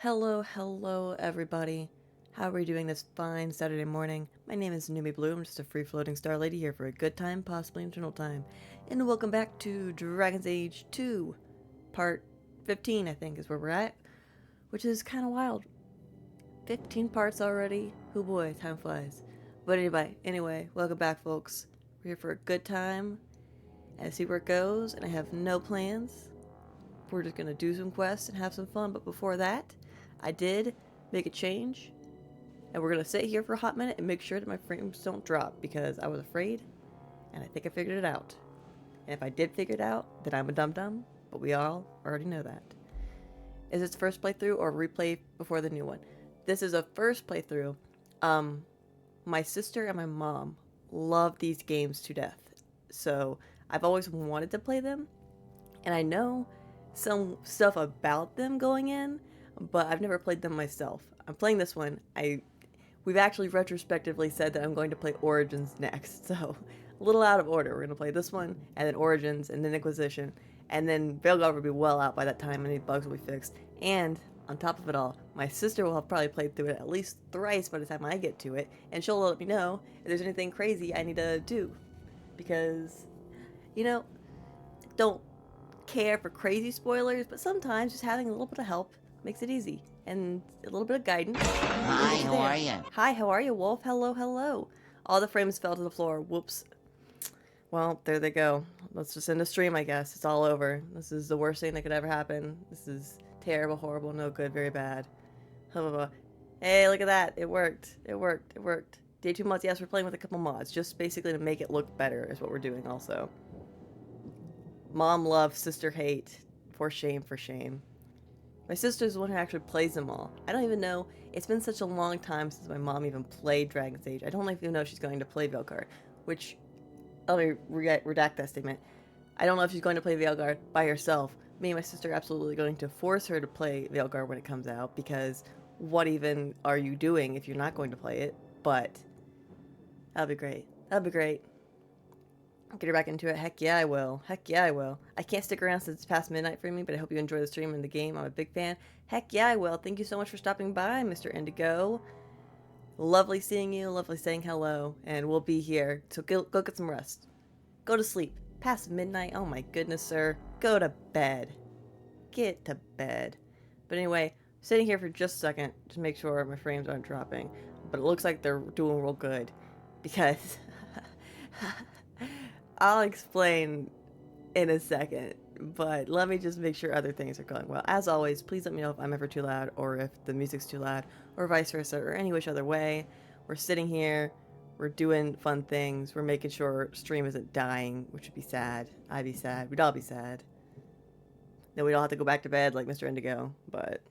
Hello, everybody. How are we doing this fine Saturday morning? My name is Numi Blue. I'm just a free-floating star lady here for a good time, possibly eternal time. And welcome back to Dragon's Age 2, part 15, I think, is where we're at, which is kind of wild. 15 parts already. Oh boy, time flies. But anyway, welcome back, folks. We're here for a good time, and I see where it goes, and I have no plans. We're just gonna do some quests and have some fun, but before that, I did make a change, and we're gonna sit here for a hot minute and make sure that my frames don't drop because I was afraid, and I think I figured it out. And if I did figure it out, then I'm a dum-dum, but we all already know that. Is this first playthrough or replay before the new one? This is a first playthrough. My sister and my mom love these games to death, so I've always wanted to play them, and I know some stuff about them going in, but I've never played them myself. I'm playing this one. We've actually retrospectively said that I'm going to play Origins next, so a little out of order. We're going to play this one, and then Origins, and then Inquisition, and then Veilguard will be well out by that time, and any bugs will be fixed. And on top of it all, my sister will have probably played through it at least thrice by the time I get to it, and she'll let me know if there's anything crazy I need to do. Because, you know, don't care for crazy spoilers, but sometimes just having a little bit of help makes it easy. And a little bit of guidance. Hi, how are you? Hi, how are you, Wolf? Hello. All the frames fell to the floor. Whoops. Well, there they go. Let's just end the stream, I guess. It's all over. This is the worst thing that could ever happen. This is terrible, horrible, no good, very bad. Hey, look at that. It worked. DA2 mods, yes, we're playing with a couple mods. Just basically to make it look better is what we're doing also. Mom love, sister hate. For shame. My sister's the one who actually plays them all. I don't even know. It's been such a long time since my mom even played Dragon's Age. I don't even know if she's going to play Veilguard, which, let me redact that statement. I don't know if she's going to play Veilguard by herself. Me and my sister are absolutely going to force her to play Veilguard when it comes out, because what even are you doing if you're not going to play it? But that'd be great. Get her back into it. Heck yeah, I will. I can't stick around since it's past midnight for me, but I hope you enjoy the stream and the game. I'm a big fan. Heck yeah, I will. Thank you so much for stopping by, Mr. Indigo. Lovely seeing you. Lovely saying hello. And we'll be here. So go get some rest. Go to sleep. Past midnight. Oh my goodness, sir. Go to bed. Get to bed. But anyway, sitting here for just a second to make sure my frames aren't dropping. But it looks like they're doing real good. Because I'll explain in a second, but let me just make sure other things are going well. As always, please let me know if I'm ever too loud, or if the music's too loud, or vice versa, or any which other way. We're sitting here, we're doing fun things, we're making sure stream isn't dying, which would be sad. I'd be sad. We'd all be sad. Then we'd all have to go back to bed like Mr. Indigo, but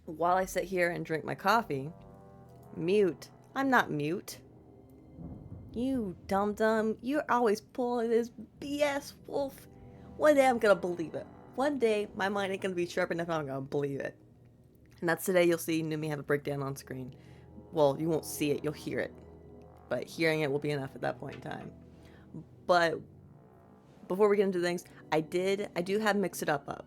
while I sit here and drink my coffee, mute. I'm not mute. You dum-dum, you're always pulling this BS, Wolf. One day I'm gonna believe it. One day my mind ain't gonna be sharp enough, I'm gonna believe it. And that's today you'll see Numi have a breakdown on screen. Well, you won't see it, you'll hear it. But hearing it will be enough at that point in time. But before we get into things, I do have Mix It Up.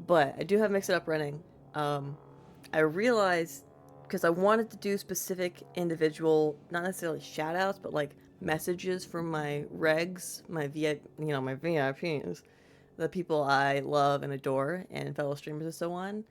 But I do have Mix It Up running. I realized, because I wanted to do specific individual, not necessarily shout outs, but like messages from my regs, my VIPs, the people I love and adore, and fellow streamers and so on.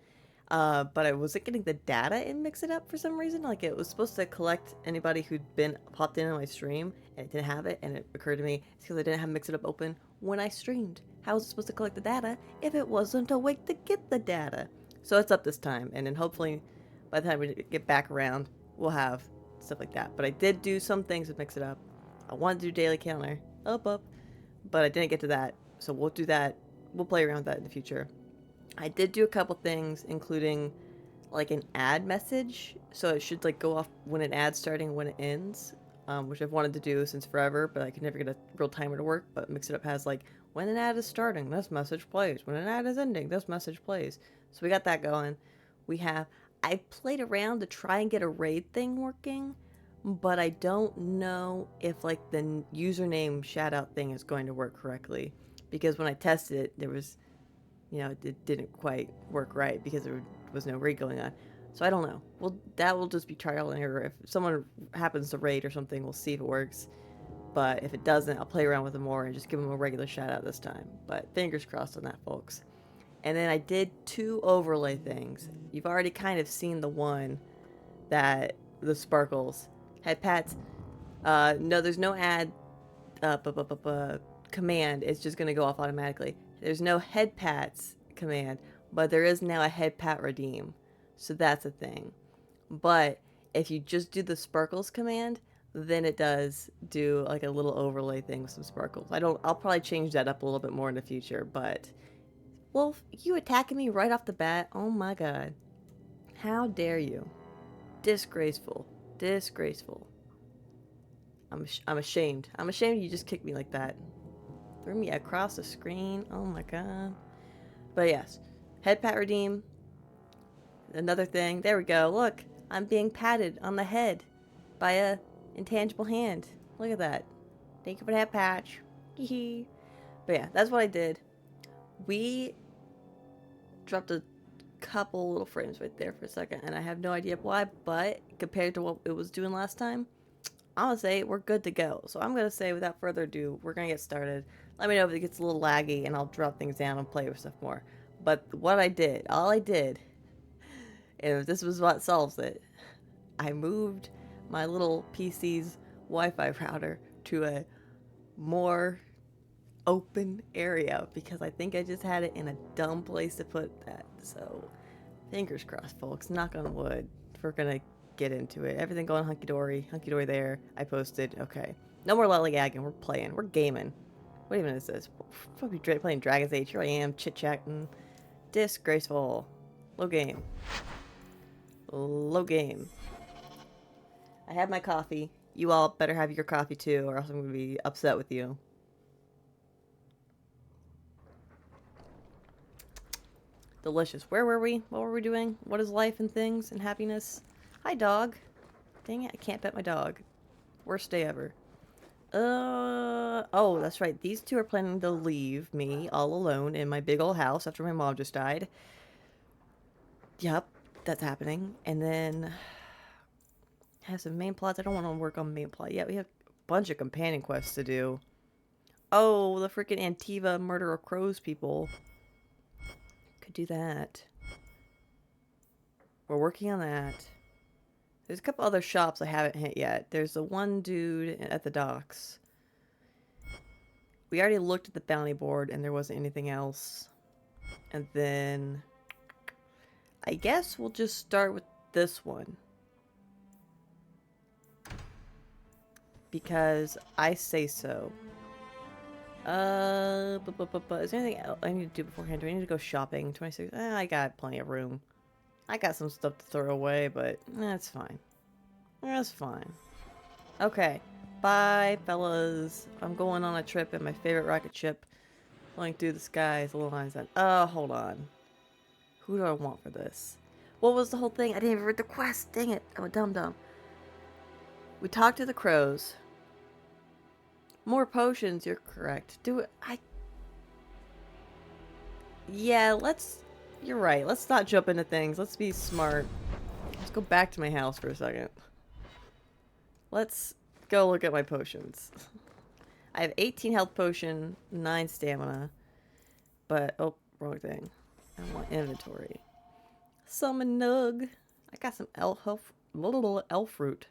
But I wasn't getting the data in Mix It Up for some reason. Like, it was supposed to collect anybody who'd popped in on my stream, and it didn't have it, and it occurred to me it's because I didn't have Mix It Up open when I streamed. How was it supposed to collect the data if it wasn't awake to get the data? So it's up this time, and then hopefully by the time we get back around, we'll have stuff like that. But I did do some things with Mix It Up. I wanted to do daily counter, up, but I didn't get to that. So we'll do that. We'll play around with that in the future. I did do a couple things, including like an ad message. So it should like go off when an ad's starting and when it ends, which I've wanted to do since forever, but I could never get a real timer to work. But Mix It Up has like, when an ad is starting, this message plays. When an ad is ending, this message plays. So we got that going. I played around to try and get a raid thing working, but I don't know if like the username shout out thing is going to work correctly, because when I tested it, there was you know, it didn't quite work right because there was no raid going on. So I don't know. Well, that will just be trial and error. If someone happens to raid or something, we'll see if it works. But if it doesn't, I'll play around with it more and just give them a regular shout out this time. But fingers crossed on that, folks. And then I did 2 overlay things. You've already kind of seen the one that the sparkles head pats. No, there's no add command. It's just gonna go off automatically. There's no head pats command, but there is now a head pat redeem, so that's a thing. But if you just do the sparkles command, then it does do like a little overlay thing with some sparkles. I'll probably change that up a little bit more in the future, but Wolf, you attacking me right off the bat? Oh my god. How dare you? Disgraceful. Disgraceful. I'm ashamed. I'm ashamed you just kicked me like that. Threw me across the screen. Oh my god. But yes. Head pat redeem. Another thing. There we go. Look. I'm being patted on the head by a intangible hand. Look at that. Thank you for that patch. Hee. But yeah, that's what I did. We dropped a couple little frames right there for a second, and I have no idea why, but compared to what it was doing last time, I'm gonna say we're good to go. So I'm gonna say, without further ado, we're gonna get started. Let me know if it gets a little laggy, and I'll drop things down and play with stuff more. But what I did, all I did, and this was what solves it, I moved my little PC's Wi-Fi router to a more open area because I think I just had it in a dumb place to put that. So fingers crossed, folks. Knock on wood. We're gonna get into it. Everything going hunky-dory. Hunky-dory there. I posted. Okay. No more lollygagging. We're playing. We're gaming. What even is this? Probably playing Dragon's Age. Here I am, chit-chatting. Disgraceful. Low game. Low game. I have my coffee. You all better have your coffee too, or else I'm gonna be upset with you. Delicious. Where were we? What were we doing? What is life and things and happiness? Hi, dog. Dang it, I can't pet my dog. Worst day ever. Oh, that's right. These two are planning to leave me all alone in my big old house after my mom just died. Yep, that's happening. And then have some main plots. I don't want to work on main plot yet. We have a bunch of companion quests to do. Oh, the freaking Antiva Murder of Crows people. Could do that. We're working on that. There's a couple other shops I haven't hit yet. There's the one dude at the docks. We already looked at the bounty board and there wasn't anything else. And then I guess we'll just start with this one. Because I say so. Is there anything else I need to do beforehand? Do I need to go shopping? 26. I got plenty of room. I got some stuff to throw away, but that's fine. That's fine. Okay. Bye, fellas. I'm going on a trip in my favorite rocket ship. Flying through the skies. A little Einstein. Hold on. Who do I want for this? What was the whole thing? I didn't even read the quest. Dang it. I'm a dum-dum. We talked to the crows. More potions, you're correct. Yeah, you're right. Let's not jump into things. Let's be smart. Let's go back to my house for a second. Let's go look at my potions. I have 18 health potion, 9 stamina. But, oh, wrong thing. I want inventory. Summon Nug. I got some little elf fruit.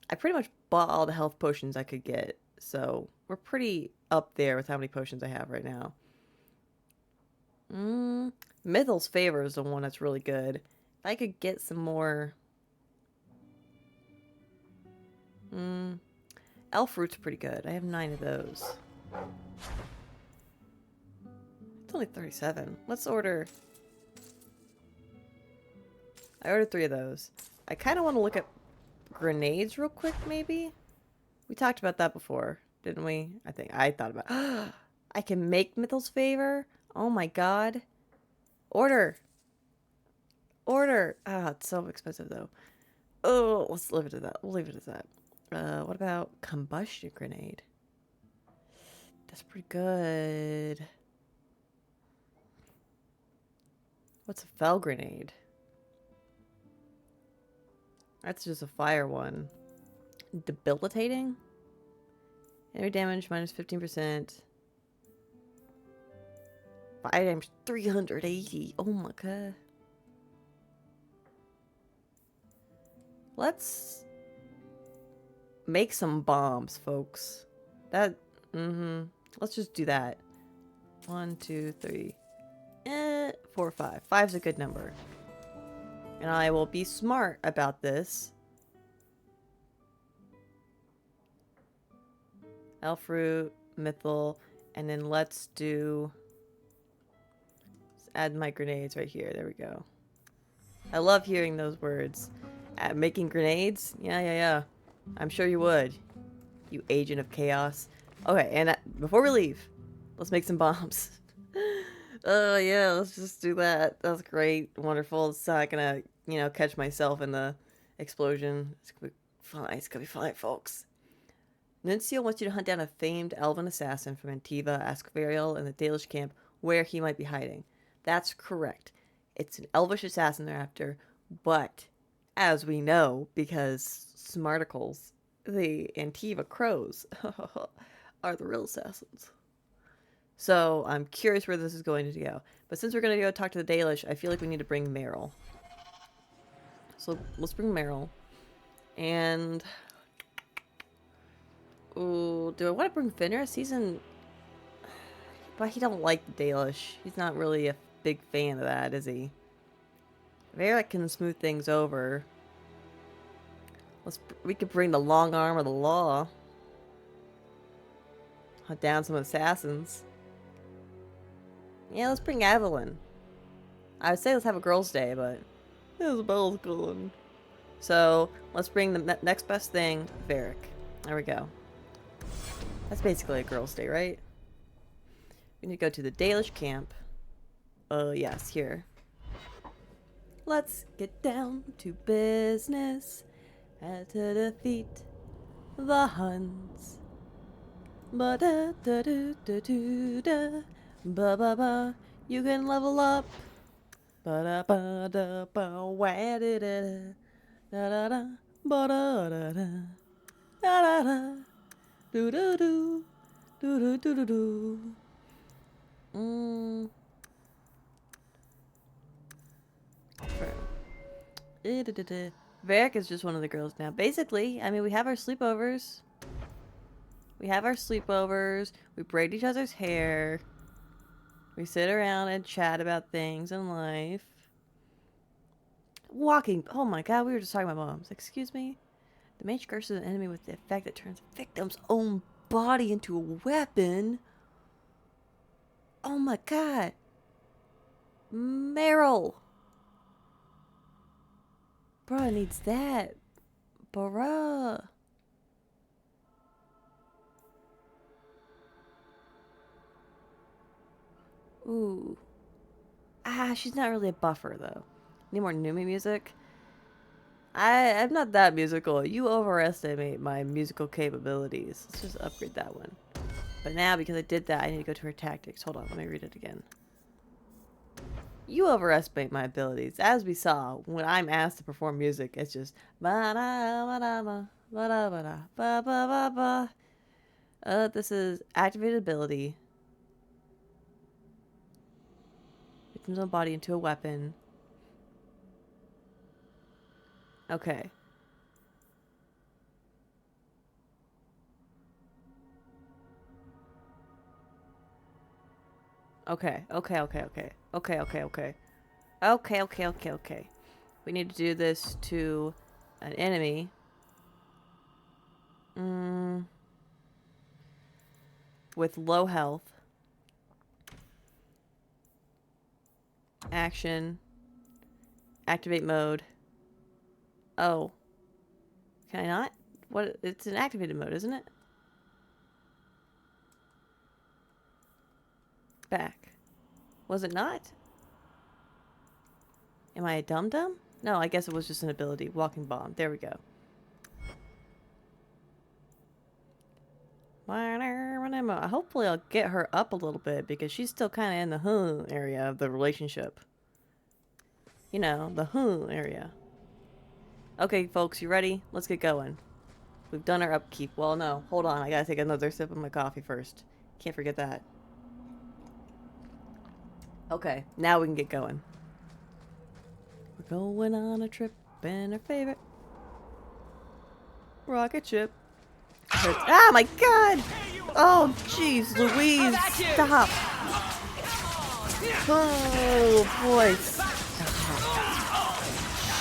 I pretty much bought all the health potions I could get. So, we're pretty up there with how many potions I have right now. Mythal's Favor is the one that's really good. If I could get some more... Elf fruit's pretty good. I have 9 of those. It's only 37. Let's order... I ordered 3 of those. I kind of want to look at grenades real quick, maybe? We talked about that before, didn't we? I think I thought about it. I can make Mythal's Favor? Oh my god. Order! Order! Ah, it's so expensive though. Oh, let's leave it at that. We'll leave it at that. What about Combustion Grenade? That's pretty good. What's a fell grenade? That's just a fire one. Debilitating? Enemy damage minus 15%. Fire damage 380. Oh my god. Let's make some bombs, folks. That, let's just do that. 1, 2, 3. 4, 5. 5's a good number. And I will be smart about this. Elfroot, Mythal, and then let's add my grenades right here. There we go. I love hearing those words. Making grenades? Yeah. I'm sure you would. You agent of chaos. Okay, and before we leave, let's make some bombs. Oh, yeah, let's just do that. That's great. Wonderful. It's not gonna, catch myself in the explosion. It's gonna be fine. It's gonna be fine, folks. Nuncio wants you to hunt down a famed elven assassin from Antiva, Askvariel, in the Dalish camp where he might be hiding. That's correct. It's an elvish assassin they're after, but as we know, because smarticles, the Antiva crows are the real assassins. So I'm curious where this is going to go. But since we're going to go talk to the Dalish, I feel like we need to bring Meryl. So let's bring Meryl. And ooh, do I want to bring Fenris? He's in... But he don't like the Dalish. He's not really a big fan of that, is he? Varric can smooth things over. We could bring the long arm of the law. Hunt down some assassins. Yeah, let's bring Evelyn. I would say let's have a girls' day, but Isabel's gone. So let's bring the next best thing, Varric. There we go. That's basically a girls' day, right? We need to go to the Dalish camp. Yes, here. Let's get down to business and to defeat the Huns. Ba da da da da da da. Ba ba ba. You can level up. Ba da ba da ba. Wah da da da. Da da da. Ba da da da. Da da da. Do do do. Do do do do do. Varric is just one of the girls now. Basically, I mean, we have our sleepovers. We braid each other's hair. We sit around and chat about things in life. Walking. Oh my god, we were just talking about bombs. Excuse me? The mage curses an enemy with the effect that turns the victim's own body into a weapon. Oh my god. Meryl. Bruh needs that. Bruh. Ooh. She's not really a buffer though. Need more Numi music? I'm not that musical. You overestimate my musical capabilities. Let's just upgrade that one. But now, because I did that, I need to go to her tactics. Hold on, let me read it again. You overestimate my abilities. As we saw, when I'm asked to perform music, it's just this is activated ability. Victim's own body into a weapon. Okay. Okay. We need to do this to an enemy. With low health. Action. Activate mode. Oh. Can I not? What? It's an activated mode, isn't it? Back. Was it not? Am I a dum-dum? No, I guess it was just an ability. Walking bomb. There we go. Hopefully I'll get her up a little bit because she's still kind of in the area of the relationship. You know, the area. Okay, folks, you ready? Let's get going. We've done our upkeep. Well, no. Hold on. I gotta take another sip of my coffee first. Can't forget that. Okay, now we can get going. We're going on a trip in our favorite rocket ship. Ah, my God! Oh, jeez, Louise, stop! Oh, boy, stop.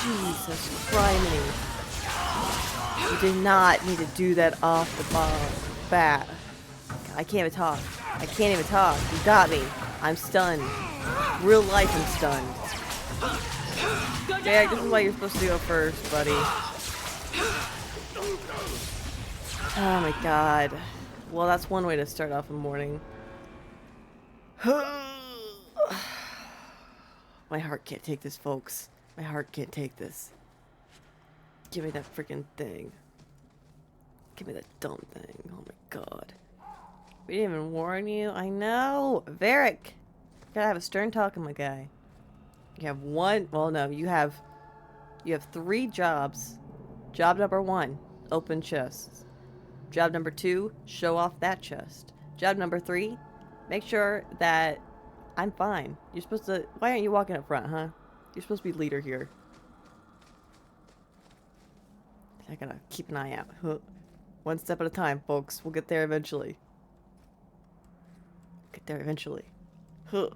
Jesus Christ. You did not need to do that off the bat. I can't even talk. I can't even talk. You got me. I'm stunned. Real life, I'm stunned. Derek, this is why you're supposed to go first, buddy. Oh my God. Well, that's one way to start off a morning. My heart can't take this, folks. My heart can't take this. Give me that freaking thing. Give me that dumb thing. Oh my God. We didn't even warn you. I know. Varric. Gotta have a stern talking, my guy. You have one. Well, no. You have 3 jobs. Job number 1, open chests. Job number 2, show off that chest. Job number 3, make sure that I'm fine. You're supposed to. Why aren't you walking up front, huh? You're supposed to be leader here. I gotta keep an eye out. One step at a time, folks. We'll get there eventually. Get there eventually. Why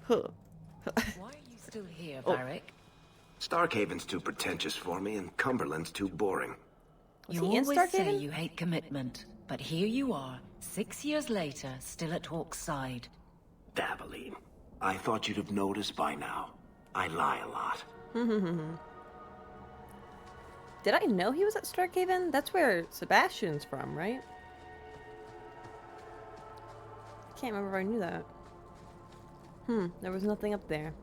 are you still here, Varric? Starkhaven's too pretentious for me, and Cumberland's too boring. You always say you hate commitment, but here you are, 6 years later, still at Hawk's side. Dabbling. I thought you'd have noticed by now. I lie a lot. Did I know he was at Starkhaven? That's where Sebastian's from, right? I can't remember if I knew that. There was nothing up there.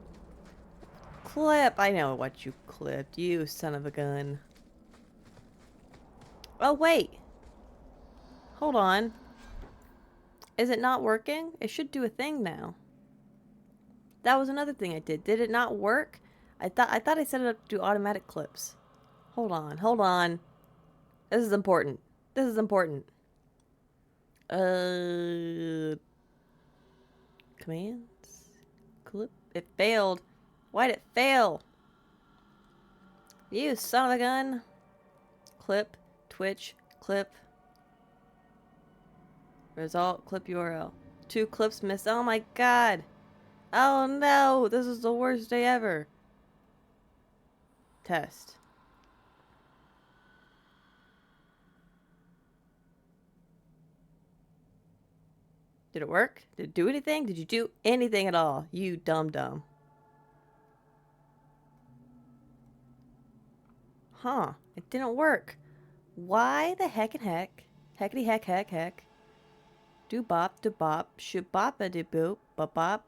Clip! I know what you clipped, you son of a gun. Oh, wait! Hold on. Is it not working? It should do a thing now. That was another thing I did. Did it not work? I thought I set it up to do automatic clips. Hold on, hold on. This is important. This is important. Commands? Clip? It failed. Why'd it fail? You son of a gun. Clip. Twitch. Clip. Result. Clip URL. 2 clips missed. Oh my God. Oh no. This is the worst day ever. Test. Did it work? Did it do anything? Did you do anything at all? You dumb. Huh. It didn't work. Why the heck and heck? Heckity heck. Do bop, do bop. Should bop a do boop. Bop bop.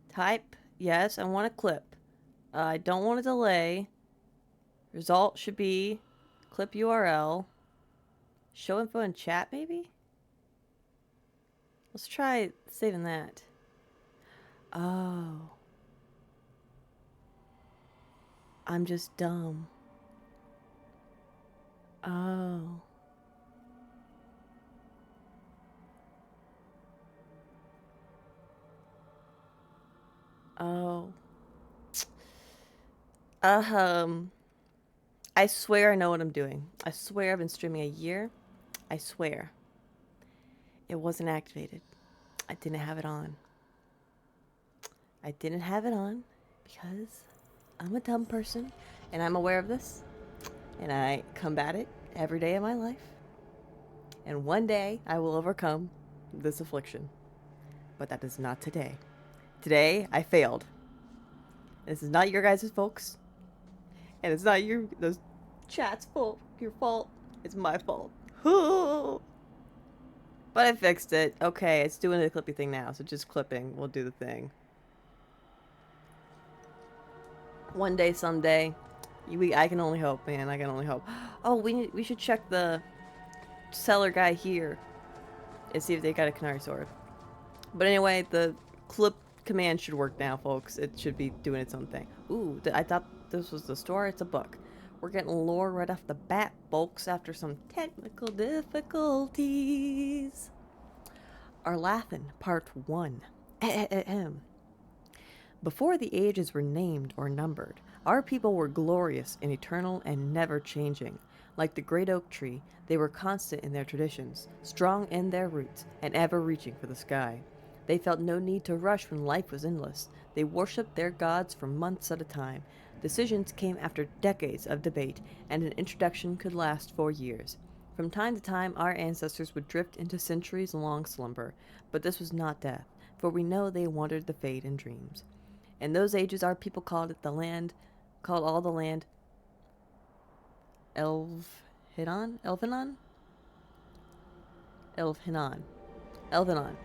Type. Yes, I want a clip. I don't want a delay. Result should be clip URL. Show info in chat, maybe? Let's try saving that. Oh. I'm just dumb. Oh. Oh. I swear I know what I'm doing. I swear I've been streaming a year. I swear. It wasn't activated. I didn't have it on. I didn't have it on because I'm a dumb person and I'm aware of this and I combat it every day of my life. And one day I will overcome this affliction. But that is not today. Today I failed. This is not your guys' folks. And it's not those chat's fault. Your fault. It's my fault. But I fixed it. Okay, it's doing the clippy thing now, so just clipping will do the thing. One day, someday. I can only hope, man. I can only hope. Oh, we should check the seller guy here and see if they got a Canary sword. But anyway, the clip command should work now, folks. It should be doing its own thing. Ooh, I thought this was the story. It's a book. We're getting lore right off the bat, folks, after some technical difficulties. Arlathan, Part 1. Before the ages were named or numbered, our people were glorious and eternal and never changing. Like the great oak tree, they were constant in their traditions, strong in their roots, and ever reaching for the sky. They felt no need to rush when life was endless. They worshipped their gods for months at a time. Decisions came after decades of debate, and an introduction could last for years. From time to time, our ancestors would drift into centuries-long slumber, but this was not death, for we know they wandered the fade in dreams. In those ages, our people called all the land Elvhinan? Elvhinan,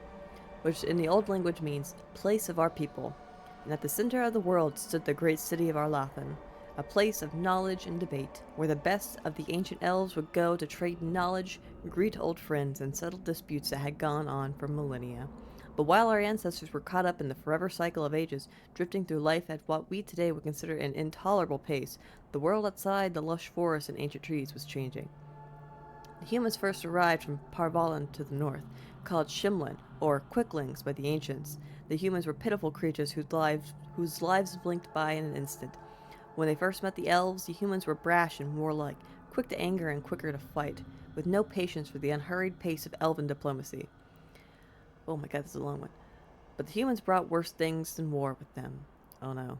which in the old language means place of our people. And at the center of the world stood the great city of Arlathan, a place of knowledge and debate, where the best of the ancient elves would go to trade knowledge, greet old friends, and settle disputes that had gone on for millennia. But while our ancestors were caught up in the forever cycle of ages, drifting through life at what we today would consider an intolerable pace, the world outside the lush forests and ancient trees was changing. The humans first arrived from Parvalan to the north, called Shimlin, or Quicklings by the ancients. The humans were pitiful creatures whose lives blinked by in an instant. When they first met the elves, the humans were brash and warlike, quick to anger and quicker to fight, with no patience for the unhurried pace of elven diplomacy. Oh my god, this is a long one. But the humans brought worse things than war with them. Oh no.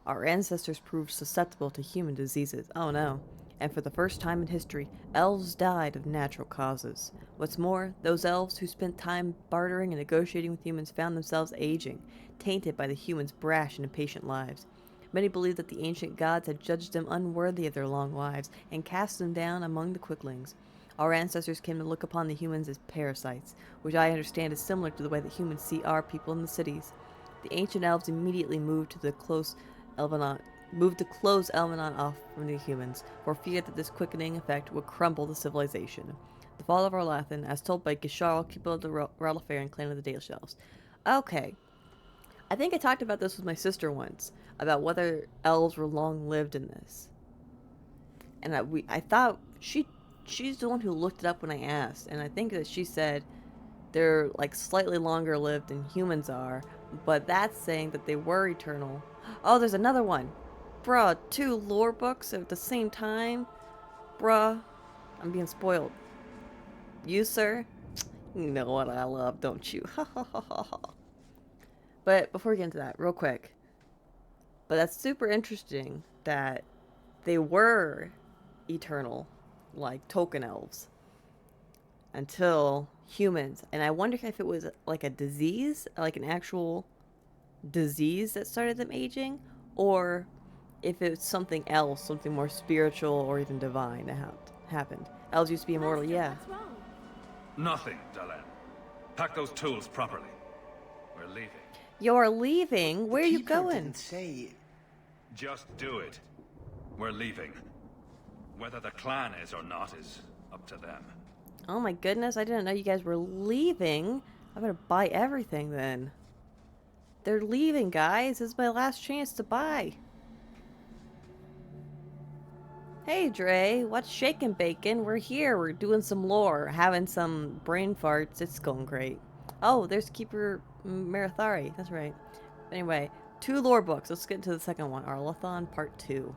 Our ancestors proved susceptible to human diseases. Oh no. And for the first time in history, elves died of natural causes. What's more, those elves who spent time bartering and negotiating with humans found themselves aging, tainted by the humans' brash and impatient lives. Many believed that the ancient gods had judged them unworthy of their long lives and cast them down among the quicklings. Our ancestors came to look upon the humans as parasites, which I understand is similar to the way that humans see our people in the cities. The ancient elves immediately moved to close Elvenon off from the humans, for fear that this quickening effect would crumble the civilization. The fall of Arlathan, as told by Gisharl, Keeper of the Ralfair, and Clan of the Dale Shelves. Okay. I think I talked about this with my sister once, about whether elves were long-lived in this. And I thought she's the one who looked it up when I asked, and I think that she said they're like slightly longer lived than humans are, but that's saying that they were eternal. Oh, there's another one. Bruh, 2 lore books at the same time? Bruh, I'm being spoiled. You, sir? You know what I love, don't you? But before we get into that, real quick. But that's super interesting that they were eternal, like token elves, until humans. And I wonder if it was like a disease, like an actual disease that started them aging, or if it's something else, something more spiritual or even divine that happened. Elves used to be immortal, yeah. What's wrong? Nothing, Dalen. Pack those tools properly. We're leaving. You're leaving? Where are you going? Didn't say. Just do it. We're leaving. Whether the clan is or not is up to them. Oh my goodness, I didn't know you guys were leaving. I better buy everything then. They're leaving, guys. This is my last chance to buy. Hey, Dre. What's shaking, bacon? We're here. We're doing some lore. Having some brain farts. It's going great. Oh, there's Keeper Marathari. That's right. Anyway, 2 lore books. Let's get into the second one. Arlathan Part 2.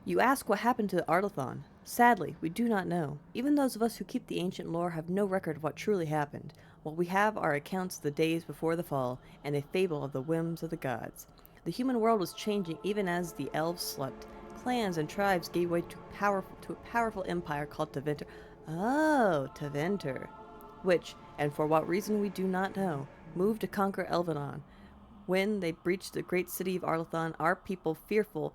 You ask what happened to Arlathan. Sadly, we do not know. Even those of us who keep the ancient lore have no record of what truly happened. What we have are accounts of the days before the fall, and a fable of the whims of the gods. The human world was changing even as the elves slept. Clans and tribes gave way to a powerful empire called Tevinter. Oh, Tevinter. Which, and for what reason we do not know, moved to conquer Elvenon. When they breached the great city of Arlathan, our people, fearful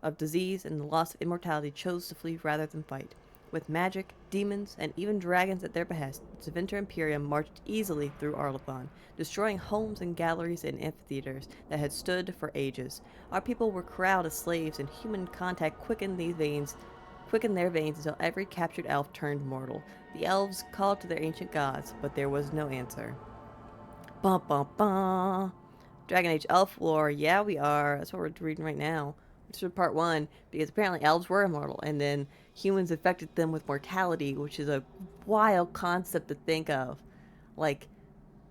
of disease and the loss of immortality, chose to flee rather than fight. With magic, demons, and even dragons at their behest, the Tevinter Imperium marched easily through Arlathan, destroying homes and galleries and amphitheaters that had stood for ages. Our people were corralled as slaves, and human contact quickened these veins, quickened their veins until every captured elf turned mortal. The elves called to their ancient gods, but there was no answer. Bum bum bum. Dragon Age elf lore, yeah we are. That's what we're reading right now. This is part 1, because apparently elves were immortal, and then humans affected them with mortality, which is a wild concept to think of. Like,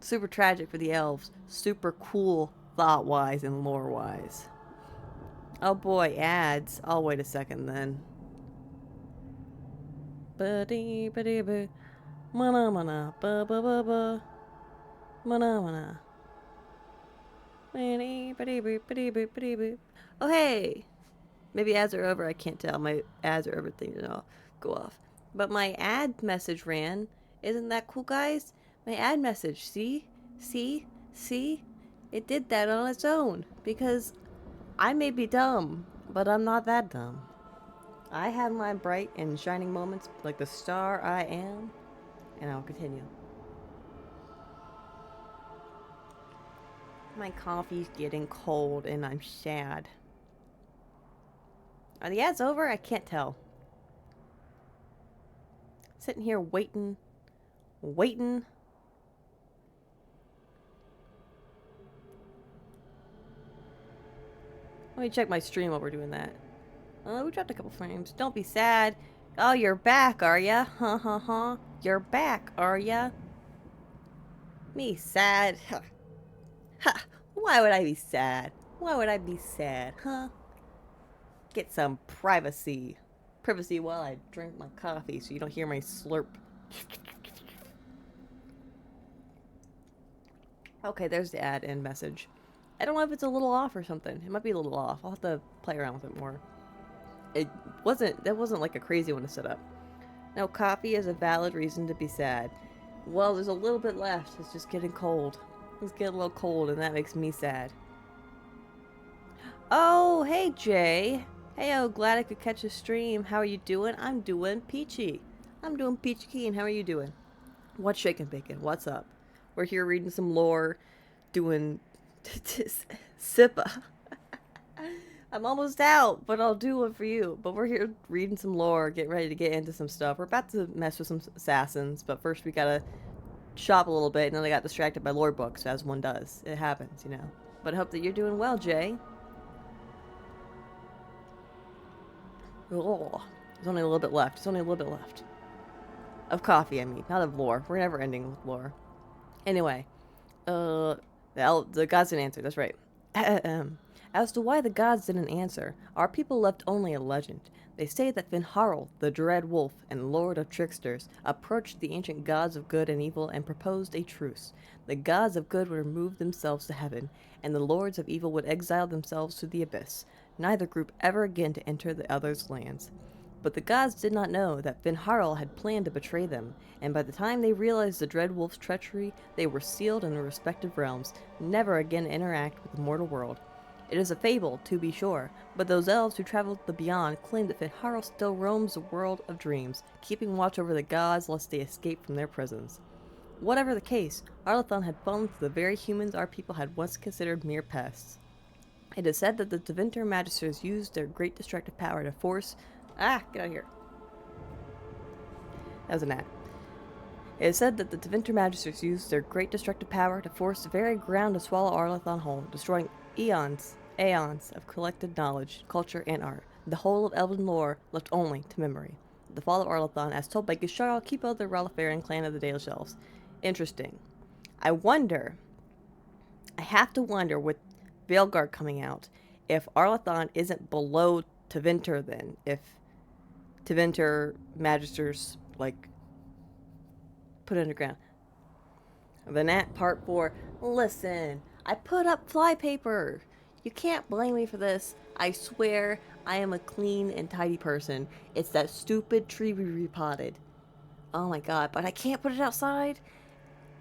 super tragic for the elves, super cool thought-wise and lore-wise. Oh boy, ads. I'll wait a second then. Ba-dee-ba-dee-ba. Mana-mana. Ba-ba-ba-ba. Mana-mana. Oh hey! Maybe ads are over, I can't tell. My ads are over, things and all go off. But my ad message ran. Isn't that cool, guys? My ad message, see? See? See? It did that on its own. Because I may be dumb, but I'm not that dumb. I have my bright and shining moments like the star I am, and I'll continue. My coffee's getting cold and I'm sad. Are the ads over? I can't tell. Sitting here waiting. Let me check my stream while we're doing that. Oh, we dropped a couple frames. Don't be sad. Oh, you're back, are ya? Ha ha ha. You're back, are ya? Me sad. Ha. Ha. Why would I be sad? Why would I be sad, huh? Get some privacy. Privacy while I drink my coffee so you don't hear my slurp. Okay, there's the ad end message. I don't know if it's a little off or something. It might be a little off. I'll have to play around with it more. That wasn't like a crazy one to set up. No, coffee is a valid reason to be sad. Well, there's a little bit left. It's just getting cold. It's getting a little cold and that makes me sad. Oh, hey Jay. Hey, oh, glad I could catch a stream. How are you doing? I'm doing peachy. I'm doing peachy keen. How are you doing? What's shaking bacon? What's up? We're here reading some lore, doing Sippa. I'm almost out, but I'll do one for you. But we're here reading some lore, getting ready to get into some stuff. We're about to mess with some assassins, but first we gotta shop a little bit, and then I got distracted by lore books, as one does. It happens, you know. But I hope that you're doing well, Jay. Oh, there's only a little bit left. There's only a little bit left. Of coffee, I mean. Not of lore. We're never ending with lore. Anyway. The gods didn't answer. That's right. As to why the gods didn't answer, our people left only a legend. They say that Finharl, the dread wolf and lord of tricksters, approached the ancient gods of good and evil and proposed a truce. The gods of good would remove themselves to heaven, and the lords of evil would exile themselves to the abyss, neither group ever again to enter the other's lands. But the gods did not know that Finharl had planned to betray them, and by the time they realized the dread wolf's treachery, they were sealed in their respective realms, never again to interact with the mortal world. It is a fable, to be sure, but those elves who traveled the beyond claim that Finharl still roams the world of dreams, keeping watch over the gods lest they escape from their prisons. Whatever the case, Arlathan had fallen to the very humans our people had once considered mere pests. It is said that the Tevinter Magisters used their great destructive power to force... Ah, get out of here. That was an ad. It is said that the Tevinter Magisters used their great destructive power to force the very ground to swallow Arlathan whole, destroying aeons of collected knowledge, culture, and art. The whole of elven lore left only to memory. The fall of Arlathan, as told by Gisharl, keep out the Ralafarian clan of the Dale Shelves. Interesting. I have to wonder, with Veilguard coming out, if Arlathan isn't below Tevinter then. If Tevinter Magisters, like, put underground. Then at part 4, listen, I put up flypaper. You can't blame me for this. I swear I am a clean and tidy person. It's that stupid tree we repotted. Oh my god, but I can't put it outside.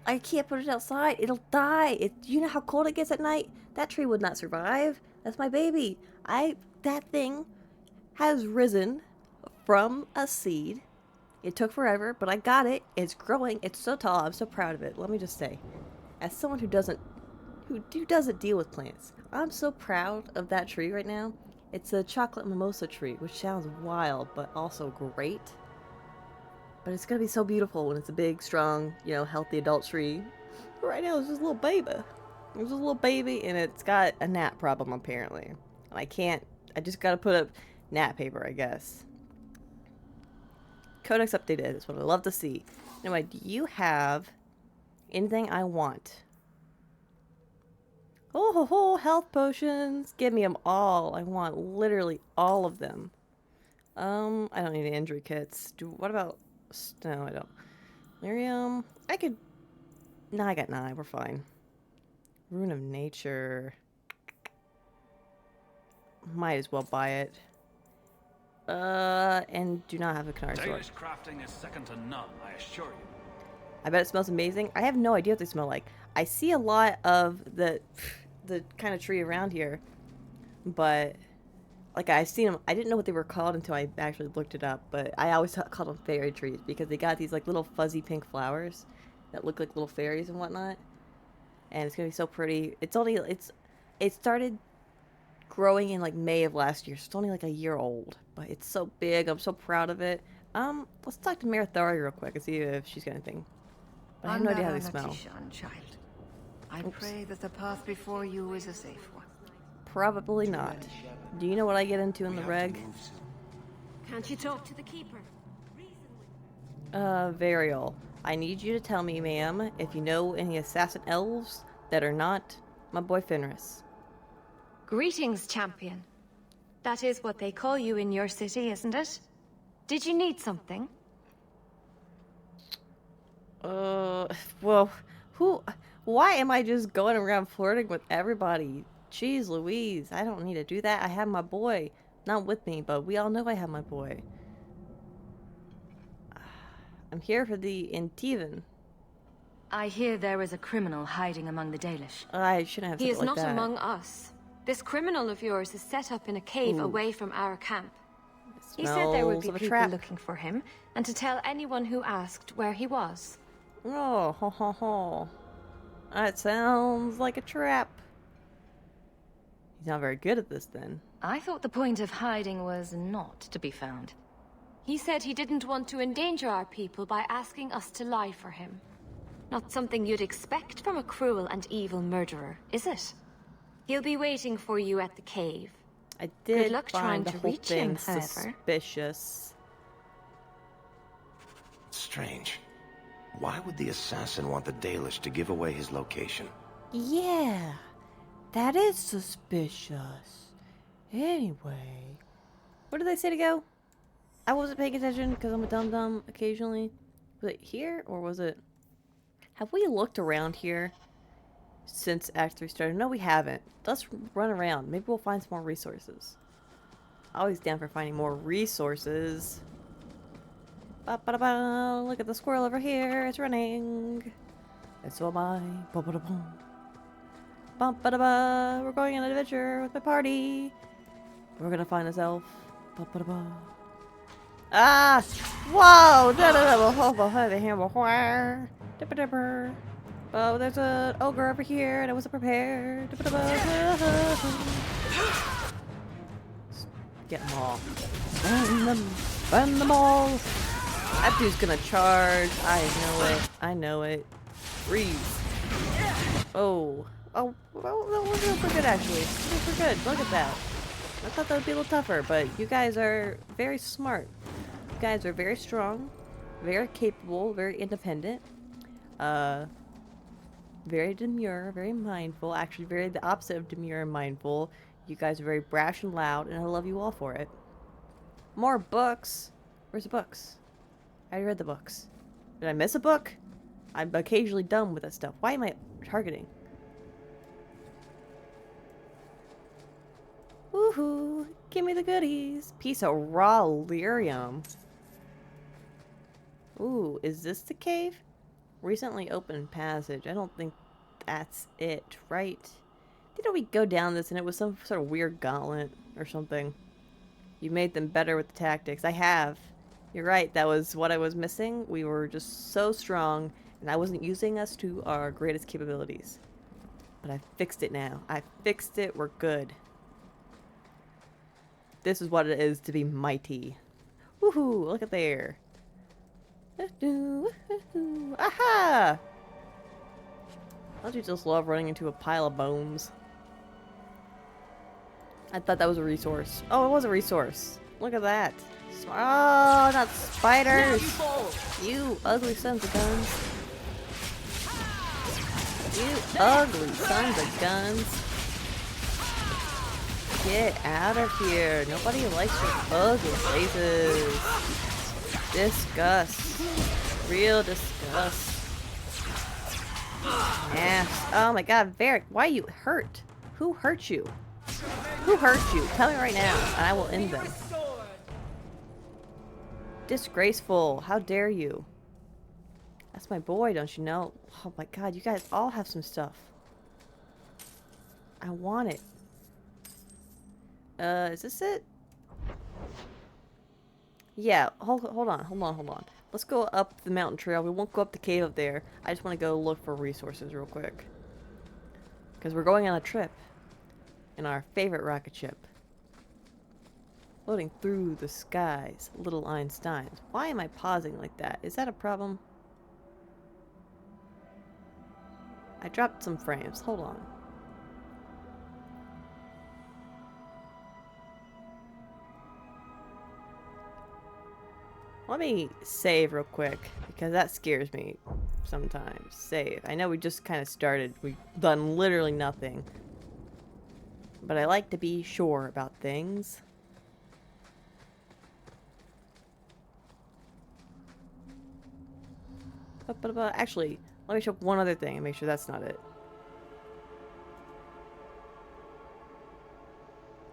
I can't put it outside. It'll die. You know how cold it gets at night? That tree would not survive. That's my baby. That thing has risen from a seed. It took forever, but I got it. It's growing. It's so tall. I'm so proud of it. Let me just say, as someone who doesn't deal with plants, I'm so proud of that tree right now. It's a chocolate mimosa tree, which sounds wild, but also great. But it's gonna be so beautiful when it's a big, strong, you know, healthy adult tree. But right now, it's just a little baby. It's just a little baby, and it's got a gnat problem, apparently. And I can't, I just gotta put up gnat paper, I guess. Codex updated is what I love to see. Anyway, do you have anything I want? Oh ho ho, health potions. Give me them all. I want literally all of them. I don't need any injury kits. What about... No, I don't. Lyrium. I could... No, I got 9. We're fine. Rune of Nature. Might as well buy it. And do not have a Canary sword. Danish crafting is second to none, I assure you. I bet it smells amazing. I have no idea what they smell like. I see a lot of the kind of tree around here, but like I've seen them. I didn't know what they were called until I actually looked it up. But I always called them fairy trees because they got these like little fuzzy pink flowers that look like little fairies and whatnot. And it's gonna be so pretty. It started growing in like May of last year, so it's only like a year old. But it's so big. I'm so proud of it. Let's talk to Marathari real quick and see if she's got anything. But I have no idea how they smell. Child. I pray that the path before you is a safe one. Probably not. Do you know what I get into in the reg? Can't you talk to the keeper? Varial. I need you to tell me, ma'am, if you know any assassin elves that are not my boy Fenris. Greetings, champion. That is what they call you in your city, isn't it? Did you need something? Well, why am I just going around flirting with everybody? Jeez Louise, I don't need to do that. I have my boy. Not with me, but we all know I have my boy. I'm here for the Intivan. I hear there is a criminal hiding among the Dalish. I shouldn't have said He it is like not that. among us. This criminal of yours is set up in a cave away from our camp. He said there would be Smells of a people trap. looking for him, and to tell anyone who asked where he was. Oh, ho ho ho. That sounds like a trap. He's not very good at this then. I thought the point of hiding was not to be found. He said he didn't want to endanger our people by asking us to lie for him. Not something you'd expect from a cruel and evil murderer, is it? He'll be waiting for you at the cave. I did Good luck trying find the to whole reach thing him, however. suspicious. Strange. Why would the assassin want the Dalish to give away his location? Yeah, that is suspicious. Anyway, where did they say to go? I wasn't paying attention because I'm a dum-dum occasionally. Was it here or was it... Have we looked around here since Act 3 started? No, we haven't. Let's run around. Maybe we'll find some more resources. Always down for finding more resources. Ba-ba-da-ba. Look at the squirrel over here. It's running. And so am I. Ba-ba-da-bum. Bum-ba-da-ba. We're going on an adventure with my party. We're gonna find this elf. Ba-ba-da-ba. Ah! Whoa! Oh, there's an ogre over here, and I wasn't prepared. Get them all. Burn them all. That dude's gonna charge. I know it. I know it. Freeze. Oh. Oh, well, that was real pretty good, actually. Super good. Look at that. I thought that would be a little tougher, but you guys are very smart. You guys are very strong, very capable, very independent, very demure, very mindful. Actually, very the opposite of demure and mindful. You guys are very brash and loud, and I love you all for it. More books. Where's the books? I already read the books. Did I miss a book? I'm occasionally dumb with that stuff. Why am I targeting? Woohoo! Give me the goodies! Piece of raw lyrium. Ooh, is this the cave? Recently opened passage. I don't think that's it, right? Didn't we go down this and it was some sort of weird gauntlet or something? You made them better with the tactics. I have. You're right, that was what I was missing. We were just so strong and I wasn't using us to our greatest capabilities. But I fixed it now. I fixed it. We're good. This is what it is to be mighty. Woohoo! Look at there. Aha! Don't you just love running into a pile of bones? I thought that was a resource. Oh, it was a resource. Look at that. Oh, not spiders! You ugly sons of guns. You ugly sons of guns. Get out of here. Nobody likes your ugly faces. Disgust. Real disgust. Ass. Oh my god, Varric, why are you hurt? Who hurt you? Who hurt you? Tell me right now, and I will end them. Disgraceful. How dare you? That's my boy, don't you know? Oh my god, you guys all have some stuff. I want it. Is this it? Yeah, hold on. Let's go up the mountain trail. We won't go up the cave up there. I just want to go look for resources real quick. Because we're going on a trip. In our favorite rocket ship. Floating through the skies, little Einsteins. Why am I pausing like that? Is that a problem? I dropped some frames. Hold on. Let me save real quick, because that scares me sometimes. Save. I know we just kind of started. We've done literally nothing. But I like to be sure about things. Actually, let me check one other thing and make sure that's not it.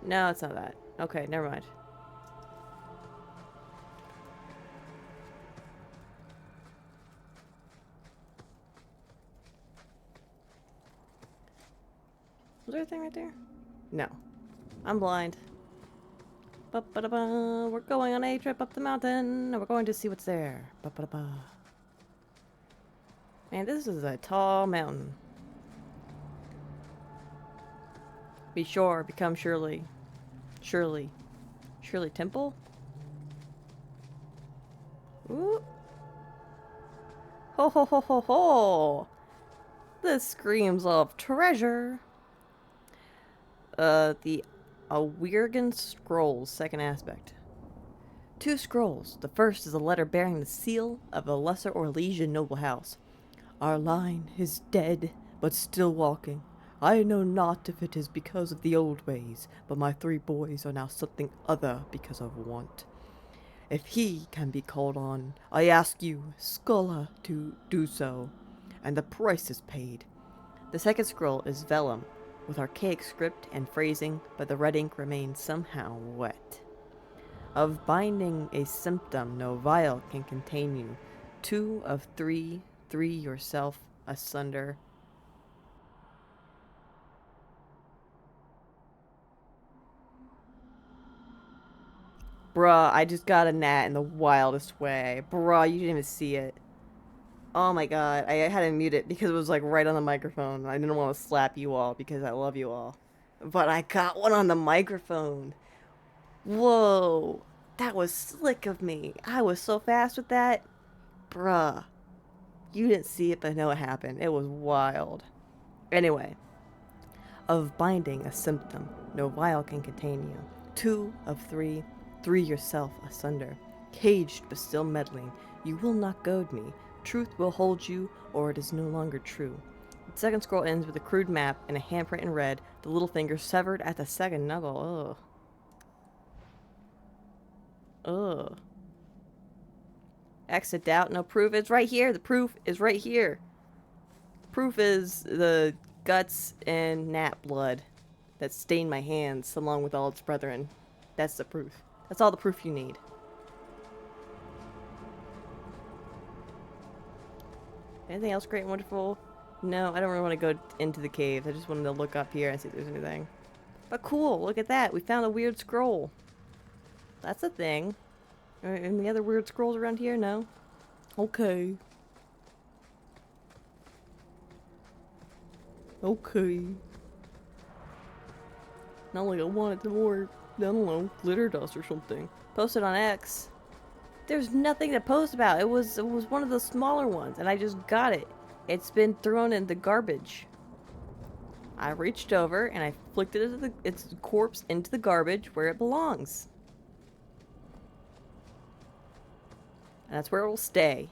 No, it's not that. Okay, never mind. Was there a thing right there? No. I'm blind. Ba-ba-da-ba. We're going on a trip up the mountain, and we're going to see what's there. Ba-ba-da-ba. Man, this is a tall mountain. Be sure, become Shirley. Shirley. Shirley Temple? Ooh. Ho ho ho ho ho! This screams of treasure. The Awirgan Scrolls, second aspect. 2 scrolls. The first is a letter bearing the seal of a Lesser Orlesian noble house. Our line is dead, but still walking. I know not if it is because of the old ways, but my 3 boys are now something other because of want. If he can be called on, I ask you, Scholar, to do so, and the price is paid. The second scroll is vellum, with archaic script and phrasing, but the red ink remains somehow wet. Of binding a symptom no vial can contain you. 2 of 3, 3 yourself asunder. Bruh, I just got a gnat in the wildest way. Bruh, you didn't even see it. Oh my god, I had to mute it because it was like right on the microphone. I didn't want to slap you all because I love you all. But I got one on the microphone. Whoa, that was slick of me. I was so fast with that. Bruh. You didn't see it, but I know it happened. It was wild. Anyway. Of binding a symptom, no vial can contain you. 2 of 3, 3 yourself asunder. Caged but still meddling, you will not goad me. Truth will hold you, or it is no longer true. The second scroll ends with a crude map and a handprint in red, the little finger severed at the second knuckle. Ugh. Ugh. Exit doubt, no proof. It's right here. The proof is right here. Proof is the guts and gnat blood that stained my hands along with all its brethren. That's the proof. That's all the proof you need. Anything else great and wonderful? No, I don't really want to go into the cave. I just wanted to look up here and see if there's anything. But cool, look at that. We found a weird scroll. That's a thing. Any other weird scrolls around here? No? Okay. Okay. Not like I wanted to work. I don't know, glitter dust or something. Posted on X. There's nothing to post about. It was one of the smaller ones, and I just got it. It's been thrown in the garbage. I reached over and I flicked it into its corpse into the garbage where it belongs. And that's where it will stay.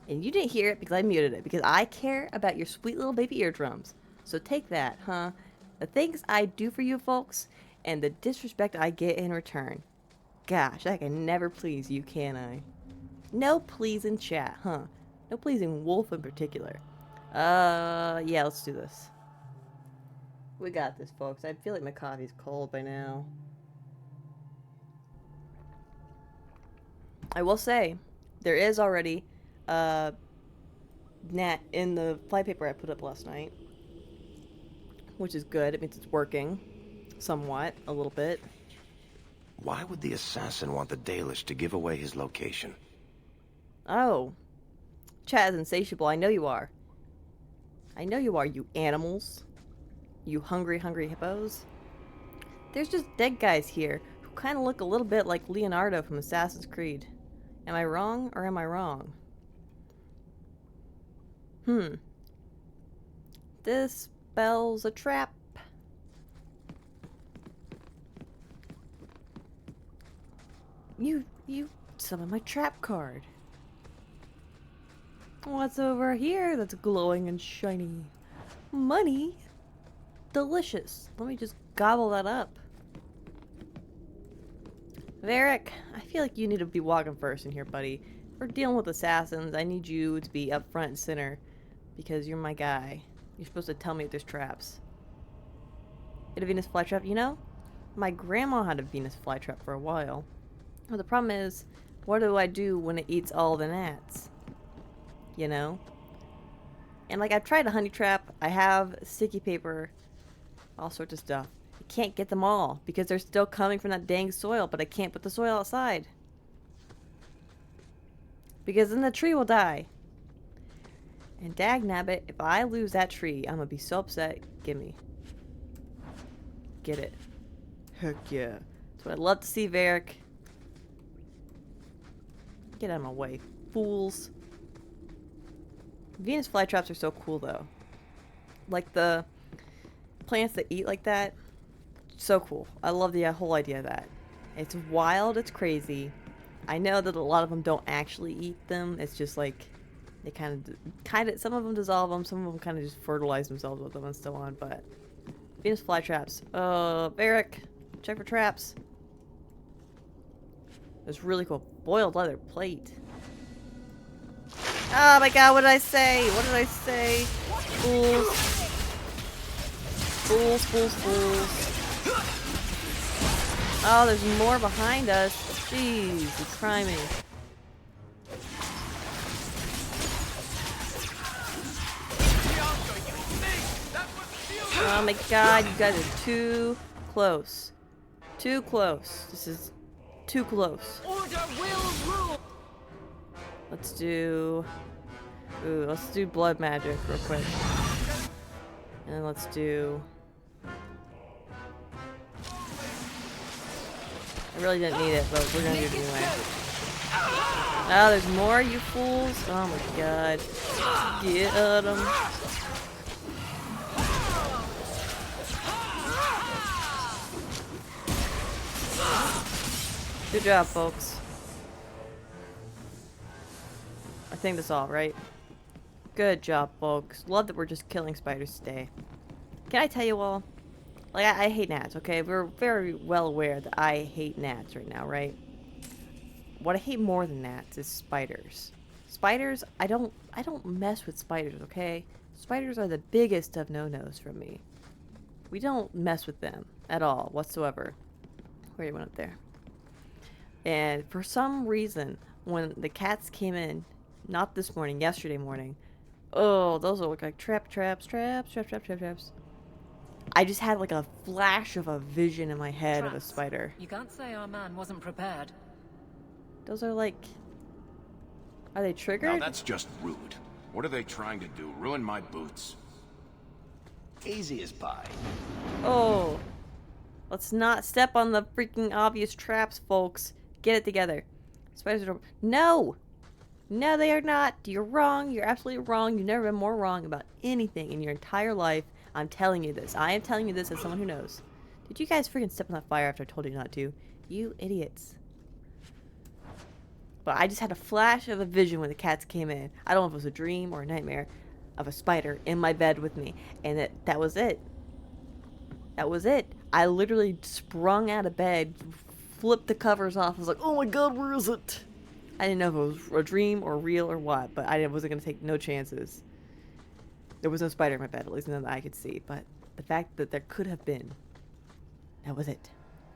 And you didn't hear it because I muted it, because I care about your sweet little baby eardrums. So take that, huh? The things I do for you folks, and the disrespect I get in return. Gosh, I can never please you, can I? No pleasing chat, huh? No pleasing Wolf in particular. Yeah, let's do this. We got this, folks. I feel like my coffee's cold by now. I will say, there is already gnat in the flypaper I put up last night, which is good. It means it's working somewhat, a little bit. Why would the assassin want the Dalish to give away his location? Oh, chat is insatiable. I know you are. I know you are, you animals. You hungry, hungry hippos. There's just dead guys here who kind of look a little bit like Leonardo from Assassin's Creed. Am I wrong, or am I wrong? This spells a trap. You summoned my trap card. What's over here that's glowing and shiny? Money? Delicious. Let me just gobble that up. Varric, I feel like you need to be walking first in here, buddy. We're dealing with assassins. I need you to be up front and center, because you're my guy. You're supposed to tell me if there's traps. Get a Venus flytrap, you know? My grandma had a Venus flytrap for a while. Well, the problem is, what do I do when it eats all the gnats? You know? And like, I've tried a honey trap. I have sticky paper. All sorts of stuff. I can't get them all because they're still coming from that dang soil, but I can't put the soil outside. Because then the tree will die. And dagnabbit, if I lose that tree, I'm gonna be so upset. Gimme. Get it. Heck yeah. That's what I'd love to see, Varric. Get out of my way, fools. Venus flytraps are so cool, though. Like the plants that eat like that. So cool. I love the whole idea of that. It's wild, it's crazy. I know that a lot of them don't actually eat them. It's just like they kind of some of them dissolve them, some of them kind of just fertilize themselves with them and so on. But Venus flytraps. Varric, check for traps. It's really cool. Boiled leather plate. Oh my god, what did I say? What did I say? Fools. Fools, fools, fools. Oh, there's more behind us. Jeez, you criminy. Oh my god, you guys are too close. Too close. This is too close. Order will rule. Let's do blood magic real quick. And then let's do... I really didn't need it, but we're gonna do it anyway. Oh, there's more, you fools! Oh my god. Get them. Good job, folks. I think that's all, right? Good job, folks. Love that we're just killing spiders today. Can I tell you all? Like, I hate gnats, okay? We're very well aware that I hate gnats right now, right? What I hate more than gnats is spiders. Spiders, I don't mess with spiders, okay? Spiders are the biggest of no-nos for me. We don't mess with them at all, whatsoever. Where you went up there? And for some reason, when the cats came in, not this morning, yesterday morning, oh, those look like traps. I just had like a flash of a vision in my head of a spider. You can't say our man wasn't prepared. Those are like... Are they triggered? Now that's just rude. What are they trying to do? Ruin my boots? Easy as pie. Oh. Let's not step on the freaking obvious traps, folks. Get it together. Spiders are... No! No, they are not. You're wrong. You're absolutely wrong. You've never been more wrong about anything in your entire life. I'm telling you this. I am telling you this as someone who knows. Did you guys freaking step on that fire after I told you not to? You idiots. But I just had a flash of a vision when the cats came in. I don't know if it was a dream or a nightmare of a spider in my bed with me. And that was it. That was it. I literally sprung out of bed, flipped the covers off. I was like, oh my god, where is it? I didn't know if it was a dream or real or what, but I wasn't going to take no chances. There was no spider in my bed, at least none that I could see. But the fact that there could have been, that was it.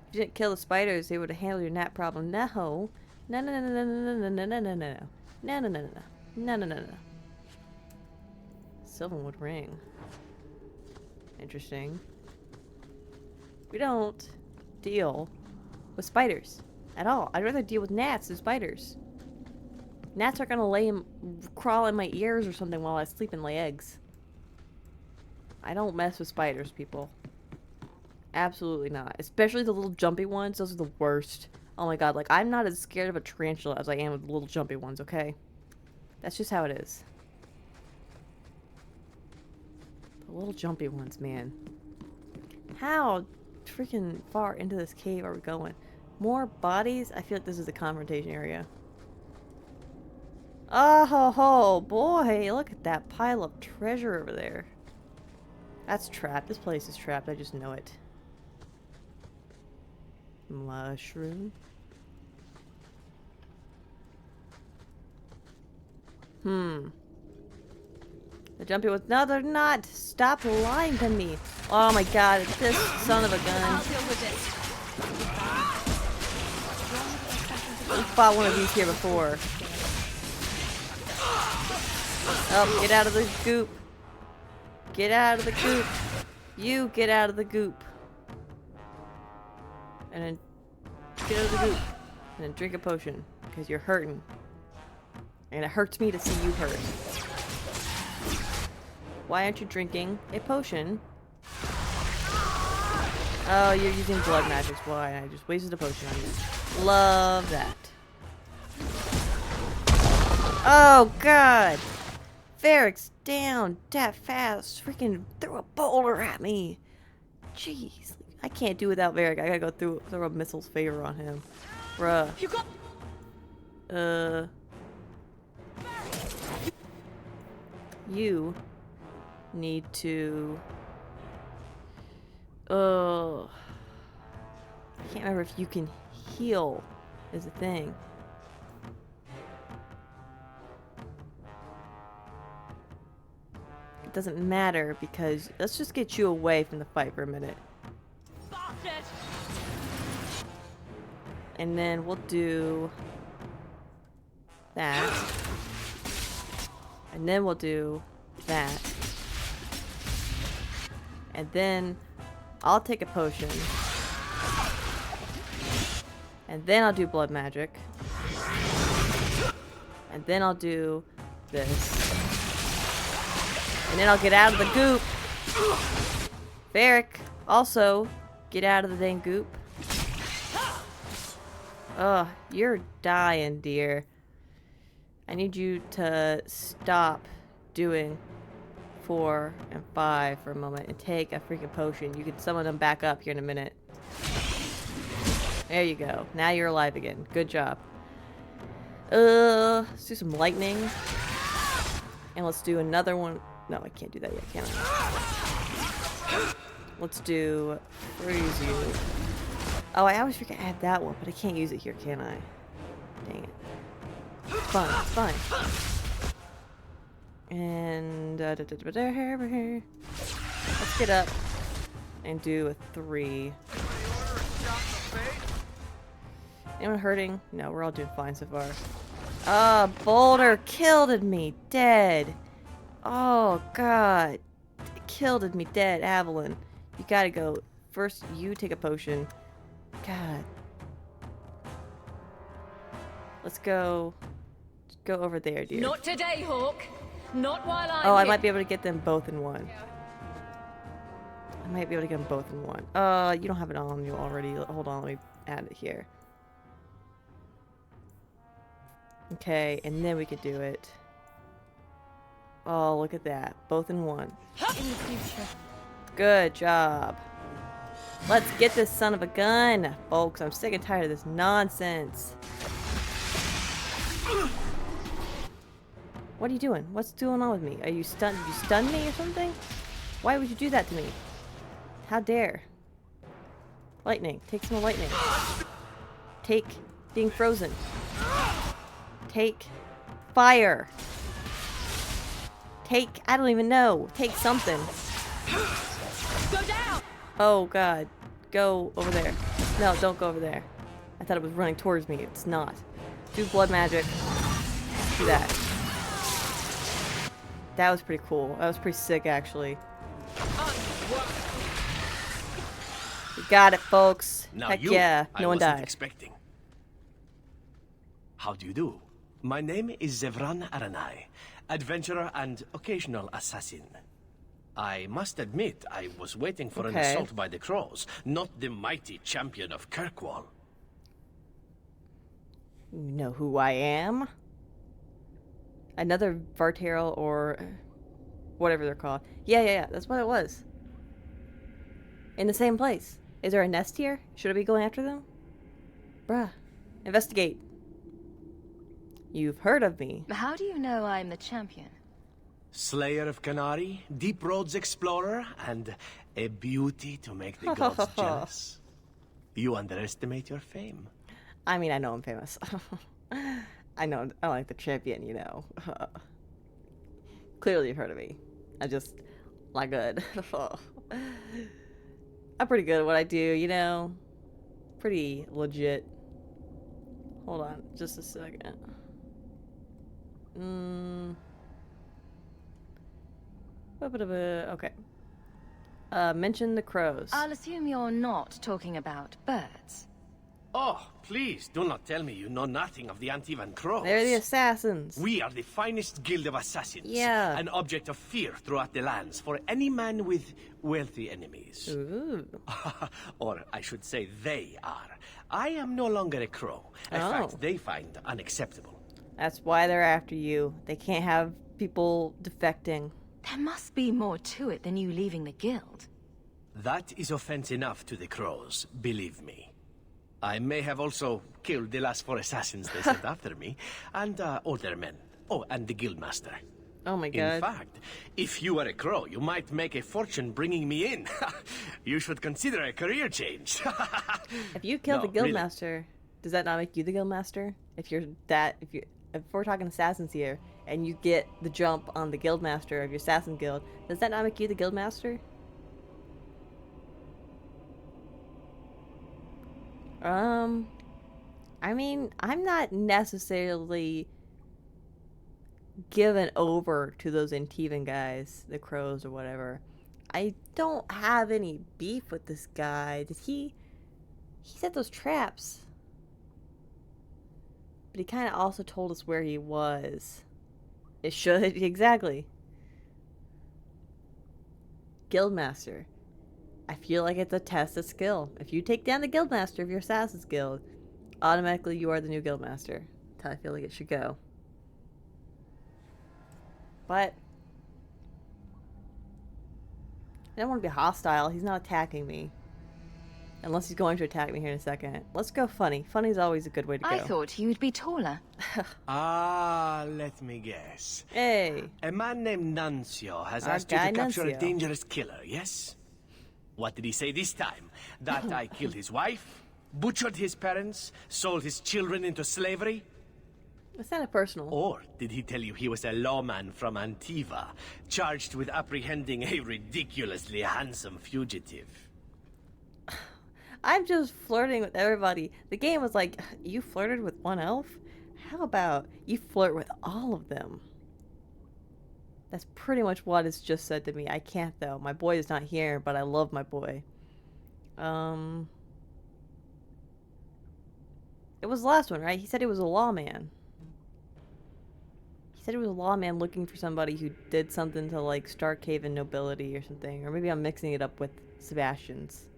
If you didn't kill the spiders, they would have handled your gnat problem. No. No, no, no, no, no, no, no, no, no, no, no. No, no, no, no, no, no, no, no. Sylvanwood ring. Interesting. We don't deal with spiders at all. I'd rather deal with gnats than spiders. Gnats are gonna crawl in my ears or something while I sleep and lay eggs. I don't mess with spiders, people. Absolutely not. Especially the little jumpy ones. Those are the worst. Oh my god, like, I'm not as scared of a tarantula as I am of the little jumpy ones, okay? That's just how it is. The little jumpy ones, man. How freaking far into this cave are we going? More bodies? I feel like this is the confrontation area. Oh ho ho, boy, look at that pile of treasure over there. That's trapped. This place is trapped. I just know it. Mushroom. The jumpy ones. No, they're not. Stop lying to me. Oh my god, it's this son of a gun. We fought one of these here before. Oh, get out of the goop. Get out of the goop. You get out of the goop. And then get out of the goop. And then drink a potion. Because you're hurting. And it hurts me to see you hurt. Why aren't you drinking a potion? Oh, you're using blood magic. Why? I just wasted a potion on you. Love that. Oh, God. Varric's down that fast. Freaking threw a boulder at me. Jeez. I can't do without Varric. I gotta go throw a missile's favor on him. Bruh. You need to... I can't remember if you can heal is a thing. It doesn't matter because let's just get you away from the fight for a minute. And then we'll do that. And then we'll do that. And then I'll take a potion. And then I'll do blood magic. And then I'll do this. And then I'll get out of the goop. Varric, also, get out of the dang goop. Ugh, you're dying, dear. I need you to stop doing 4 and 5 for a moment and take a freaking potion. You can summon them back up here in a minute. There you go. Now you're alive again. Good job. Let's do some lightning. And let's do another one. No, I can't do that yet, can I? Let's do freeze you. Oh, I always forget I have that one, but I can't use it here, can I? Dang it. It's fine, it's fine. And let's get up and do a 3. Anyone hurting? No, we're all doing fine so far. Ah, boulder killed me dead. Oh god, it killed me dead. Avalon, you gotta go. First, you take a potion. God. Let's go. Let's go over there, dear. Not today, Hawk. Not while I'm Oh, I here. might be able to get them both in one. I might be able to get them both in one. You don't have it on you already. Hold on, let me add it here. Okay, and then we could do it. Oh, look at that. Both in one. In the future. Good job. Let's get this son of a gun, folks. I'm sick and tired of this nonsense. What are you doing? What's going on with me? Are you stunned? Did you stun me or something? Why would you do that to me? How dare? Lightning. Take some lightning. Take being frozen. Take fire. Take, I don't even know. Take something. Go down! Oh god. Go over there. No, don't go over there. I thought it was running towards me. It's not. Do blood magic. Do that. That was pretty cool. That was pretty sick, actually. We got it, folks. Now Heck you, yeah. I No one wasn't died. expecting. How do you do? My name is Zevran Aranai, adventurer and occasional assassin. I must admit, I was waiting for an assault by the crows, not the mighty champion of Kirkwall. You know who I am? Another Vartero or whatever they're called. Yeah. That's what it was. In the same place. Is there a nest here? Should I be going after them? Bruh. Investigate. You've heard of me. How do you know I'm the champion? Slayer of Canary, Deep Roads Explorer, and a beauty to make the gods jealous. You underestimate your fame. I mean, I know I'm famous. I know I like the champion, you know. Clearly you've heard of me. I'm just not good. I'm pretty good at what I do, you know. Pretty legit. Hold on, just a second. Okay. Mention the crows. I'll assume you're not talking about birds. Oh, please, do not tell me you know nothing of the Antivan Crows. They're the assassins. We are the finest guild of assassins. Yeah. An object of fear throughout the lands for any man with wealthy enemies. Ooh. Or I should say they are. I am no longer a crow. A fact they find unacceptable. That's why they're after you. They can't have people defecting. There must be more to it than you leaving the guild. That is offense enough to the crows, believe me. I may have also killed the last 4 assassins they sent after me, and older men. Oh, and the guildmaster. Oh my god. In fact, if you were a crow, you might make a fortune bringing me in. You should consider a career change. If you kill the guildmaster, does that not make you the guildmaster? If we're talking assassins here, and you get the jump on the guildmaster of your assassin guild, does that not make you the guildmaster? I mean, I'm not necessarily given over to those Antivan guys, the crows or whatever. I don't have any beef with this guy. Did he set those traps? But he kind of also told us where he was. It should, exactly. Guildmaster. I feel like it's a test of skill. If you take down the guildmaster of your assassin's guild, automatically you are the new guildmaster. That's how I feel like it should go. But I don't want to be hostile. He's not attacking me. Unless he's going to attack me here in a second. Let's go funny. Funny's always a good way to go. I thought you'd be taller. Let me guess. Hey. A man named Nuncio has Our asked you to guy capture a Nuncio. dangerous killer, yes? What did he say this time? That I killed his wife, butchered his parents, sold his children into slavery? It's not personal. Or did he tell you he was a lawman from Antiva, charged with apprehending a ridiculously handsome fugitive? I'm just flirting with everybody. The game was like, you flirted with one elf? How about you flirt with all of them? That's pretty much what it's just said to me. I can't though. My boy is not here, but I love my boy. It was the last one, right? He said he was a lawman. He He said he was a lawman looking for somebody who did something to, like, Starkhaven nobility or something. Or maybe I'm mixing it up with Sebastian's.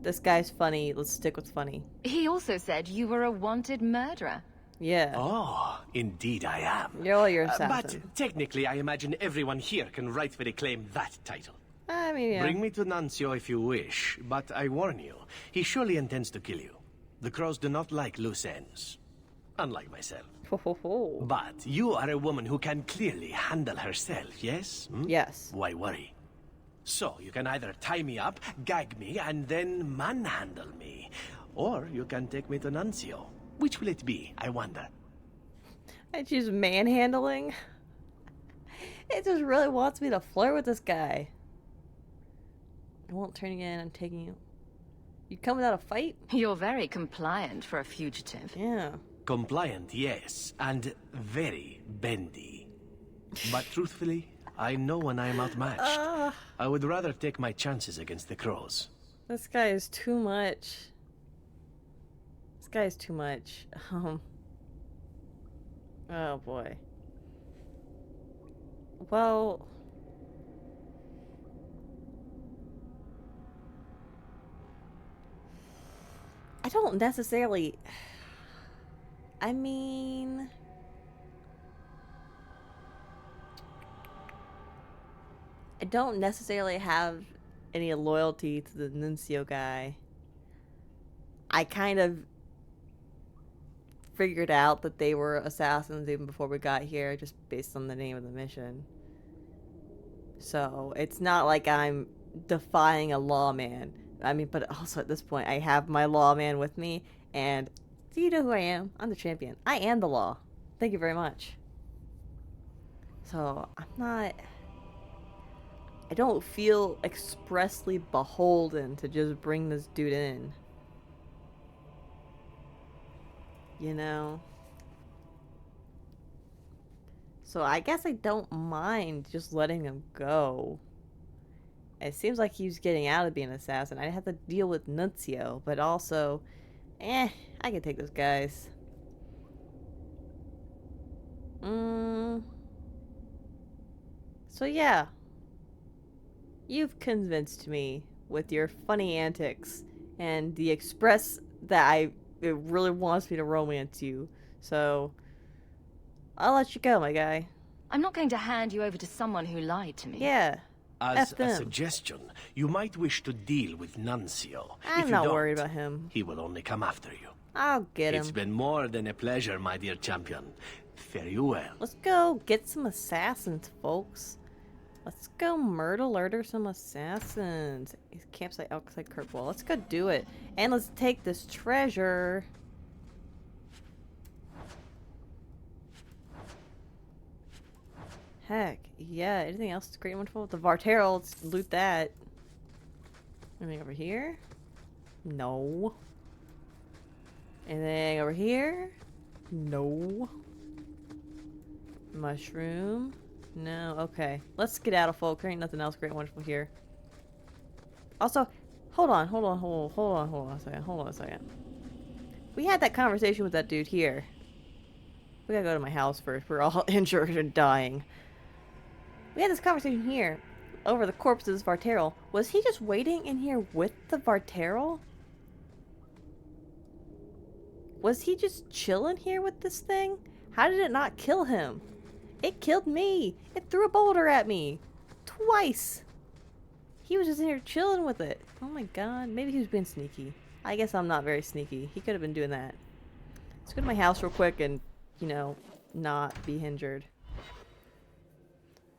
This guy's funny. Let's stick with funny. He also said you were a wanted murderer. Yeah. Oh, indeed I am. You're assassin. But technically, I imagine everyone here can rightfully claim that title. I mean, yeah. Bring me to Nuncio if you wish, but I warn you, he surely intends to kill you. The crows do not like loose ends. Unlike myself. But you are a woman who can clearly handle herself, yes? Hmm? Yes. Why worry? So, you can either tie me up, gag me, and then manhandle me. Or you can take me to Nuncio. Which will it be, I wonder? I choose manhandling. It just really wants me to flirt with this guy. I won't turn again, I'm taking you. You come without a fight? You're very compliant for a fugitive. Yeah. Compliant, yes, and very bendy. But truthfully, I know when I am outmatched. I would rather take my chances against the crows. This guy is too much. This guy is too much. Oh boy. Well... I don't necessarily... I mean... I don't necessarily have any loyalty to the Nuncio guy. I kind of figured out that they were assassins even before we got here, just based on the name of the mission. So, it's not like I'm defying a lawman. I mean, but also at this point, I have my lawman with me, and do you know who I am? I'm the champion. I am the law. Thank you very much. So, I'm not... I don't feel expressly beholden to just bring this dude in. You know? So I guess I don't mind just letting him go. It seems like he's getting out of being an assassin. I have to deal with Nuncio, but also, I can take those guys. So yeah. You've convinced me with your funny antics and the express that it really wants me to romance you. So, I'll let you go, my guy. I'm not going to hand you over to someone who lied to me. Yeah. As a suggestion, you might wish to deal with Nuncio. I'm not worried about him. He will only come after you. I'll get him. It's been more than a pleasure, my dear champion. Fare you well. Let's go get some assassins, folks. Let's go murder some assassins. Campsite outside Kirkwall. Let's go do it. And let's take this treasure. Heck, yeah. Anything else that's great and wonderful? The Vartero, let's loot that. Anything over here? No. Anything over here? No. Mushroom. No, okay. Let's skedaddle, folk. There ain't nothing else great and wonderful here. Also, hold on a second. We had that conversation with that dude here. We gotta go to my house first. We're all injured and dying. We had this conversation here over the corpses of Vartero. Was he just waiting in here with the Vartero? Was he just chilling here with this thing? How did it not kill him? It killed me. It threw a boulder at me. Twice. He was just in here chilling with it. Oh my god. Maybe he was being sneaky. I guess I'm not very sneaky. He could have been doing that. Let's go to my house real quick and, you know, not be injured.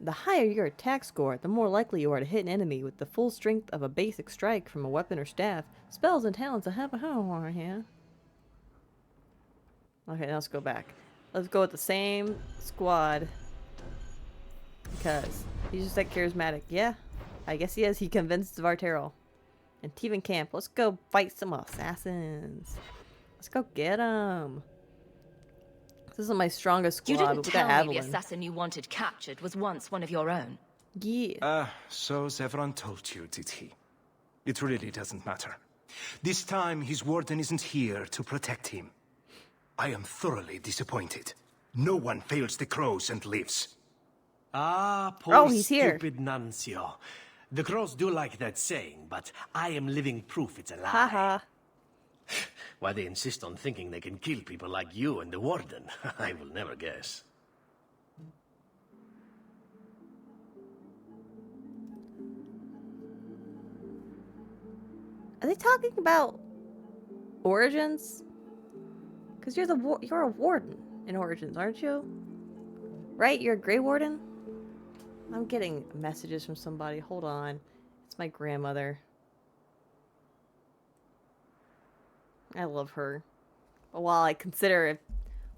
The higher your attack score, the more likely you are to hit an enemy with the full strength of a basic strike from a weapon or staff. Spells and talents have a here. Okay, now let's go back. Let's go with the same squad. Because he's just that charismatic. Yeah, I guess he is. He convinced Vartero. And Teven Camp. Let's go fight some assassins. Let's go get them. This is my strongest squad. You didn't with tell me the assassin you wanted captured was once one of your own. Yeah. So Zevran told you, did he? It really doesn't matter. This time, his warden isn't here to protect him. I am thoroughly disappointed. No one fails the crows and lives. Ah, poor he's here. stupid Nuncio. The crows do like that saying, but I am living proof it's a lie. Haha. Why they insist on thinking they can kill people like you and the Warden, I will never guess. Are they talking about Origins? Because you're a warden in Origins, aren't you? Right? You're a Grey Warden? I'm getting messages from somebody. Hold on. It's my grandmother. I love her. But while I consider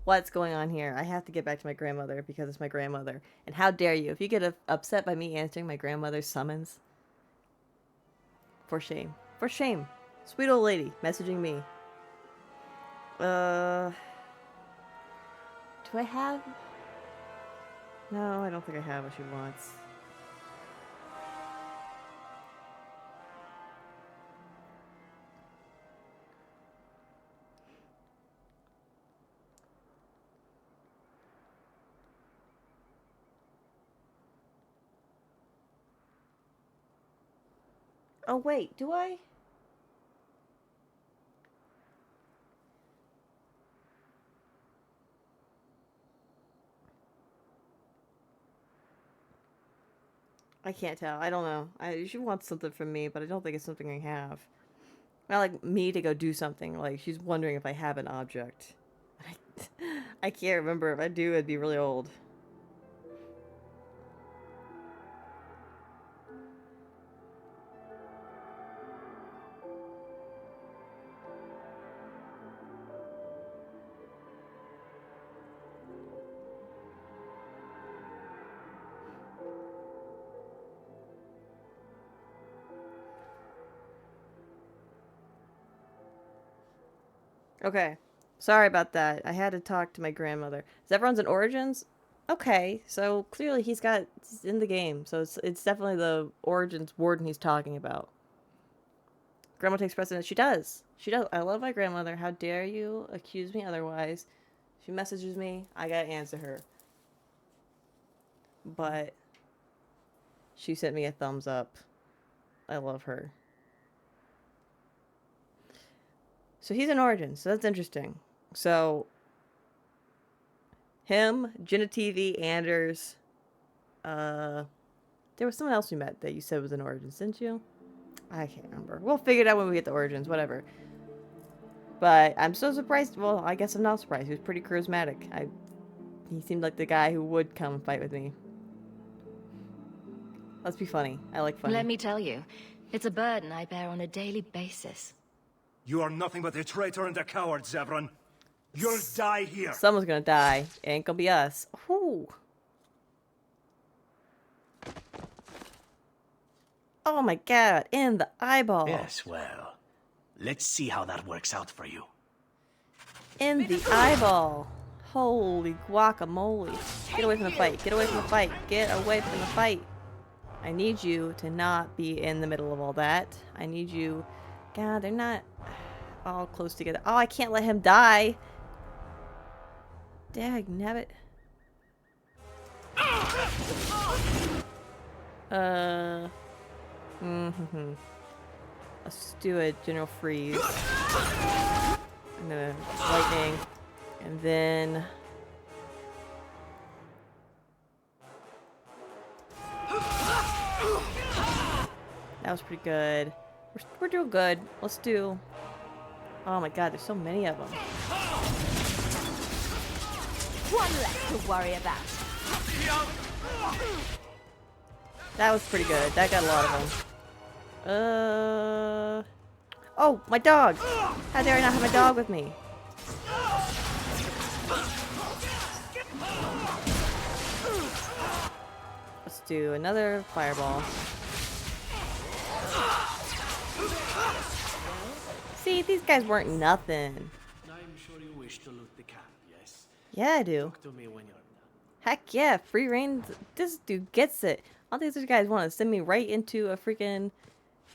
what's going on here, I have to get back to my grandmother because it's my grandmother. And how dare you? If you get upset by me answering my grandmother's summons, for shame. For shame. Sweet old lady messaging me. Do I have... No, I don't think I have what she wants. Oh wait, do I? I can't tell. I don't know. She wants something from me, but I don't think it's something I have. Not like me to go do something. Like, she's wondering if I have an object. I can't remember. If I do, it'd be really old. Okay. Sorry about that. I had to talk to my grandmother. Zevron's in Origins? Okay, so clearly he's in the game. So it's definitely the Origins warden he's talking about. Grandma takes precedence. She does. She does. I love my grandmother. How dare you accuse me otherwise? She messages me. I gotta answer her. But she sent me a thumbs up. I love her. So he's in Origins, so that's interesting. So, him, Genitivi, Anders, there was someone else we met that you said was in Origins, didn't you? I can't remember. We'll figure it out when we get to Origins, whatever. But I'm so surprised. Well, I guess I'm not surprised. He was pretty charismatic. He seemed like the guy who would come fight with me. Let's be funny. I like funny. Let me tell you, it's a burden I bear on a daily basis. You are nothing but a traitor and a coward, Zevran. You'll die here. Someone's gonna die. It ain't gonna be us. Ooh. Oh my god, in the eyeball. Yes, well, let's see how that works out for you. In the eyeball. Holy guacamole. Get away from the fight. Get away from the fight. Get away from the fight. I need you to not be in the middle of all that. I need you... God, they're not all close together. Oh, I can't let him die. Dagnabbit. Let's do a general freeze. I'm gonna lightning. And then... That was pretty good. We're doing good. Let's do... Oh my god, there's so many of them. One less to worry about. That was pretty good. That got a lot of them. Oh, my dog! How dare I not have my dog with me? Let's do another fireball. See, these guys weren't nothing. I'm sure you wish to loot the camp, yes? Yeah, I do. Talk to me when you're done. Heck yeah, free reign. This dude gets it. I don't think these guys want to send me right into a freaking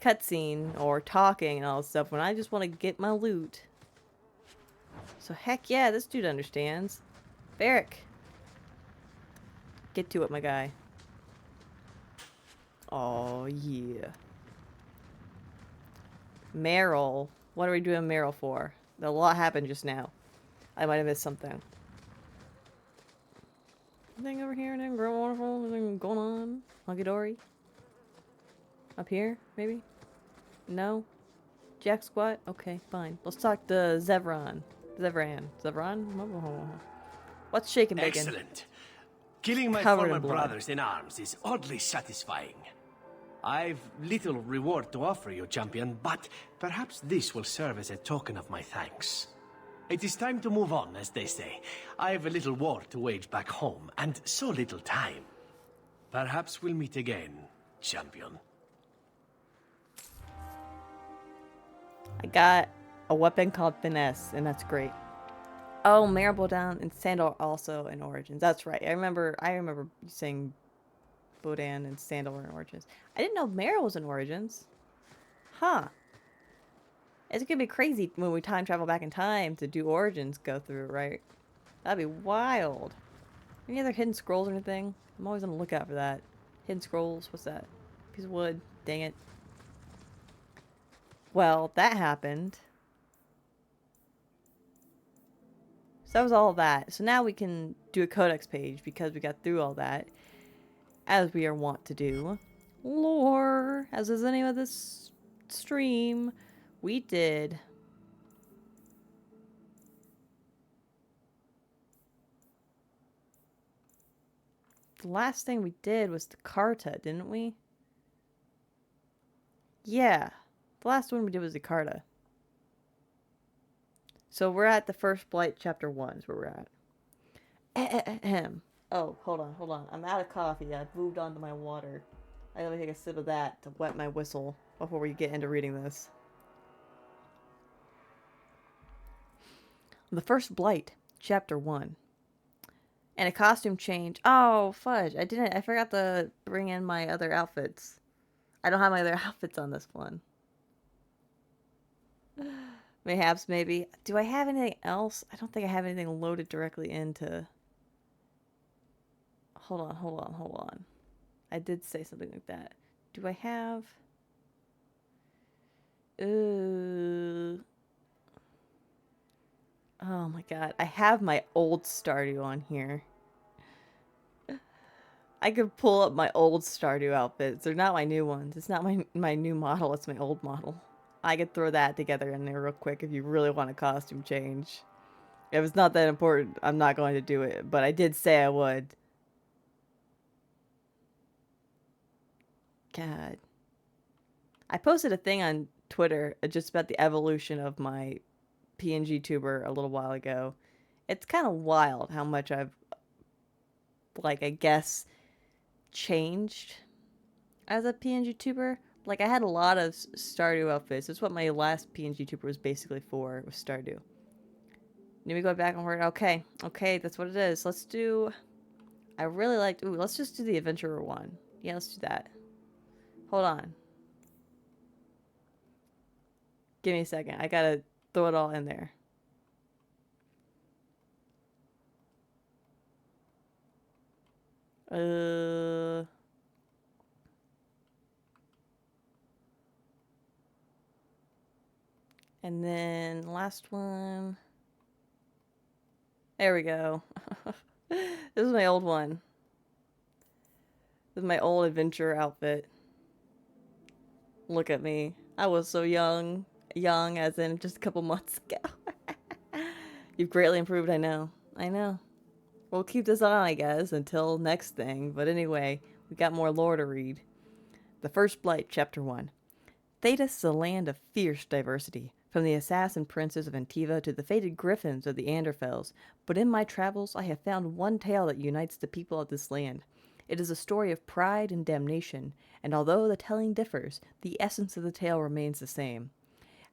cutscene or talking and all this stuff when I just want to get my loot. So heck yeah, this dude understands. Varric. Get to it, my guy. Oh, yeah. Meryl. What are we doing Meryl for? A lot happened just now. I might have missed something. Anything over here? Anything real wonderful? Anything going on? Hunky-dory? Up here, maybe? No? Jack squat? Okay, fine. Let's talk to Zevran. Zevran? What's shaking, bacon? Excellent. Killing my Covered former in blood. brothers in arms is oddly satisfying. I've little reward to offer you, champion, but perhaps this will serve as a token of my thanks. It is time to move on, as they say. I have a little war to wage back home, and so little time. Perhaps we'll meet again, champion. I got a weapon called Finesse, and that's great. Oh, Maribel down and Sandal also in Origins. That's right. I remember saying Bodan and Sandal were in Origins. I didn't know Meryl was in Origins. Huh. It's gonna be crazy when we time travel back in time to do Origins go through, right? That'd be wild. Any other hidden scrolls or anything? I'm always on the lookout for that. Hidden scrolls, what's that? Piece of wood. Dang it. Well, that happened. So that was all that. So now we can do a codex page because we got through all that. As we are wont to do. Lore, as is the name of this stream. We did... The last thing we did was the Carta, didn't we? Yeah. The last one we did was the Carta. So we're at the First Blight, Chapter 1 is where we're at. Ahem. Oh, hold on. I'm out of coffee. I've moved on to my water. I gotta take a sip of that to wet my whistle before we get into reading this. The First Blight, Chapter 1. And a costume change. Oh, fudge. I forgot to bring in my other outfits. I don't have my other outfits on this one. Mayhaps, maybe. Do I have anything else? I don't think I have anything loaded directly into... Hold on. I did say something like that. Do I have... Oh my god. I have my old Stardew on here. I could pull up my old Stardew outfits. They're not my new ones. It's not my new model. It's my old model. I could throw that together in there real quick if you really want a costume change. If it's not that important, I'm not going to do it. But I did say I would. God. I posted a thing on Twitter just about the evolution of my pngtuber a little while ago. It's kind of wild how much I've, like, I guess, changed as a pngtuber. Like, I had a lot of Stardew outfits. That's what my last pngtuber was basically for, was Stardew. Numi going back on word. Okay, that's what it is. Let's do... I really liked... Ooh, let's just do the Adventurer one. Yeah, let's do that. Hold on. Give me a second. I gotta throw it all in there. And then last one. There we go. This is my old one. This is my old adventure outfit. Look at me. I was so young. Young as in just a couple months ago. You've greatly improved, I know. We'll keep this on, I guess, until next thing. But anyway, we got more lore to read. The First Blight, Chapter 1. Thedas is a land of fierce diversity, from the assassin princes of Antiva to the fated griffins of the Anderfels. But in my travels, I have found one tale that unites the people of this land. It is a story of pride and damnation, and although the telling differs, the essence of the tale remains the same.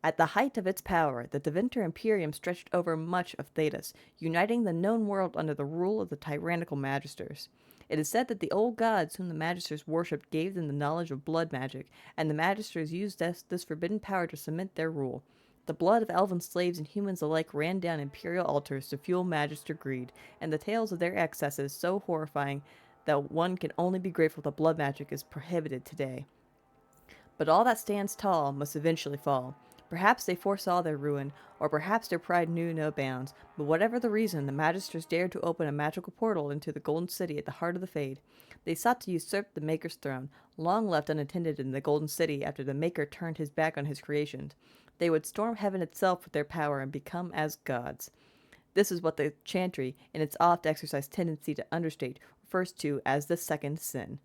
At the height of its power, the Deventer Imperium stretched over much of Thedas, uniting the known world under the rule of the tyrannical Magisters. It is said that the old gods whom the Magisters worshipped gave them the knowledge of blood magic, and the Magisters used this forbidden power to cement their rule. The blood of elven slaves and humans alike ran down imperial altars to fuel magister greed, and the tales of their excesses so horrifying that one can only be grateful that blood magic is prohibited today. But all that stands tall must eventually fall. Perhaps they foresaw their ruin, or perhaps their pride knew no bounds, but whatever the reason, the Magisters dared to open a magical portal into the Golden City at the heart of the Fade. They sought to usurp the Maker's throne, long left unattended in the Golden City after the Maker turned his back on his creations. They would storm heaven itself with their power and become as gods. This is what the Chantry, in its oft-exercised tendency to understate, refers to as the second sin.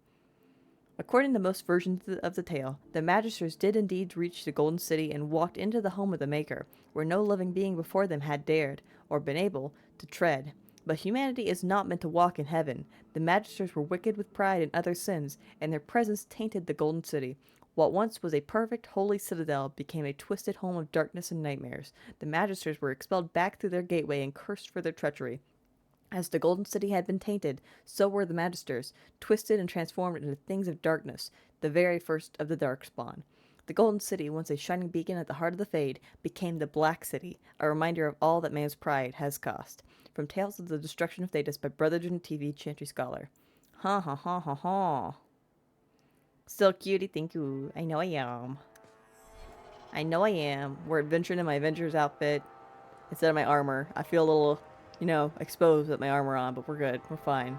According to most versions of the tale, the Magisters did indeed reach the Golden City and walked into the home of the Maker, where no living being before them had dared, or been able, to tread. But humanity is not meant to walk in heaven. The Magisters were wicked with pride and other sins, and their presence tainted the Golden City. What once was a perfect, holy citadel became a twisted home of darkness and nightmares. The Magisters were expelled back through their gateway and cursed for their treachery. As the Golden City had been tainted, so were the Magisters, twisted and transformed into things of darkness, the very first of the Darkspawn. The Golden City, once a shining beacon at the heart of the Fade, became the Black City, a reminder of all that man's pride has cost. From Tales of the Destruction of Thedas by Brotherton TV Chantry Scholar. Ha ha ha ha ha. Still cutie, thank you. I know I am. I know I am. We're adventuring in my Avengers outfit instead of my armor. I feel a little, exposed with my armor on, but we're good. We're fine.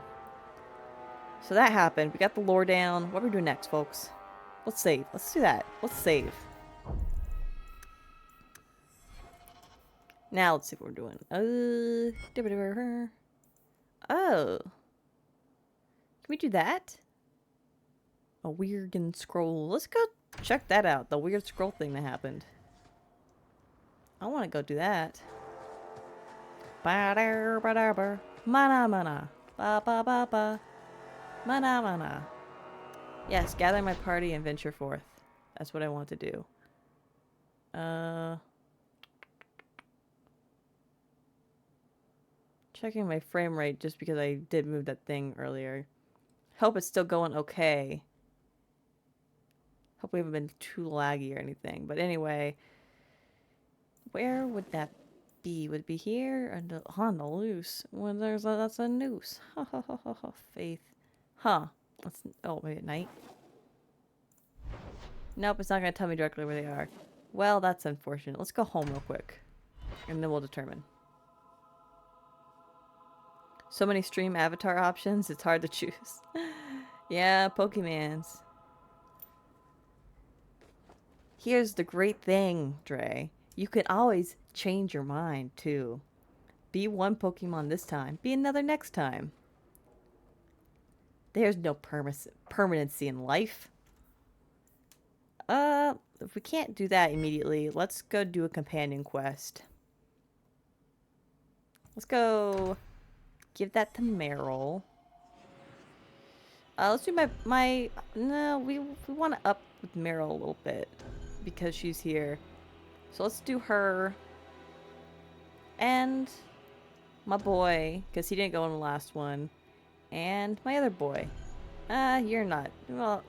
So that happened. We got the lore down. What are we doing next, folks? Let's save. Let's do that. Let's save. Now let's see what we're doing. Oh. Can we do that? A weird scroll. Let's go check that out. The weird scroll thing that happened. I want to go do that. Mana mana. Ba ba ba ba. Mana mana. Yes, gather my party and venture forth. That's what I want to do. Checking my frame rate just because I did move that thing earlier. Hope it's still going okay. Hope we haven't been too laggy or anything. But anyway, where would that be? Would it be here or on the loose? When that's a noose. Ha ha ha ha ha. Faith. Huh. Maybe at night. Nope, it's not gonna tell me directly where they are. Well, that's unfortunate. Let's go home real quick, and then we'll determine. So many stream avatar options, it's hard to choose. Yeah, Pokemans. Here's the great thing, Dre. You can always change your mind, too. Be one Pokemon this time, be another next time. There's no permanency in life. If we can't do that immediately, let's go do a companion quest. Let's go give that to Meryl. Let's do no, we want to up with Meryl a little bit because she's here. So let's do her and my boy, because he didn't go in the last one, and my other boy. You're not. Well,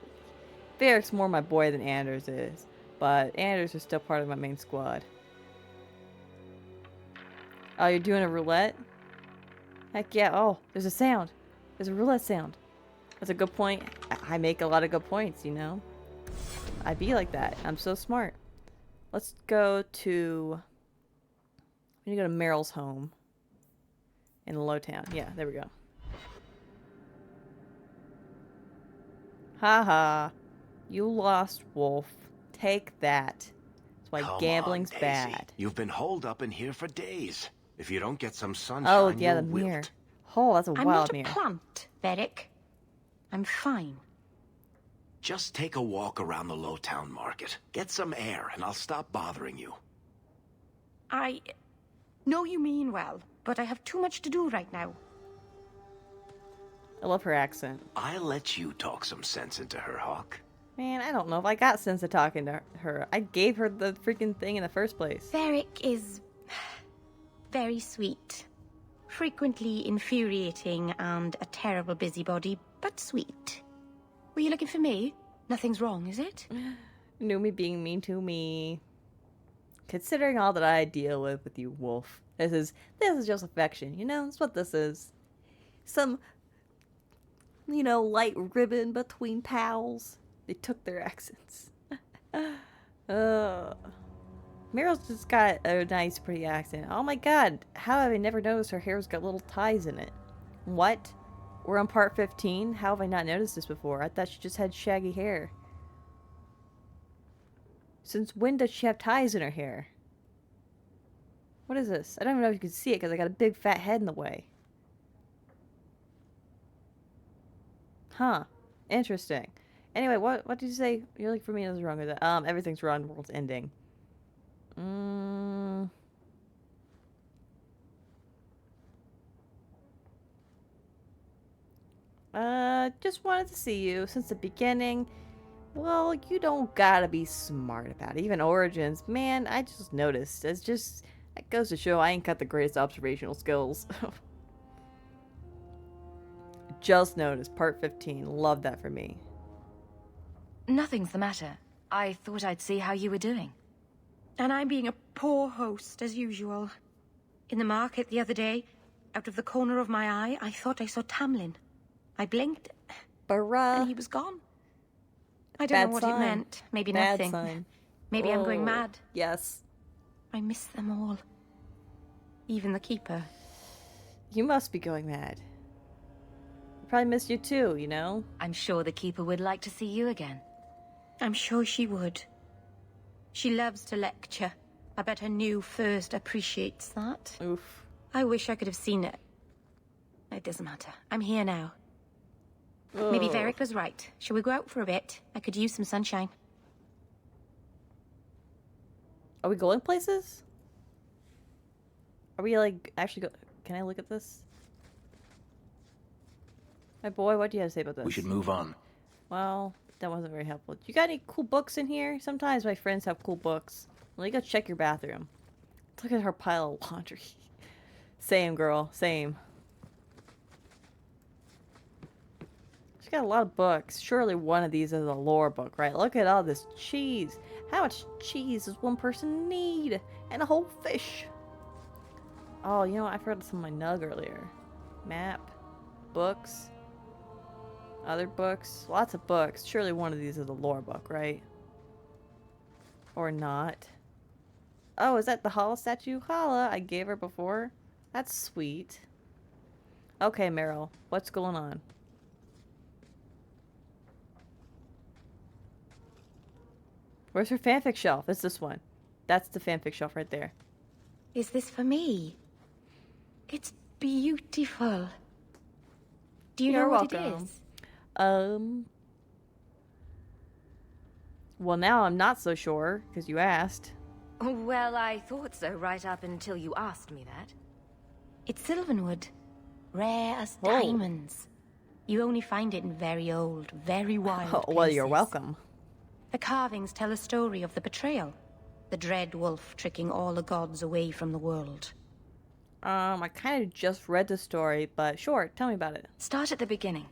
Varric's more my boy than Anders is, but Anders is still part of my main squad. Oh, you're doing a roulette? Heck yeah. Oh, there's a sound. There's a roulette sound. That's a good point. I make a lot of good points, you know? I be like that. I'm so smart. Let's go to... We need to go to Meryl's home. In Lowtown. Yeah, there we go. Haha. You lost, Wolf. Take that. That's why gambling's bad. You've been holed up in here for days. If you don't get some sunshine, oh, yeah, the you'll mirror. wilt. Oh, that's a wild mirror. I'm not a plant, Varric. I'm fine. Just take a walk around the Lowtown market. Get some air, and I'll stop bothering you. I know you mean well, but I have too much to do right now. I love her accent. I'll let you talk some sense into her, Hawk. Man, I don't know if I got sense of talking to her. I gave her the freaking thing in the first place. Varric is very sweet. Frequently infuriating and a terrible busybody, but sweet. Were you looking for me? Nothing's wrong, is it? Numi being mean to me. Considering all that I deal with you, Wolf, this is just affection. You know, that's what this is. Some, light ribbon between pals. They took their accents. Meryl's just got a nice, pretty accent. Oh my god, how have I never noticed her hair's got little ties in it? What? We're on part 15? How have I not noticed this before? I thought she just had shaggy hair. Since when does she have ties in her hair? What is this? I don't even know if you can see it because I got a big fat head in the way. Huh. Interesting. Anyway, what did you say? You're like, for me, nothing's wrong with it. Everything's wrong. World's ending. Just wanted to see you since the beginning. Well, you don't gotta be smart about it. Even Origins, man, I just noticed. It's just, that goes to show I ain't got the greatest observational skills. Just noticed, part 15. Love that for me. Nothing's the matter. I thought I'd see how you were doing. And I'm being a poor host, as usual. In the market the other day, out of the corner of my eye, I thought I saw Tamlin. I blinked, and he was gone. I don't know what it meant. Maybe nothing. Sign. Maybe I'm going mad. Yes. I miss them all. Even the Keeper. You must be going mad. I probably missed you too, you know? I'm sure the Keeper would like to see you again. I'm sure she would. She loves to lecture. I bet her new first appreciates that. Oof. I wish I could have seen it. It doesn't matter. I'm here now. Maybe Varric was right. Shall we go out for a bit? I could use some sunshine. Are we going places? Are we, like, actually go... Can I look at this? My boy, what do you have to say about this? We should move on. Well, that wasn't very helpful. You got any cool books in here? Sometimes my friends have cool books. Well, you go check your bathroom. Look at her pile of laundry. Same, girl. Same. She's got a lot of books. Surely one of these is a lore book, right? Look at all this cheese. How much cheese does one person need? And a whole fish. Oh, you know what? I forgot some of my nug earlier. Map. Books. Other books. Lots of books. Surely one of these is a lore book, right? Or not. Oh, is that the Hala statue? Hala, I gave her before. That's sweet. Okay, Meryl. What's going on? Where's her fanfic shelf? It's this one. That's the fanfic shelf right there. Is this for me? It's beautiful. Do you know what it is? Well, now I'm not so sure, because you asked. Well, I thought so right up until you asked me that. It's Sylvanwood. Rare as diamonds. You only find it in very old, very wild places. Well, you're welcome. The carvings tell a story of the betrayal. The dread wolf tricking all the gods away from the world. I kind of just read the story, but sure, tell me about it. Start at the beginning.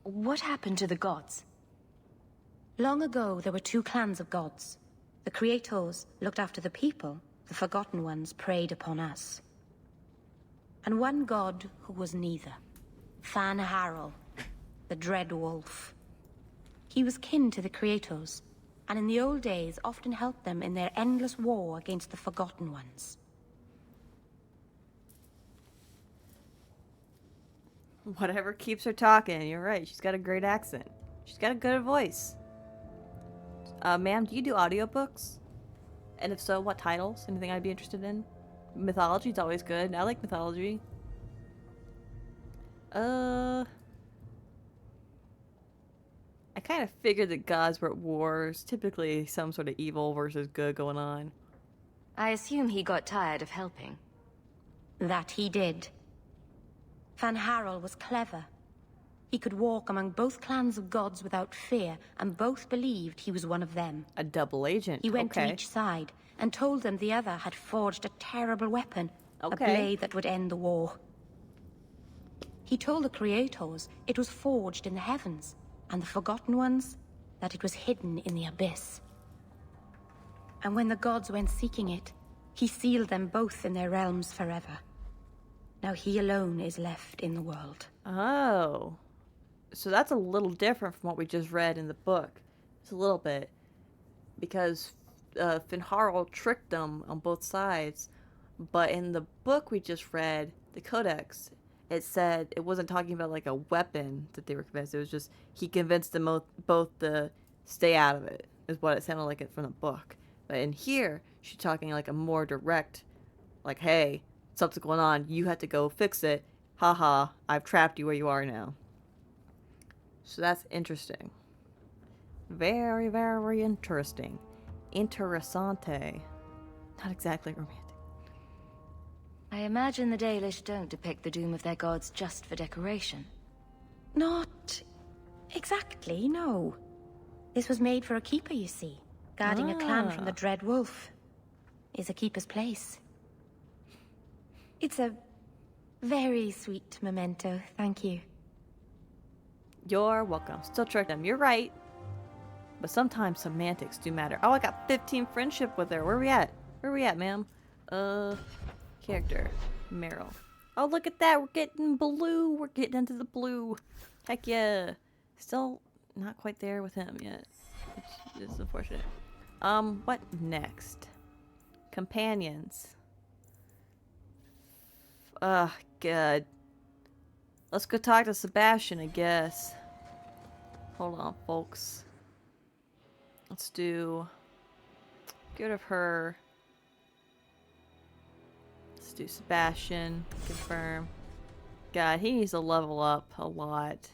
What happened to the gods? Long ago, there were two clans of gods. The Creators looked after the people, the Forgotten Ones preyed upon us. And one god who was neither. Fan Harel, the Dread Wolf. He was kin to the Creators, and in the old days often helped them in their endless war against the Forgotten Ones. Whatever keeps her talking, you're right. She's got a great accent. She's got a good voice. Ma'am, do you do audiobooks? And if so, what titles? Anything I'd be interested in? Mythology's always good. I like mythology. I kind of figured that gods were at wars. Typically some sort of evil versus good going on. I assume he got tired of helping. That he did. Fan Harel was clever. He could walk among both clans of gods without fear, and both believed he was one of them. A double agent. He went to each side and told them the other had forged a terrible weapon, a blade that would end the war. He told the Creators it was forged in the heavens, and the Forgotten Ones that it was hidden in the abyss. And when the gods went seeking it, he sealed them both in their realms forever. Now he alone is left in the world. Oh. So that's a little different from what we just read in the book. It's a little bit. Because Finharl tricked them on both sides. But in the book we just read, the Codex, it said it wasn't talking about like a weapon that they were convinced. It was just he convinced them both to stay out of it, is what it sounded like it from the book. But in here, she's talking like a more direct, like, hey, something's going on. You have to go fix it. Haha, I've trapped you where you are now. So that's interesting. Very, very interesting. Interessante. Not exactly romantic. I imagine the Dalish don't depict the doom of their gods just for decoration. Not exactly, no. This was made for a keeper, you see. Guarding a clan from the Dread Wolf is a keeper's place. It's a very sweet memento, thank you. You're welcome. Still trick them. You're right. But sometimes semantics do matter. Oh, I got 15 friendship with her. Where we at? Where we at, ma'am? Character. Meryl. Oh, look at that. We're getting blue. We're getting into the blue. Heck yeah. Still not quite there with him yet, which is unfortunate. What next? Companions. Good. Let's go talk to Sebastian, I guess. Hold on, folks. Let's get rid of her. Let's do Sebastian. Confirm. God, he needs to level up a lot.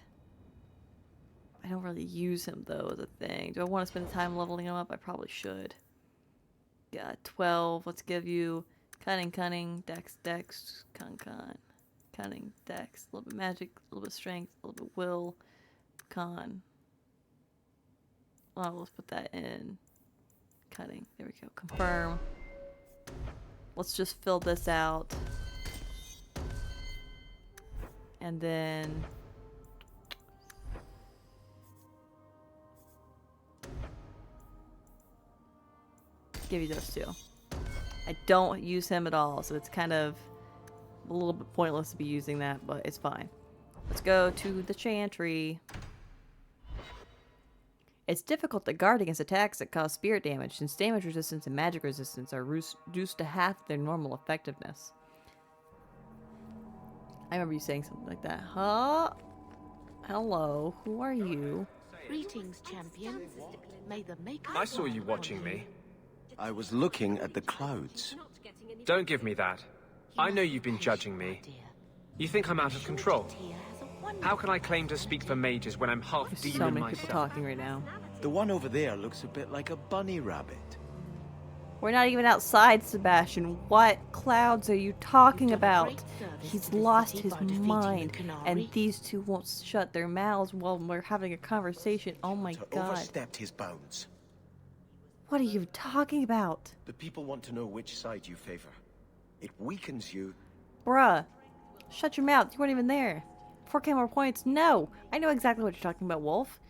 I don't really use him, though, as a thing. Do I want to spend the time leveling him up? I probably should. Got 12. Let's give you cunning, dex, con. Cunning, dex. A little bit magic, a little bit strength, a little bit will, con. Oh, let's put that in. Cunning. There we go. Confirm. Let's just fill this out. And then... give you those two. I don't use him at all, so it's kind of a little bit pointless to be using that, but it's fine. Let's go to the Chantry. It's difficult to guard against attacks that cause spirit damage, since damage resistance and magic resistance are reduced to half their normal effectiveness. I remember you saying something like that. Huh? Hello, who are you? Greetings, champion. May the maker... I saw you watching me. I was looking at the clouds. Don't give me that. I know you've been judging me. You think I'm out of control? How can I claim to speak for mages when I'm half There's demon so many myself? people talking right now. The one over there looks a bit like a bunny rabbit. We're not even outside, Sebastian. What clouds are you talking about? He's lost his mind, and these two won't shut their mouths while we're having a conversation. Oh my god. Overstepped his bounds. What are you talking about? The people want to know which side you favor. It weakens you. Bruh. Shut your mouth. You weren't even there. 4K more points. No. I know exactly what you're talking about, Wolf.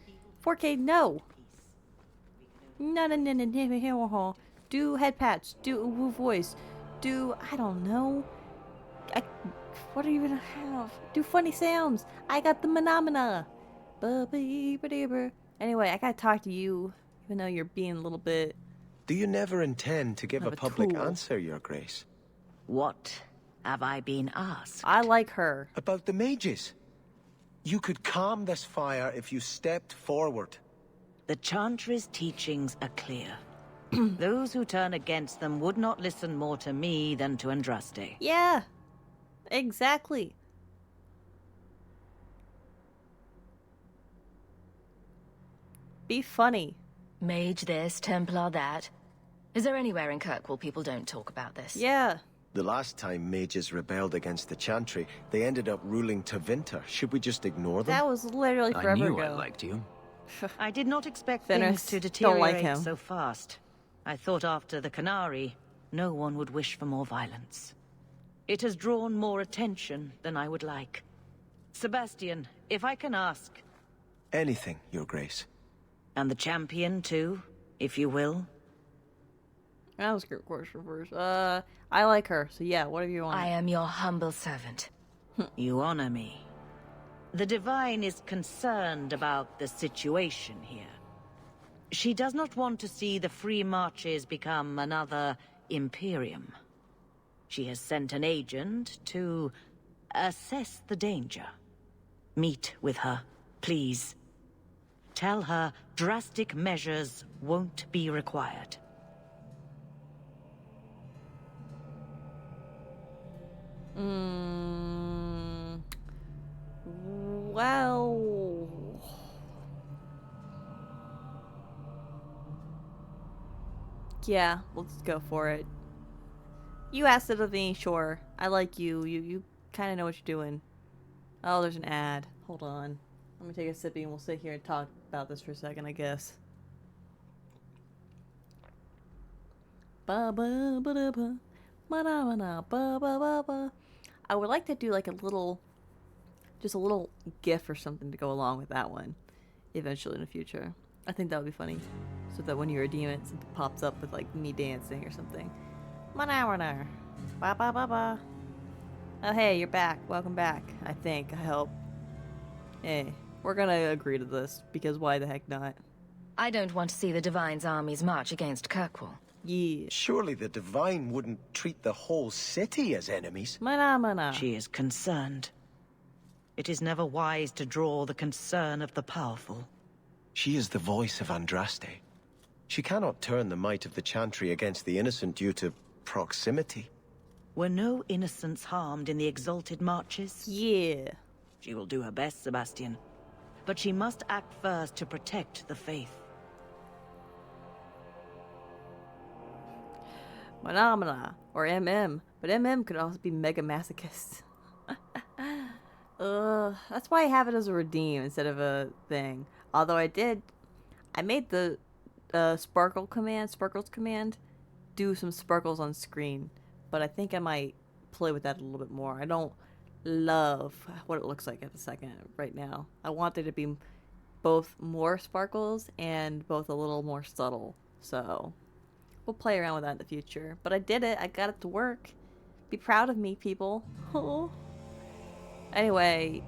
4K, no. No. Do head pats. Do a woo voice. Do, I don't know. What are you gonna have? Do funny sounds. I got the phenomena. Anyway, I gotta talk to you. Even though you're being a little bit... Do you never intend to give a public tool. answer, Your Grace? What have I been asked? I like her. About the mages. You could calm this fire if you stepped forward. The Chantry's teachings are clear. Those who turn against them would not listen more to me than to Andraste. Yeah. Exactly. Be funny. Mage this, Templar that. Is there anywhere in Kirkwall people don't talk about this? Yeah. The last time mages rebelled against the Chantry, they ended up ruling Tevinter. Should we just ignore them? That was literally forever ago. I liked you. I did not expect Fenris, things to don't like deteriorate him. so fast. I thought after the Canary, no one would wish for more violence. It has drawn more attention than I would like. Sebastian, if I can ask... Anything, Your Grace. And the champion, too, if you will? That was a good question first. I like her, so yeah, whatever you want. I am your humble servant. You honor me. The Divine is concerned about the situation here. She does not want to see the Free Marches become another Imperium. She has sent an agent to assess the danger. Meet with her, please. Tell her drastic measures won't be required. Well... Yeah, let's go for it. You asked it of me, sure. I like you. You kind of know what you're doing. Oh, there's an ad. Hold on. Let me take a sippy and we'll sit here and talk about this for a second, I guess. Ba ba ba da ba. Ba da ba da ba ba ba ba. I would like to do like a little, just a little GIF or something to go along with that one, eventually in the future. I think that would be funny, so that when you redeem it, something pops up with like me dancing or something. Ba ba ba ba ba. Oh hey, you're back. Welcome back. I think. I hope. Hey, we're gonna agree to this because why the heck not? I don't want to see the Divine's armies march against Kirkwall. Yeah. Surely the Divine wouldn't treat the whole city as enemies. She is concerned. It is never wise to draw the concern of the powerful. She is the voice of Andraste. She cannot turn the might of the Chantry against the innocent due to proximity. Were no innocents harmed in the exalted marches? Yeah. She will do her best, Sebastian. But she must act first to protect the faith. Phenomena, or MM, but MM could also be mega masochist. That's why I have it as a redeem instead of a thing. Although I made the sparkles command do some sparkles on screen, but I think I might play with that a little bit more. I don't love what it looks like at the second right now. I want there to be both more sparkles and both a little more subtle, so we'll play around with that in the future. But I did it. I got it to work. Be proud of me, people. Anyway,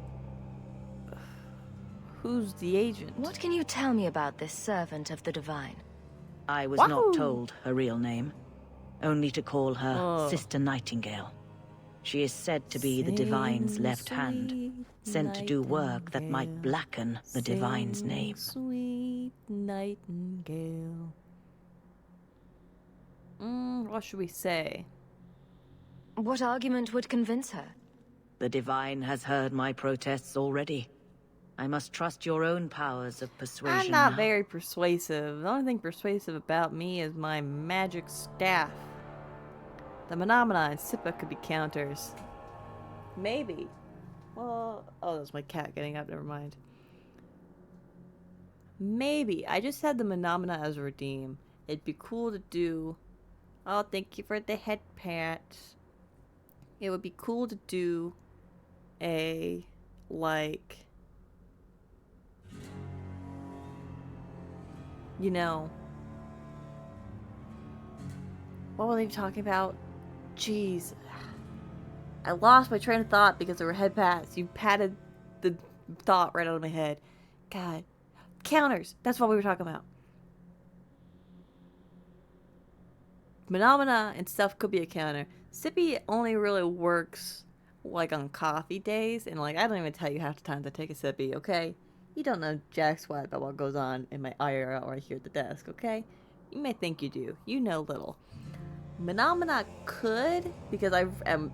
who's the agent? What can you tell me about this servant of the Divine? I was not told her real name. Only to call her Sister Nightingale. She is said to be the Divine's left hand, sent to do work that might blacken the Divine's name. Sweet Nightingale. What should we say? What argument would convince her? The Divine has heard my protests already. I must trust your own powers of persuasion. I'm not very persuasive. The only thing persuasive about me is my magic staff. The Phenomena and Sippa could be counters. Maybe. Well, oh, that's my cat getting up. Never mind. Maybe. I just had the Phenomena as a redeem. It'd be cool to do... Oh, thank you for the head pat. It would be cool to do a, like... You know... What were they talking about? Jeez. I lost my train of thought because there were head pats. You patted the thought right out of my head. God. Counters. That's what we were talking about. Phenomena and stuff could be a counter. Sippy only really works like on coffee days, and like I don't even tell you half the times I take a sippy, okay? You don't know jack squat about what goes on in my IRL right here at the desk, okay? You may think you do. You know little. Phenomena could, because I am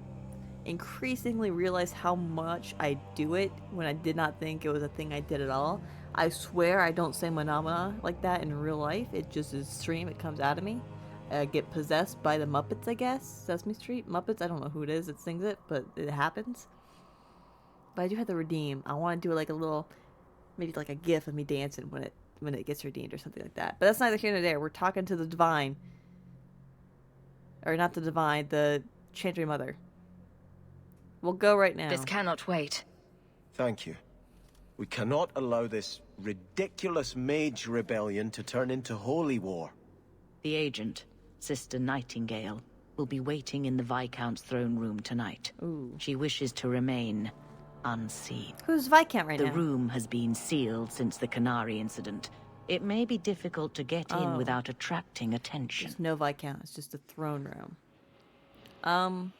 increasingly realized how much I do it when I did not think it was a thing I did at all. I swear I don't say Phenomena like that in real life. It just is stream. It comes out of me. I get possessed by the Muppets, I guess. Sesame Street Muppets. I don't know who it is that sings it, but it happens. But I do have to redeem. I want to do like a little, maybe like a GIF of me dancing when it gets redeemed or something like that. But that's neither here nor there. We're talking to the Divine. Or not the Divine, the Chantry Mother. We'll go right now. This cannot wait. Thank you. We cannot allow this ridiculous mage rebellion to turn into holy war. The agent, Sister Nightingale, will be waiting in the Viscount's throne room tonight. Ooh. She wishes to remain unseen. Who's Viscount right now? The room has been sealed since the Canary incident. It may be difficult to get in without attracting attention. There's no Viscount, it's just a throne room.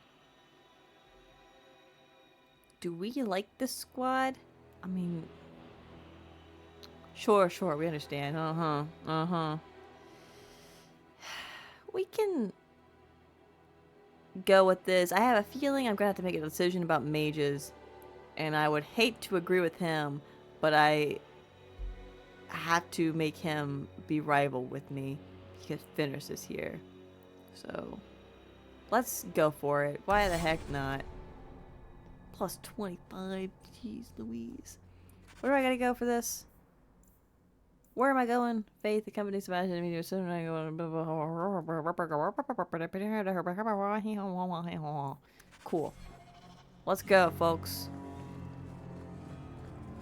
Do we like this squad? I mean... Sure, we understand. We can go with this. I have a feeling I'm gonna have to make a decision about mages. And I would hate to agree with him, but I have to make him be rival with me because Fenris is here. So, let's go for it. Why the heck not? Plus 25. Jeez Louise. Where do I gotta go for this? Where am I going? Faith, the company's imagined me to soon. I go. Cool. Let's go, folks.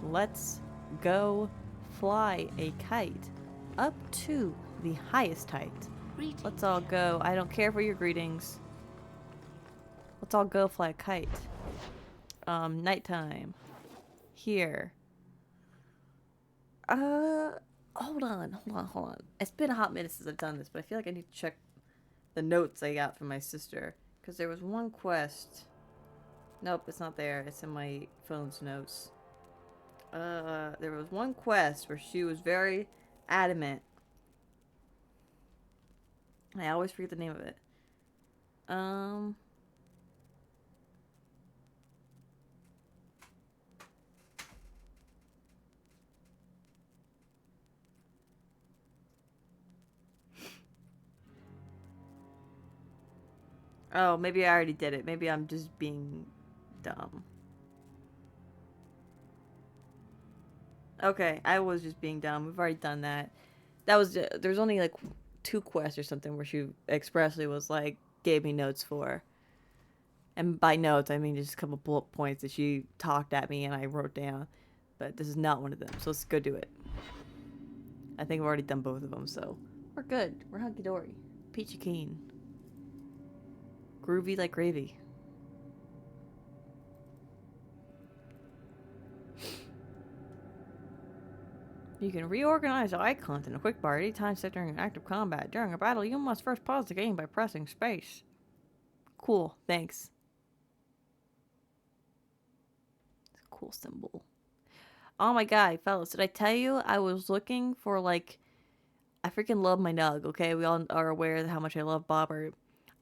Let's go fly a kite up to the highest height. Let's all go. I don't care for your greetings. Let's all go fly a kite. Nighttime. Here. Hold on. It's been a hot minute since I've done this, but I feel like I need to check the notes I got from my sister. Because there was one quest. Nope, it's not there. It's in my phone's notes. There was one quest where she was very adamant. I always forget the name of it. Oh, maybe I already did it. Maybe I'm just being dumb. Okay, I was just being dumb. We've already done that. That was there's only like 2 quests or something where she expressly was like gave me notes for. And by notes, I mean just a couple bullet points that she talked at me and I wrote down. But this is not one of them, so let's go do it. I think I've already done both of them, so we're good. We're hunky-dory. Peachy keen. Groovy like gravy. You can reorganize the icons in a quick bar anytime set during an active combat. During a battle, you must first pause the game by pressing space. Cool, thanks. It's a cool symbol. Oh my god, fellas, did I tell you I was looking for, like... I freaking love my Nug, okay? We all are aware of how much I love Bobber.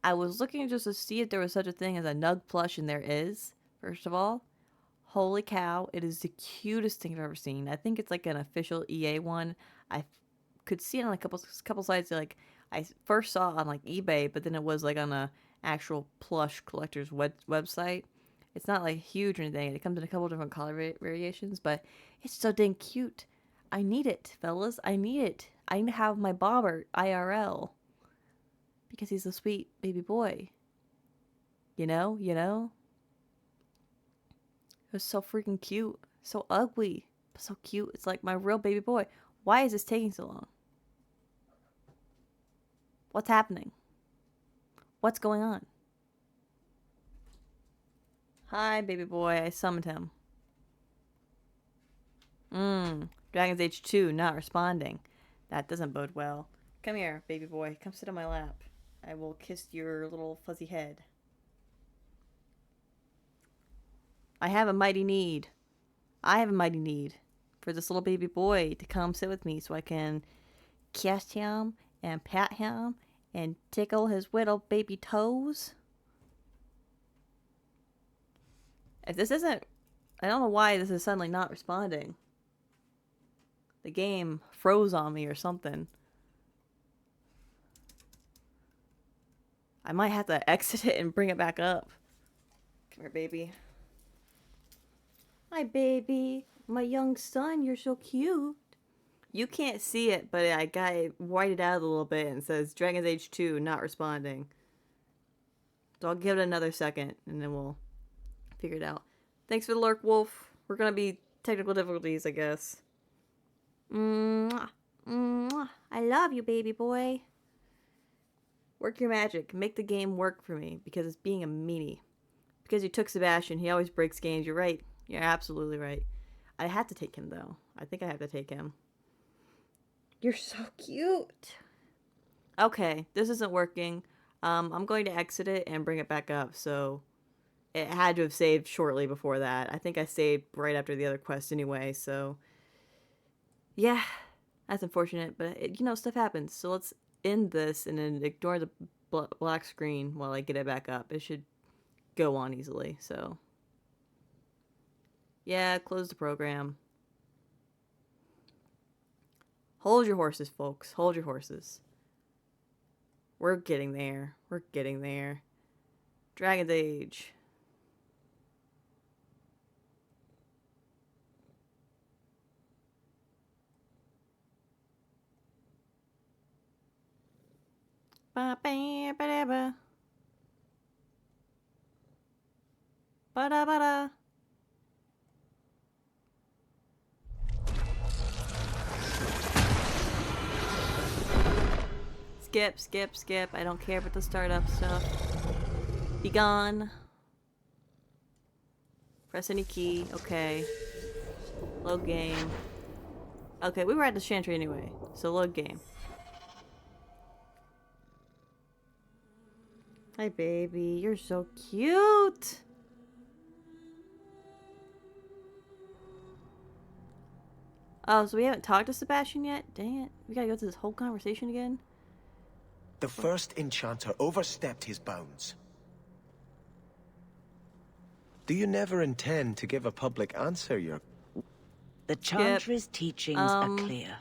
I was looking just to see if there was such a thing as a Nug plush, and there is, first of all. Holy cow, it is the cutest thing I've ever seen. I think it's like an official EA one. I could see it on a couple sites, like I first saw it on like eBay, but then it was like on a actual plush collector's website. It's not like huge or anything. It comes in a couple different color variations, but it's so dang cute. I need it, fellas. I need it. I need to have my Bobber IRL because he's a sweet baby boy. You know? It was so freaking cute. So ugly. But so cute. It's like my real baby boy. Why is this taking so long? What's happening? What's going on? Hi, baby boy. I summoned him. Dragon's Age 2 not responding. That doesn't bode well. Come here, baby boy. Come sit on my lap. I will kiss your little fuzzy head. I have a mighty need. I have a mighty need for this little baby boy to come sit with me so I can kiss him and pat him and tickle his little baby toes. If this isn't... I don't know why this is suddenly not responding. The game froze on me or something. I might have to exit it and bring it back up. Come here, baby. Hi, baby. My young son, you're so cute. You can't see it, but I got it whited out a little bit and it says Dragon's Age 2 not responding. So I'll give it another second and then we'll figure it out. Thanks for the lurk, Wolf. We're gonna be technical difficulties, I guess. Mwah. Mwah. I love you, baby boy. Work your magic. Make the game work for me, because it's being a meanie. Because you took Sebastian. He always breaks games. You're right. You're absolutely right. I had to take him, though. I think I have to take him. You're so cute. Okay, this isn't working. I'm going to exit it and bring it back up, so... It had to have saved shortly before that. I think I saved right after the other quest anyway, so... Yeah, that's unfortunate, but, you know, stuff happens. So let's end this and then ignore the black screen while I get it back up. It should go on easily, so... Yeah, close the program. Hold your horses, folks. Hold your horses. We're getting there. We're getting there. Dragon's Age. Ba-ba-ba-da-ba. Ba-da-ba-da. Skip, skip, skip. I don't care about the startup stuff. Be gone. Press any key. Okay. Load game. Okay, we were at the Chantry anyway, so load game. Hi, baby. You're so cute. Oh, so we haven't talked to Sebastian yet? Dang it. We gotta go through this whole conversation again? The first enchanter overstepped his bounds. Do you never intend to give a public answer, your... The Chantry's teachings are clear.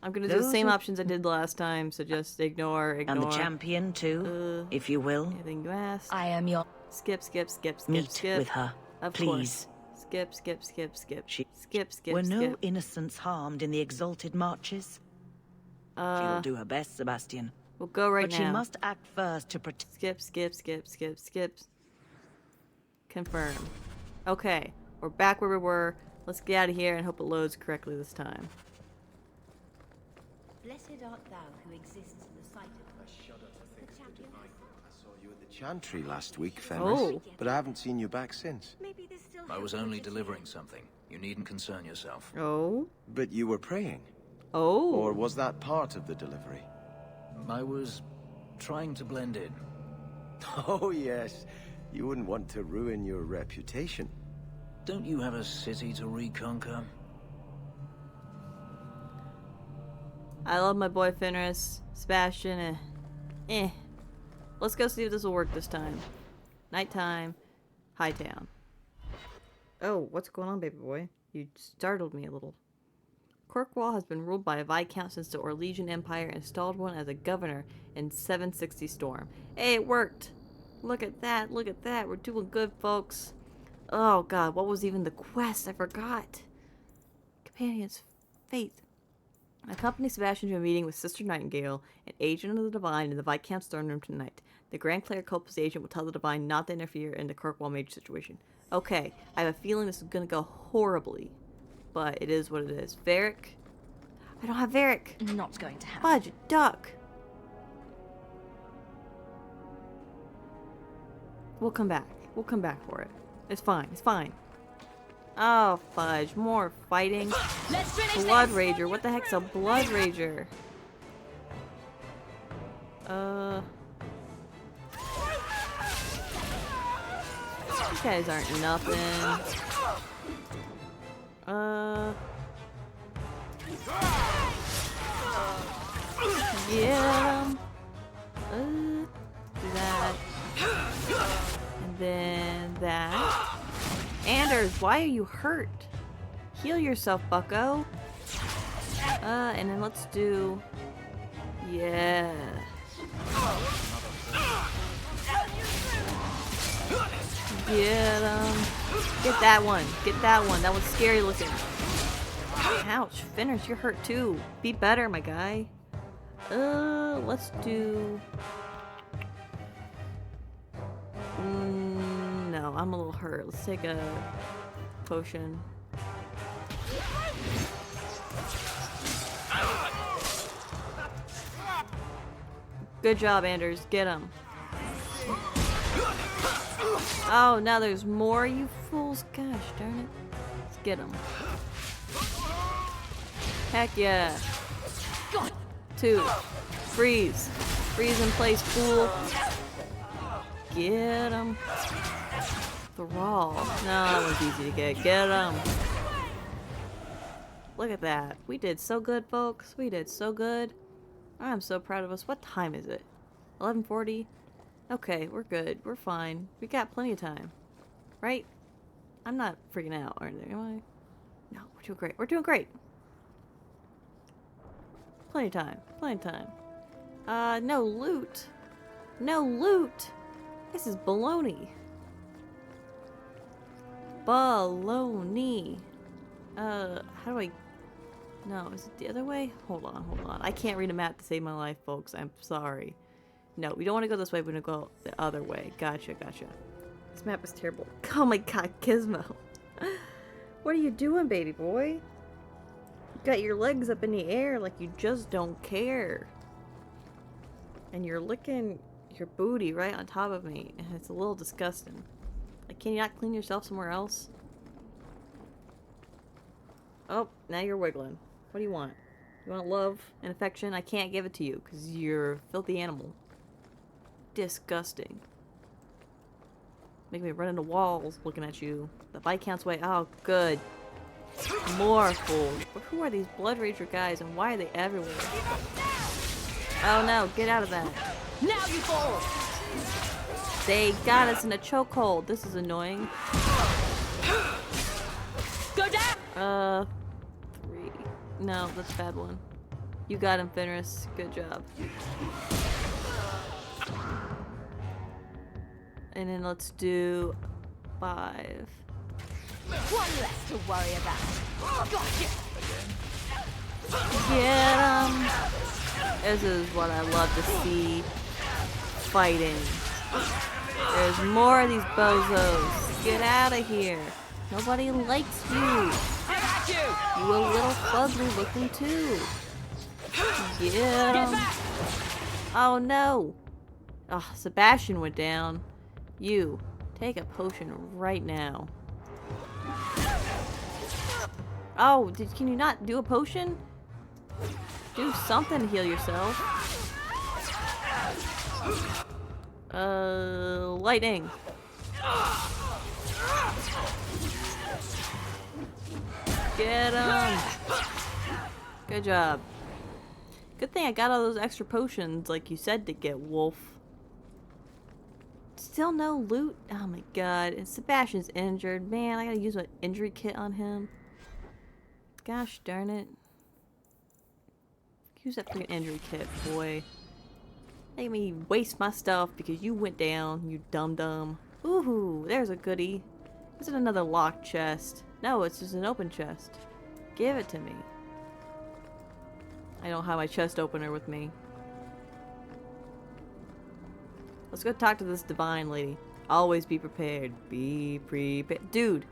I'm gonna do the same options I did last time, so just ignore. And the champion too, if you will. Anything you asked. I am your... Skip, skip, skip, skip, Meet skip. with her, of please. Course. Skip, skip, skip, skip. Skip, skip, Were no skip. innocents harmed in the exalted marches? She'll do her best, Sebastian. We'll go right but now. But she must act first to protect... Skip, skip, skip, skip, skip. Confirm. Okay, we're back where we were. Let's get out of here and hope it loads correctly this time. Blessed art thou who exists in the sight of I shudder to think of the divine. I saw you at the Chantry last week, Fenris. Oh. But I haven't seen you back since. I was only delivering something. You needn't concern yourself. Oh? But you were praying. Oh. Or was that part of the delivery? I was trying to blend in. Oh, yes. You wouldn't want to ruin your reputation. Don't you have a city to reconquer? I love my boy Fenris. Sebastian, Let's go see if this will work this time. Nighttime. Hightown. Oh, what's going on, baby boy? You startled me a little. Kirkwall has been ruled by a Viscount since the Orlesian Empire installed one as a governor in 760 Storm. Hey, it worked! Look at that, look at that. We're doing good, folks. Oh, God, what was even the quest? I forgot. Companion's Faith. Accompany Sebastian to a meeting with Sister Nightingale, an agent of the Divine, in the Viscount's throne room tonight. The Grand Cleric Culpus agent will tell the Divine not to interfere in the Kirkwall Mage situation. Okay, I have a feeling this is gonna go horribly, but it is what it is. Varric? I don't have Varric! Not going to happen. Fudge, duck! We'll come back. We'll come back for it. It's fine, it's fine. Oh, fudge. More fighting. Blood Rager. What the heck's a Blood Rager? These guys aren't nothing. Get 'em. Do that. And then that. Anders, why are you hurt? Heal yourself, bucko. And then let's do... Yeah. Get him. Get that one. Get that one. That one's scary looking. Ouch. Fenris, you're hurt too. Be better, my guy. Let's do... No, I'm a little hurt. Let's take a potion. Good job, Anders. Get him. Oh, now there's more, you fools. Gosh darn it. Let's get him. Heck yeah. 2. Freeze. Freeze in place, fool. Get him. Thrall. No, that was easy to get. Get him. Look at that. We did so good, folks. We did so good. I'm so proud of us. What time is it? 11:40? Okay, we're good. We're fine. We got plenty of time. Right? I'm not freaking out or anything, am I? No, we're doing great. We're doing great. Plenty of time. Plenty of time. No loot. No loot! This is baloney. Baloney. How do I... No, is it the other way? Hold on, hold on. I can't read a map to save my life, folks. I'm sorry. No, we don't want to go this way. We're going to go the other way. Gotcha, gotcha. This map is terrible. Oh my god, Gizmo. What are you doing, baby boy? You got your legs up in the air like you just don't care. And you're licking your booty right on top of me. And it's a little disgusting. Like, can you not clean yourself somewhere else? Oh, now you're wiggling. What do you want? You want love and affection? I can't give it to you because you're a filthy animal. Disgusting. Make me run into walls looking at you. The Viscount's way. Oh, good. More fools. But who are these Blood Rager guys and why are they everywhere? Oh no, get out of that. Now you fall! They got us in a chokehold. This is annoying. Go down! 3. No, that's a bad one. You got him, Fenris. Good job. And then let's do 5. One less to worry about. Gotcha! Get him! This is what I love to see. Fighting. There's more of these bozos. Get out of here. Nobody likes you. You a little fugly looking too. Get him. Oh no. Oh, Sebastian went down. You, take a potion right now. Oh, can you not do a potion? Do something to heal yourself. Lightning. Get him. Good job. Good thing I got all those extra potions like you said to get, Wolf. Still no loot? Oh my god. And Sebastian's injured. Man, I gotta use my injury kit on him. Gosh darn it. Use that freaking injury kit, boy. Make me waste my stuff because you went down, you dum-dum. Ooh, there's a goodie. Is it another locked chest? No, it's just an open chest. Give it to me. I don't have my chest opener with me. Let's go talk to this divine lady. Always be prepared. Be prepared. Dude,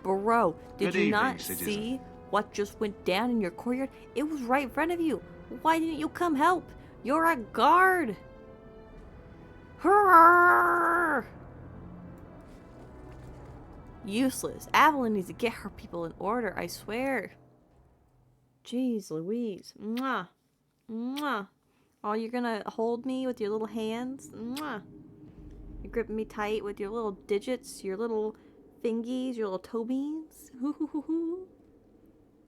bro, did you not see what just went down in your courtyard? It was right in front of you. Why didn't you come help? You're a guard. Hurrah! Useless. Avalon needs to get her people in order, I swear. Jeez Louise. Mwah. Mwah. Oh, you're gonna hold me with your little hands? Mwah. You're gripping me tight with your little digits, your little fingies, your little toe beans. Hoo hoo hoo hoo.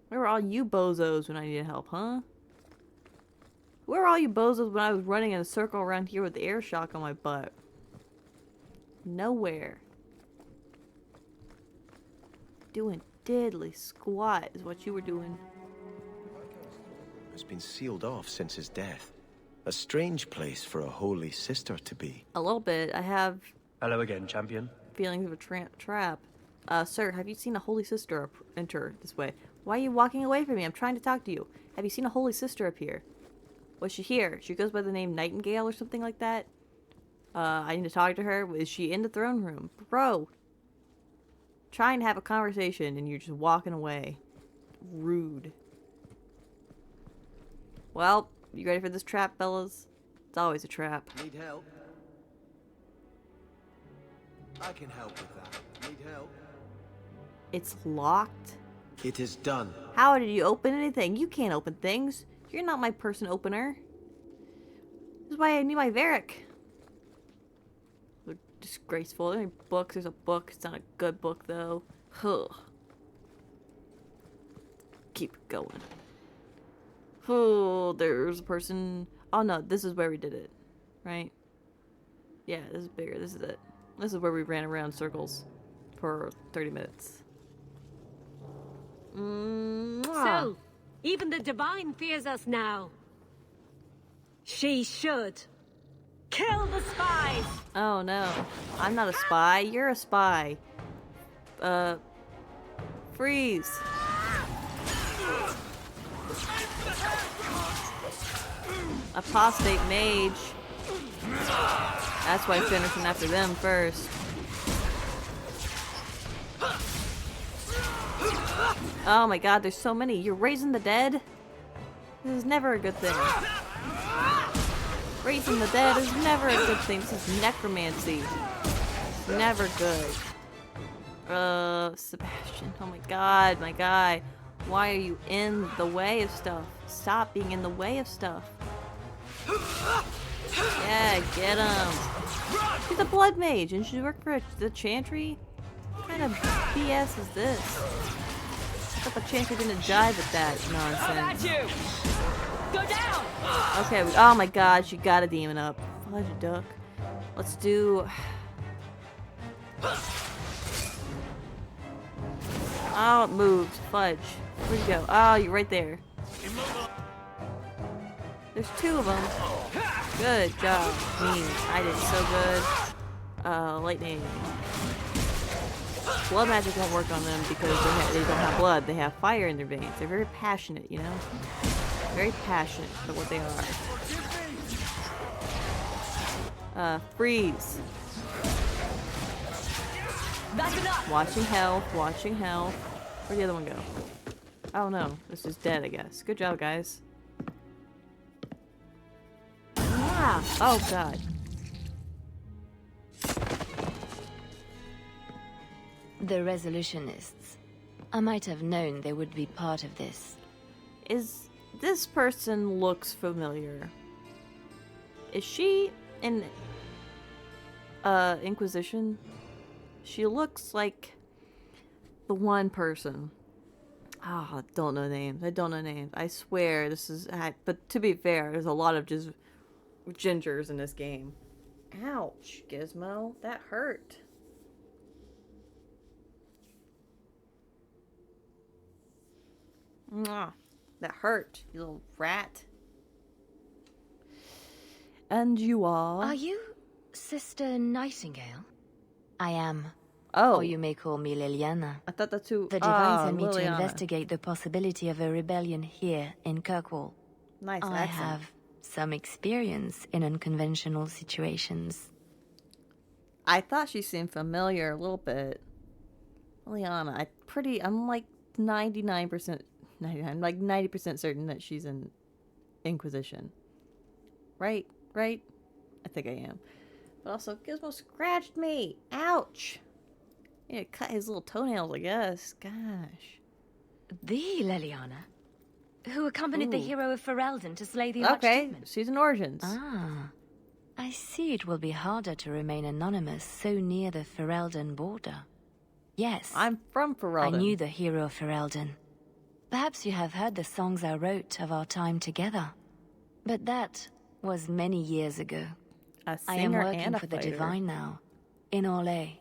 Where were all you bozos when I needed help, huh? Where were all you bozos when I was running in a circle around here with the air shock on my butt? Nowhere. Doing diddly squat is what you were doing. Has been sealed off since his death. A strange place for a holy sister to be. A little bit. I have... Hello again, champion. Feelings of a trap. Sir, have you seen a holy sister enter this way? Why are you walking away from me? I'm trying to talk to you. Have you seen a holy sister up here? Was she here? She goes by the name Nightingale or something like that. I need to talk to her. Is she in the throne room? Bro. Trying to have a conversation and you're just walking away. Rude. Well, you ready for this trap, fellas? It's always a trap. Need help? I can help with that. Need help? It's locked? It is done. How did you open anything? You can't open things. You're not my person opener. This is why I need my Varric. Disgraceful. There are books. There's a book. It's not a good book, though. Huh. Keep going. Oh, there's a person. Oh, no. This is where we did it. Right? Yeah, this is bigger. This is it. This is where we ran around circles for 30 minutes. So, even the Divine fears us now. She should. Kill the spies! Oh no. I'm not a spy. You're a spy. Freeze. Apostate mage. That's why I'm finishing after them first. Oh my god, there's so many. You're raising the dead? This is never a good thing. Raising the dead is never a good thing. This is necromancy. It's never good. Sebastian. Oh my god, my guy. Why are you in the way of stuff? Stop being in the way of stuff. Yeah, get him. She's a blood mage and she worked for the Chantry? What kind of BS is this? I thought the Chantry didn't jive with that nonsense. Go down! Okay, oh my god, she got a demon up. Fudge duck. Let's do... Oh, it moved. Fudge. Where'd you go? Oh, you're right there. There's two of them. Good job. Me. I did so good. Lightning. Blood magic won't work on them because they don't have blood. They have fire in their veins. They're very passionate, you know? Very passionate about what they are. Freeze. Watching health, watching health. Where'd the other one go? Oh no, this is dead, I guess. Good job, guys. Yeah. Oh god. The Resolutionists. I might have known they would be part of this. This person looks familiar. Is she in Inquisition? She looks like the one person. Ah, oh, I don't know names. I don't know names. I swear this is... But to be fair, there's a lot of just gingers in this game. Ouch, Gizmo. That hurt. Mwah. That hurt, you little rat. And you are? Are you Sister Nightingale? I am. Oh. Or you may call me Liliana. I thought that's who... The Divine sent me to investigate the possibility of a rebellion here in Kirkwall. Nice I accent. have some experience in unconventional situations. I thought she seemed familiar a little bit. Liliana, I'm like 99%... I'm like 90% certain that she's in Inquisition. Right? Right? I think I am. But also, Gizmo scratched me! Ouch! I need to cut his little toenails, I guess. Gosh. The Liliana? Who accompanied the hero of Ferelden to slay the Okay, Archdemon? she's in Origins. Ah. I see it will be harder to remain anonymous so near the Ferelden border. Yes. I'm from Ferelden. I knew the hero of Ferelden. Perhaps you have heard the songs I wrote of our time together. But that was many years ago. A I am singer working and a for the fighter. Divine now, in Orlais.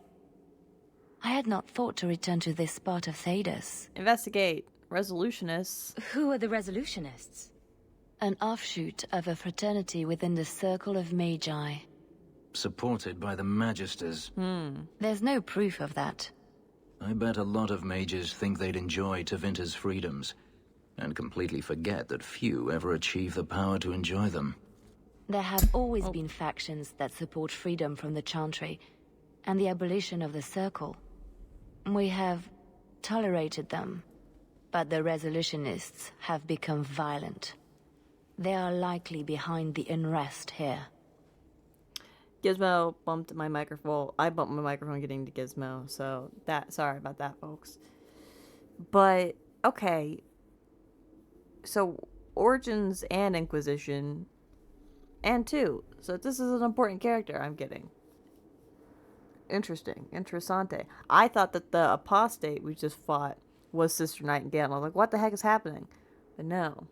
I had not thought to return to this part of Thedas. Investigate. Resolutionists. Who are the Resolutionists? An offshoot of a fraternity within the Circle of Magi. Supported by the Magisters. There's no proof of that. I bet a lot of mages think they'd enjoy Tevinter's freedoms, and completely forget that few ever achieve the power to enjoy them. There have always been factions that support freedom from the Chantry, and the abolition of the Circle. We have tolerated them, but the Resolutionists have become violent. They are likely behind the unrest here. Gizmo bumped my microphone. I bumped my microphone getting to Gizmo, so sorry about that, folks. But, okay. So, Origins and Inquisition, and 2. So this is an important character I'm getting. Interesting. Interessante. I thought that the apostate we just fought was Sister Nightingale. I was like, what the heck is happening? But no.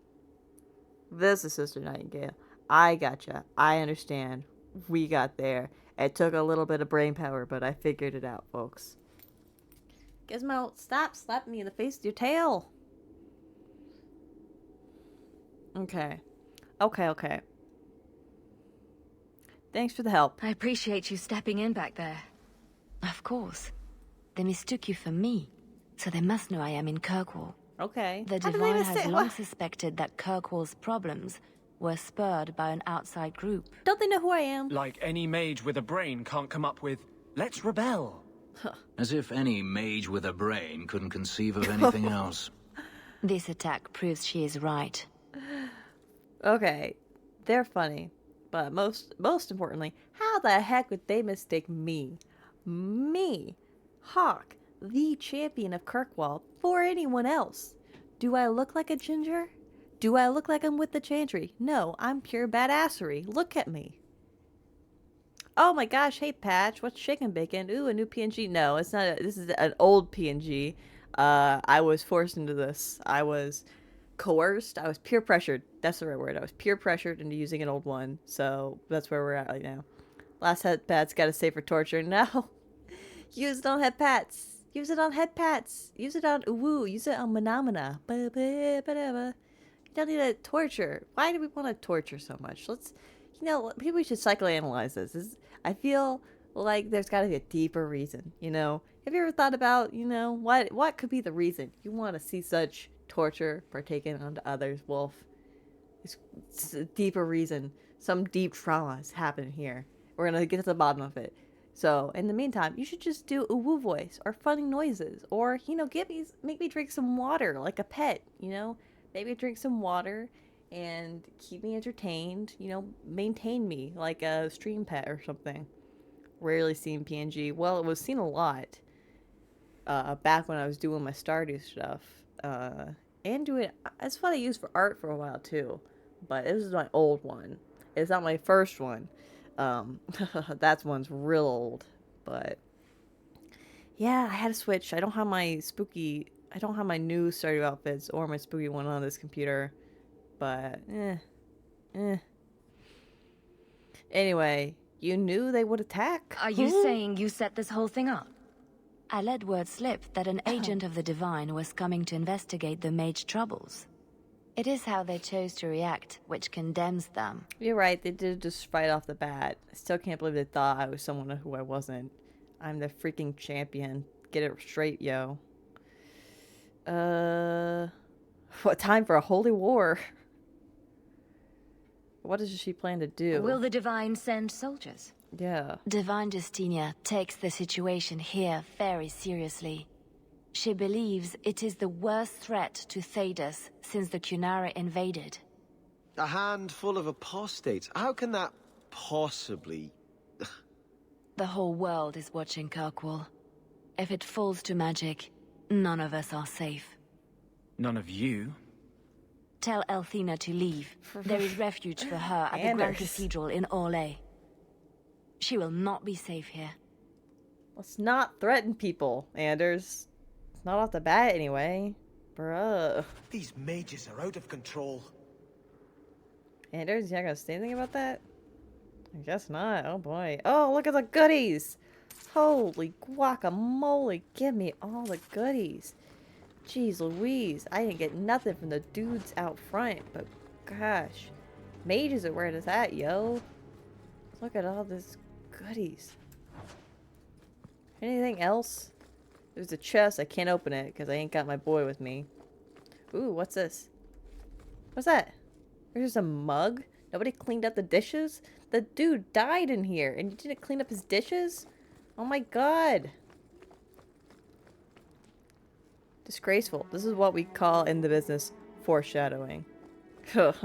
This is Sister Nightingale. I gotcha. I understand. We got there. It took a little bit of brain power, but I figured it out, folks. Gizmo, stop slapping me in the face with your tail. Okay. Okay. Thanks for the help. I appreciate you stepping in back there. Of course. They mistook you for me, so they must know I am in Kirkwall. Okay. The Divine has long suspected that Kirkwall's problems were spurred by an outside group. Don't they know who I am? Like any mage with a brain can't come up with, let's rebel. As if any mage with a brain couldn't conceive of anything else. This attack proves she is right. Okay. They're funny. But most importantly, how the heck would they mistake me? Me, Hawk, the champion of Kirkwall, for anyone else? Do I look like a ginger? Do I look like I'm with the Chantry? No, I'm pure badassery. Look at me. Oh my gosh, hey Patch, what's shaking bacon? Ooh, a new PNG. No, it's not. This is an old PNG. I was forced into this. I was coerced. I was peer pressured. That's the right word. I was peer pressured into using an old one. So that's where we're at right now. Last head pat's got to save for torture. No. Use it on head pats. Use it on head pats. Use it on uwu. Use it on Manamana. You don't need to torture. Why do we want to torture so much? Let's, maybe we should psychoanalyze this. I feel like there's got to be a deeper reason, Have you ever thought about, what could be the reason you want to see such torture partaken onto others, Wolf? It's a deeper reason. Some deep trauma is happening here. We're going to get to the bottom of it. So, in the meantime, you should just do a woo voice or funny noises or, make me drink some water like a pet, Maybe drink some water and keep me entertained, maintain me like a stream pet or something. Rarely seen PNG. Well, it was seen a lot back when I was doing my Stardew stuff. And doing, it's what I used for art for a while too. But this is my old one. It's not my first one. That one's real old, but yeah, I had to switch. I don't have my new Stardew outfits or my spooky one on this computer, but Anyway, you knew they would attack. Are you saying you set this whole thing up? I let word slip that an agent of the Divine was coming to investigate the mage troubles. It is how they chose to react, which condemns them. You're right, they did just right off the bat. I still can't believe they thought I was someone who I wasn't. I'm the freaking champion. Get it straight, yo. What time for a holy war? What does she plan to do? Will the Divine send soldiers? Yeah. Divine Justinia takes the situation here very seriously. She believes it is the worst threat to Thedas since the Cunara invaded. A handful of apostates? How can that possibly... The whole world is watching Kirkwall. If it falls to magic, none of us are safe. None of you? Tell Elthina to leave. There is refuge for her at the Grand Cathedral in Orlais. She will not be safe here. Let's not threaten people, Anders. Not off the bat, anyway. Bruh. These mages are out of control. Anders, you not gonna say anything about that? I guess not. Oh boy. Oh, look at the goodies! Holy guacamole! Give me all the goodies. Jeez Louise. I didn't get nothing from the dudes out front, but gosh. Mages are where it's at, yo. Look at all this goodies. Anything else? There's a chest. I can't open it because I ain't got my boy with me. Ooh, what's this? What's that? There's a mug? Nobody cleaned up the dishes? The dude died in here and you didn't clean up his dishes? Oh my god. Disgraceful. This is what we call in the business foreshadowing. That's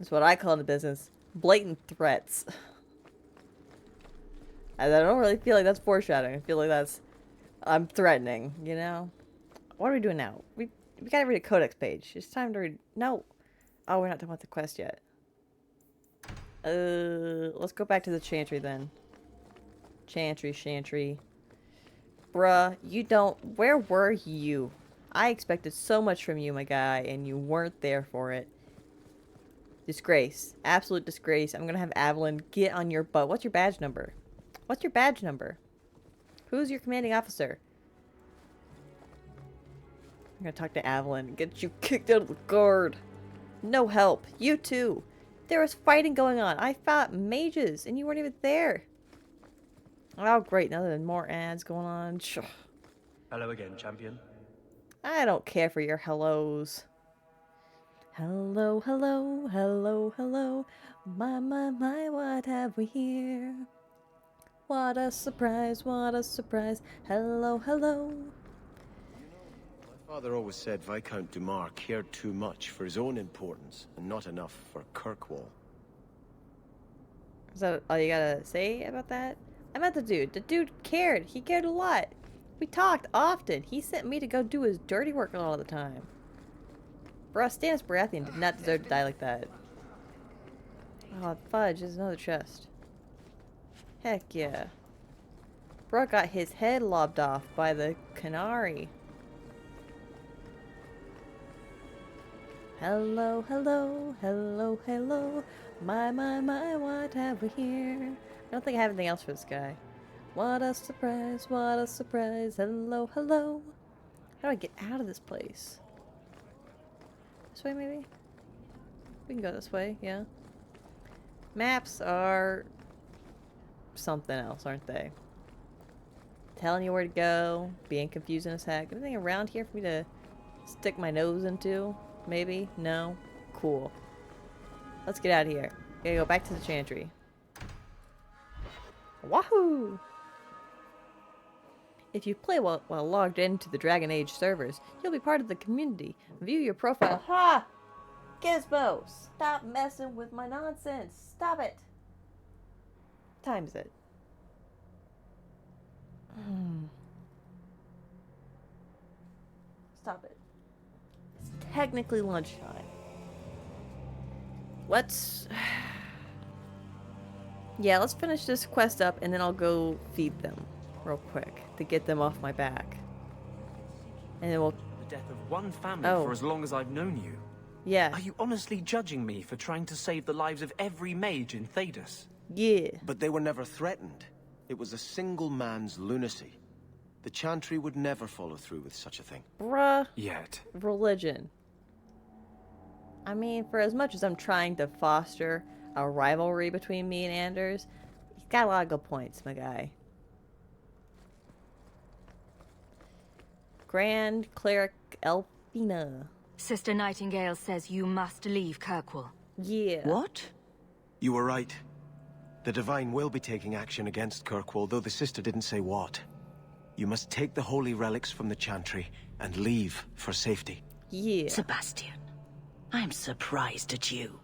what I call in the business. Blatant threats. And I don't really feel like that's foreshadowing. I feel like that's... I'm threatening, you know? What are we doing now? We gotta read a codex page. It's time to read... No! Oh, we're not done with the quest yet. Let's go back to the Chantry then. Chantry. Bruh, you don't... Where were you? I expected so much from you, my guy, and you weren't there for it. Disgrace. Absolute disgrace. I'm gonna have Avalon get on your butt. What's your badge number? What's your badge number? Who's your commanding officer? I'm gonna talk to Avalon and get you kicked out of the guard. No help. You too. There was fighting going on. I fought mages and you weren't even there. Oh great, now there's more ads going on. Hello again, champion. I don't care for your hellos. Hello, hello, hello, hello. My, what have we here? What a surprise, what a surprise. Hello, hello. My father always said Viscount Dumar cared too much for his own importance and not enough for Kirkwall. Is that all you gotta say about that? I met the dude. The dude cared. He cared a lot. We talked often. He sent me to go do his dirty work all the time. Bruh, Stannis Baratheon did not deserve to die like that. Oh, fudge. There's another chest. Heck yeah. Bruh got his head lobbed off by the Canary. Hello, hello, hello, hello. My, what have we here? I don't think I have anything else for this guy. What a surprise, what a surprise. Hello, hello. How do I get out of this place? This way, maybe? We can go this way, yeah. Maps are something else, aren't they? Telling you where to go, being confusing as heck. Anything around here for me to stick my nose into? Maybe? No? Cool. Let's get out of here. Gotta go back to the Chantry. Wahoo! If you play while logged into the Dragon Age servers, you'll be part of the community. View your profile. Ha! Gizmo! Stop messing with my nonsense! Stop it! What time is it? Stop it. It's technically lunchtime. Let's... Yeah, let's finish this quest up and then I'll go feed them real quick to get them off my back. And then we'll... The death of one family for as long as I've known you. Yeah. Are you honestly judging me for trying to save the lives of every mage in Thedas? Yeah. But they were never threatened. It was a single man's lunacy. The Chantry would never follow through with such a thing. Bruh. Yet. Religion. I mean, for as much as I'm trying to foster a rivalry between me and Anders, he's got a lot of good points, my guy. Grand Cleric Elfina. Sister Nightingale says you must leave Kirkwall. Yeah. What? You were right. The Divine will be taking action against Kirkwall, though the sister didn't say what. You must take the holy relics from the Chantry and leave for safety. Yeah. Sebastian, I'm surprised at you.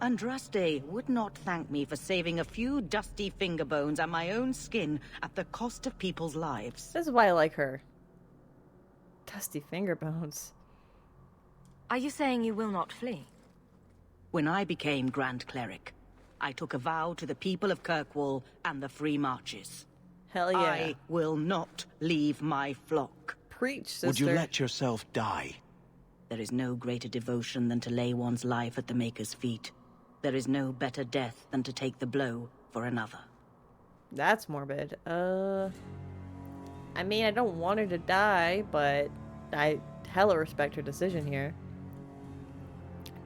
Andraste would not thank me for saving a few dusty finger bones and my own skin at the cost of people's lives. This is why I like her. Dusty finger bones. Are you saying you will not flee? When I became Grand Cleric, I took a vow to the people of Kirkwall and the Free Marches. Hell yeah. I will not leave my flock. Preach, sister. Would you let yourself die? There is no greater devotion than to lay one's life at the Maker's feet. There is no better death than to take the blow for another. That's morbid. I mean, I don't want her to die, but I hella respect her decision here.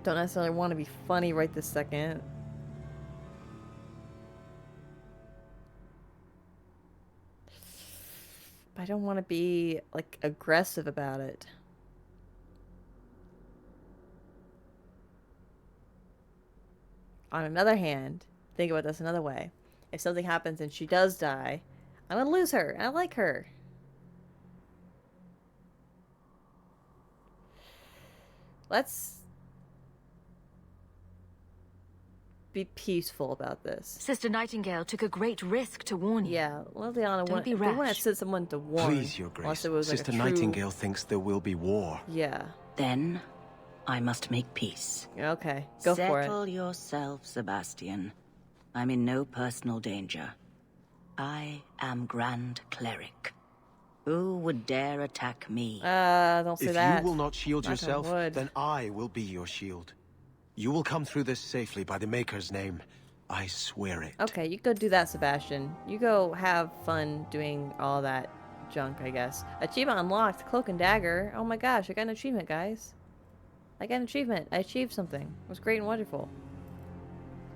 Don't necessarily want to be funny right this second. But I don't want to be, like, aggressive about it. On another hand, think about this another way. If something happens and she does die, I'm gonna lose her. I like her. Let's be peaceful about this. Sister Nightingale took a great risk to warn you. Yeah, Liliana Don't be they want to rash. send someone to warn. Please, Your Grace. It was Sister like a true... Nightingale thinks there will be war. Yeah. Then, I must make peace. Okay, go for it. Settle yourself, Sebastian. I'm in no personal danger. I am Grand Cleric. Who would dare attack me? Don't say that. If you will not shield yourself, wood. then I will be your shield. You will come through this safely by the Maker's name. I swear it. Okay, you go do that, Sebastian. You go have fun doing all that junk, I guess. Achievement unlocked, Cloak and Dagger. Oh my gosh, I got an achievement, guys. I got an achievement. I achieved something. It was great and wonderful.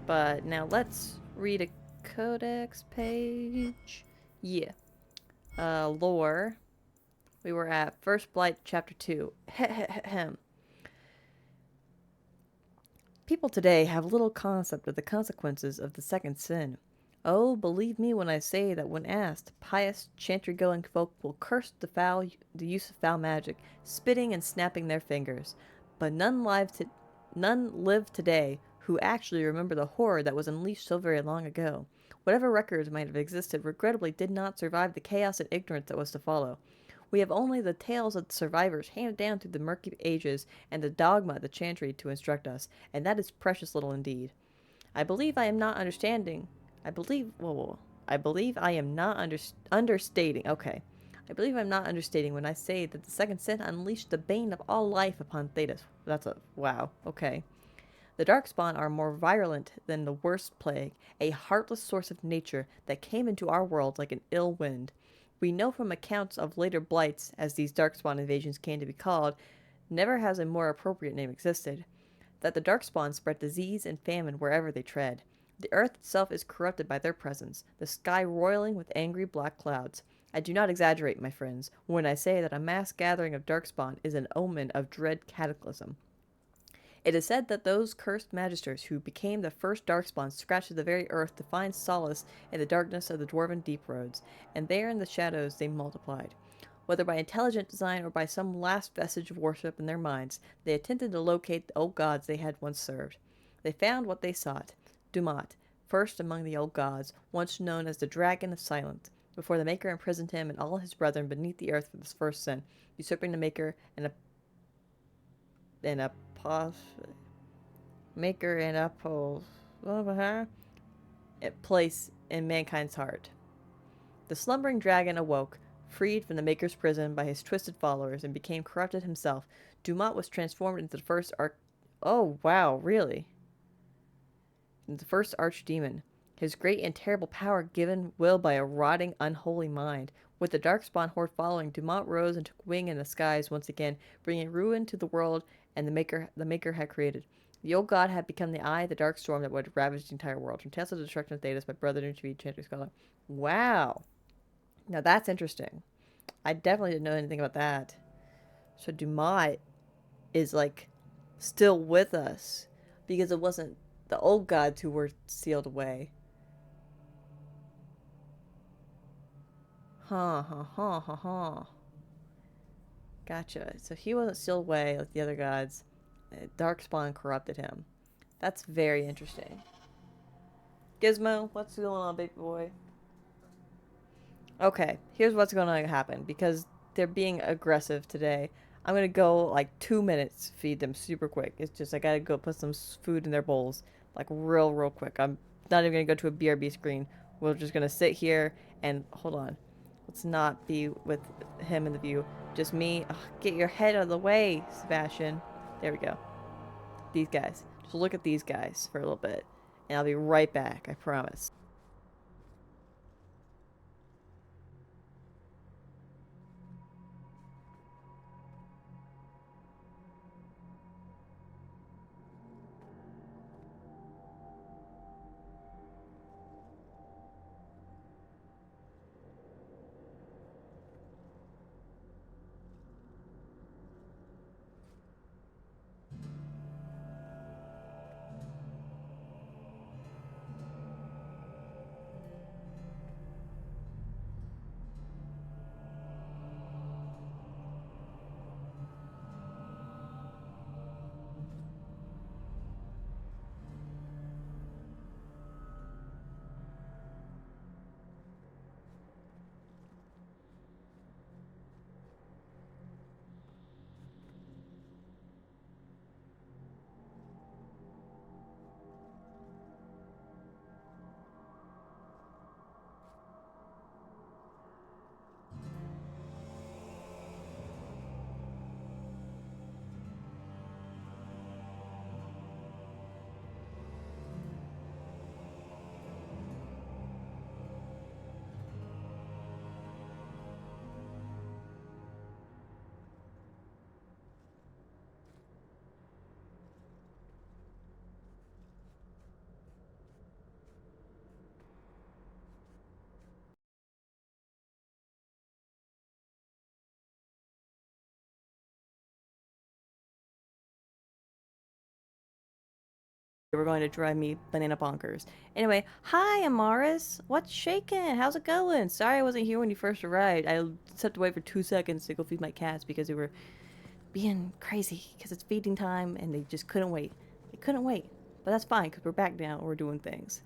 But now let's read a codex page. Yeah. Lore. We were at First Blight, Chapter 2. People today have little concept of the consequences of the second sin. Oh, believe me when I say that when asked, pious, chantry-going folk will curse the use of foul magic, spitting and snapping their fingers. But none live today who actually remember the horror that was unleashed so very long ago. Whatever records might have existed regrettably did not survive the chaos and ignorance that was to follow. We have only the tales of the survivors handed down through the murky ages and the dogma of the chantry to instruct us, and that is precious little indeed. I believe I am not understating. Okay. I believe I'm not understating when I say that the second sin unleashed the bane of all life upon Thetis. Wow. Okay. The Darkspawn are more virulent than the worst plague, a heartless source of nature that came into our world like an ill wind. We know from accounts of later blights, as these Darkspawn invasions came to be called, never has a more appropriate name existed, that the Darkspawn spread disease and famine wherever they tread. The earth itself is corrupted by their presence, the sky roiling with angry black clouds. I do not exaggerate, my friends, when I say that a mass gathering of Darkspawn is an omen of dread cataclysm. It is said that those cursed magisters who became the first Darkspawn scratched the very earth to find solace in the darkness of the dwarven deep roads, and there in the shadows they multiplied. Whether by intelligent design or by some last vestige of worship in their minds, they attempted to locate the old gods they had once served. They found what they sought, Dumat, first among the old gods, once known as the Dragon of Silence, before the Maker imprisoned him and all his brethren beneath the earth for this first sin, usurping the Maker and place in mankind's heart. The slumbering dragon awoke, freed from the Maker's prison by his twisted followers, and became corrupted himself. Dumat was transformed into the first Oh, wow, really? Into the first archdemon. His great and terrible power given will by a rotting, unholy mind. With the Darkspawn horde following, Dumat rose and took wing in the skies once again, bringing ruin to the world and the Maker had created. The old god had become the eye of the dark storm that would ravage the entire world. From Tales of the Destruction of Thetis by Brother Numi, Chantry Scholar. Wow. Now that's interesting. I definitely didn't know anything about that. So Dumat is like still with us because it wasn't the old gods who were sealed away. Huh. Gotcha. So he wasn't sealed away like the other gods. Darkspawn corrupted him. That's very interesting. Gizmo, what's going on, baby boy? Okay, here's what's going to happen. Because they're being aggressive today, I'm going to go like 2 minutes, feed them super quick. It's just I got to go put some food in their bowls. Like real quick. I'm not even going to go to a BRB screen. We're just going to sit here and hold on. Let's not be with him in the view. Just me. Ugh, get your head out of the way, Sebastian. There we go. These guys. Just look at these guys for a little bit. And I'll be right back, I promise. They were going to drive me banana bonkers. Anyway, hi Amaris. What's shaking? How's it going? Sorry I wasn't here when you first arrived. I stepped away for 2 seconds to go feed my cats because they were being crazy because it's feeding time and they just couldn't wait. They couldn't wait. But that's fine because we're back now and we're doing things.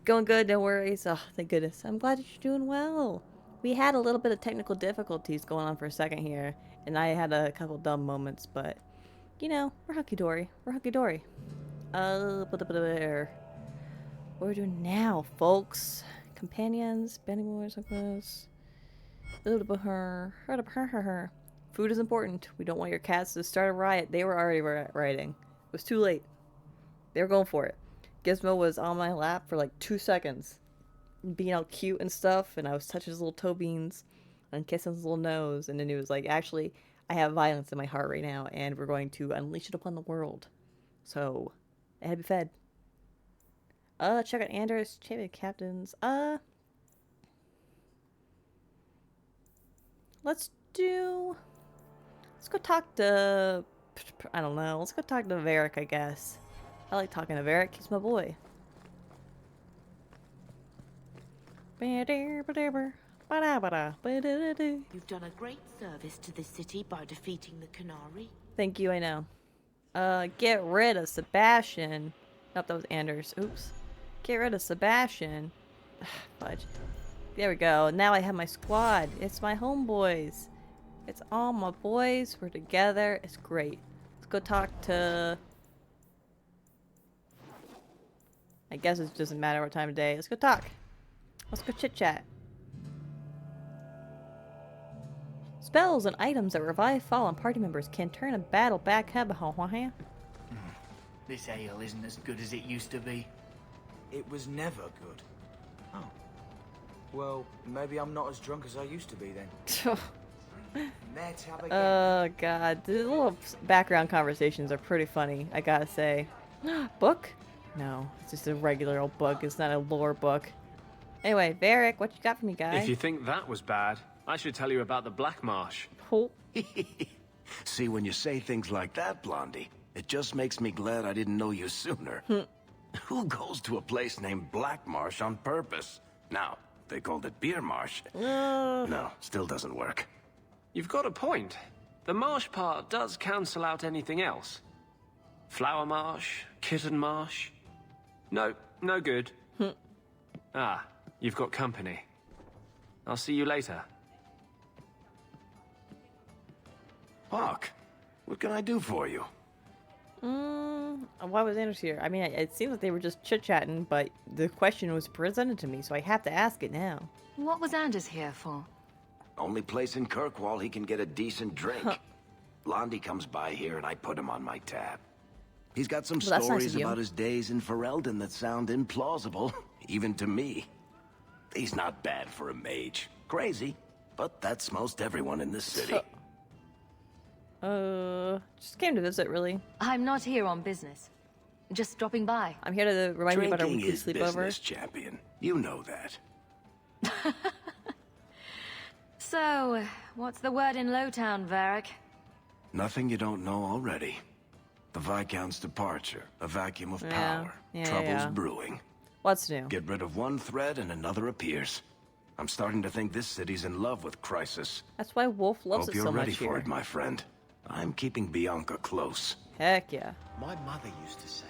Going good, no worries. Oh, thank goodness. I'm glad that you're doing well. We had a little bit of technical difficulties going on for a second here, and I had a couple dumb moments, but you know, we're hunky-dory. We're hunky-dory. What are we doing now, folks? Companions, banding wars like this. Food is important. We don't want your cats to start a riot. They were already rioting. It was too late. They were going for it. Gizmo was on my lap for like 2 seconds, being all cute and stuff, and I was touching his little toe beans and kissing his little nose, and then he was like, actually, I have violence in my heart right now, and we're going to unleash it upon the world. So, it had to be fed. Check out Anders, champion captains. Let's go talk to, I don't know, let's go talk to Varric, I guess. I like talking to Varric, he's my boy. You've done a great service to the city by defeating the Canary. Thank you, I know. Get rid of Sebastian. Nope, that was Anders. Oops. Get rid of Sebastian. Fudge. There we go. Now I have my squad. It's my homeboys. It's all my boys. We're together. It's great. Let's go talk to... I guess it doesn't matter what time of day. Let's go talk. Let's go chit-chat. Spells and items that revive fallen party members can turn a battle back. This ale isn't as good as it used to be. It was never good. Oh. Well, maybe I'm not as drunk as I used to be then. Let's have a Oh god, the little background conversations are pretty funny, I gotta say. Book? No, it's just a regular old book. It's not a lore book. Anyway, Varric, what you got for me, guy? If you think that was bad, I should tell you about the Black Marsh. Oh. See, when you say things like that, Blondie, it just makes me glad I didn't know you sooner. Who goes to a place named Black Marsh on purpose? Now, they called it Beer Marsh. No, still doesn't work. You've got a point. The marsh part does cancel out anything else. Flower Marsh, Kitten Marsh. No, no good. Ah, you've got company. I'll see you later. Hawk, what can I do for you? Why was Anders here? I mean, it seems like they were just chit-chatting, but the question was presented to me, so I have to ask it now. What was Anders here for? Only place in Kirkwall he can get a decent drink. Blondie comes by here and I put him on my tab. He's got some stories about his days in Ferelden that sound implausible, even to me. He's not bad for a mage. Crazy, but that's most everyone in this city. Just came to visit, really. I'm not here on business. Just dropping by. I'm here to remind you about our weekly Drinking is sleepover. business, champion. You know that. So, what's the word in Lowtown, Varric? Nothing you don't know already. The Viscount's departure, a vacuum of power, troubles brewing. What's new? Get rid of one thread and another appears. I'm starting to think this city's in love with Crisis. That's why Wolf loves Hope it so you're much ready for here. it, my friend. I'm keeping Bianca close. Heck yeah. My mother used to say.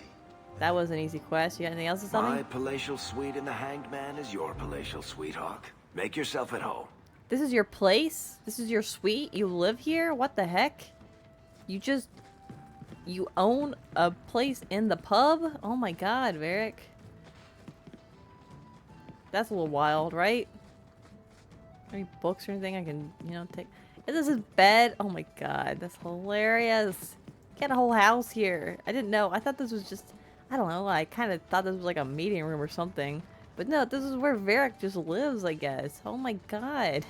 That was an easy quest. You got anything else to tell me? My palatial suite in the Hanged Man is your palatial suite, Hawk. Make yourself at home. This is your place? This is your suite? You live here? What the heck? You own a place in the pub? Oh my god, Varric. That's a little wild, right? Any books or anything I can, take? Is this his bed? Oh my god, that's hilarious. Get a whole house here. I didn't know. I thought this was just, I don't know, I kind of thought this was like a meeting room or something. But no, this is where Varric just lives, I guess. Oh my god.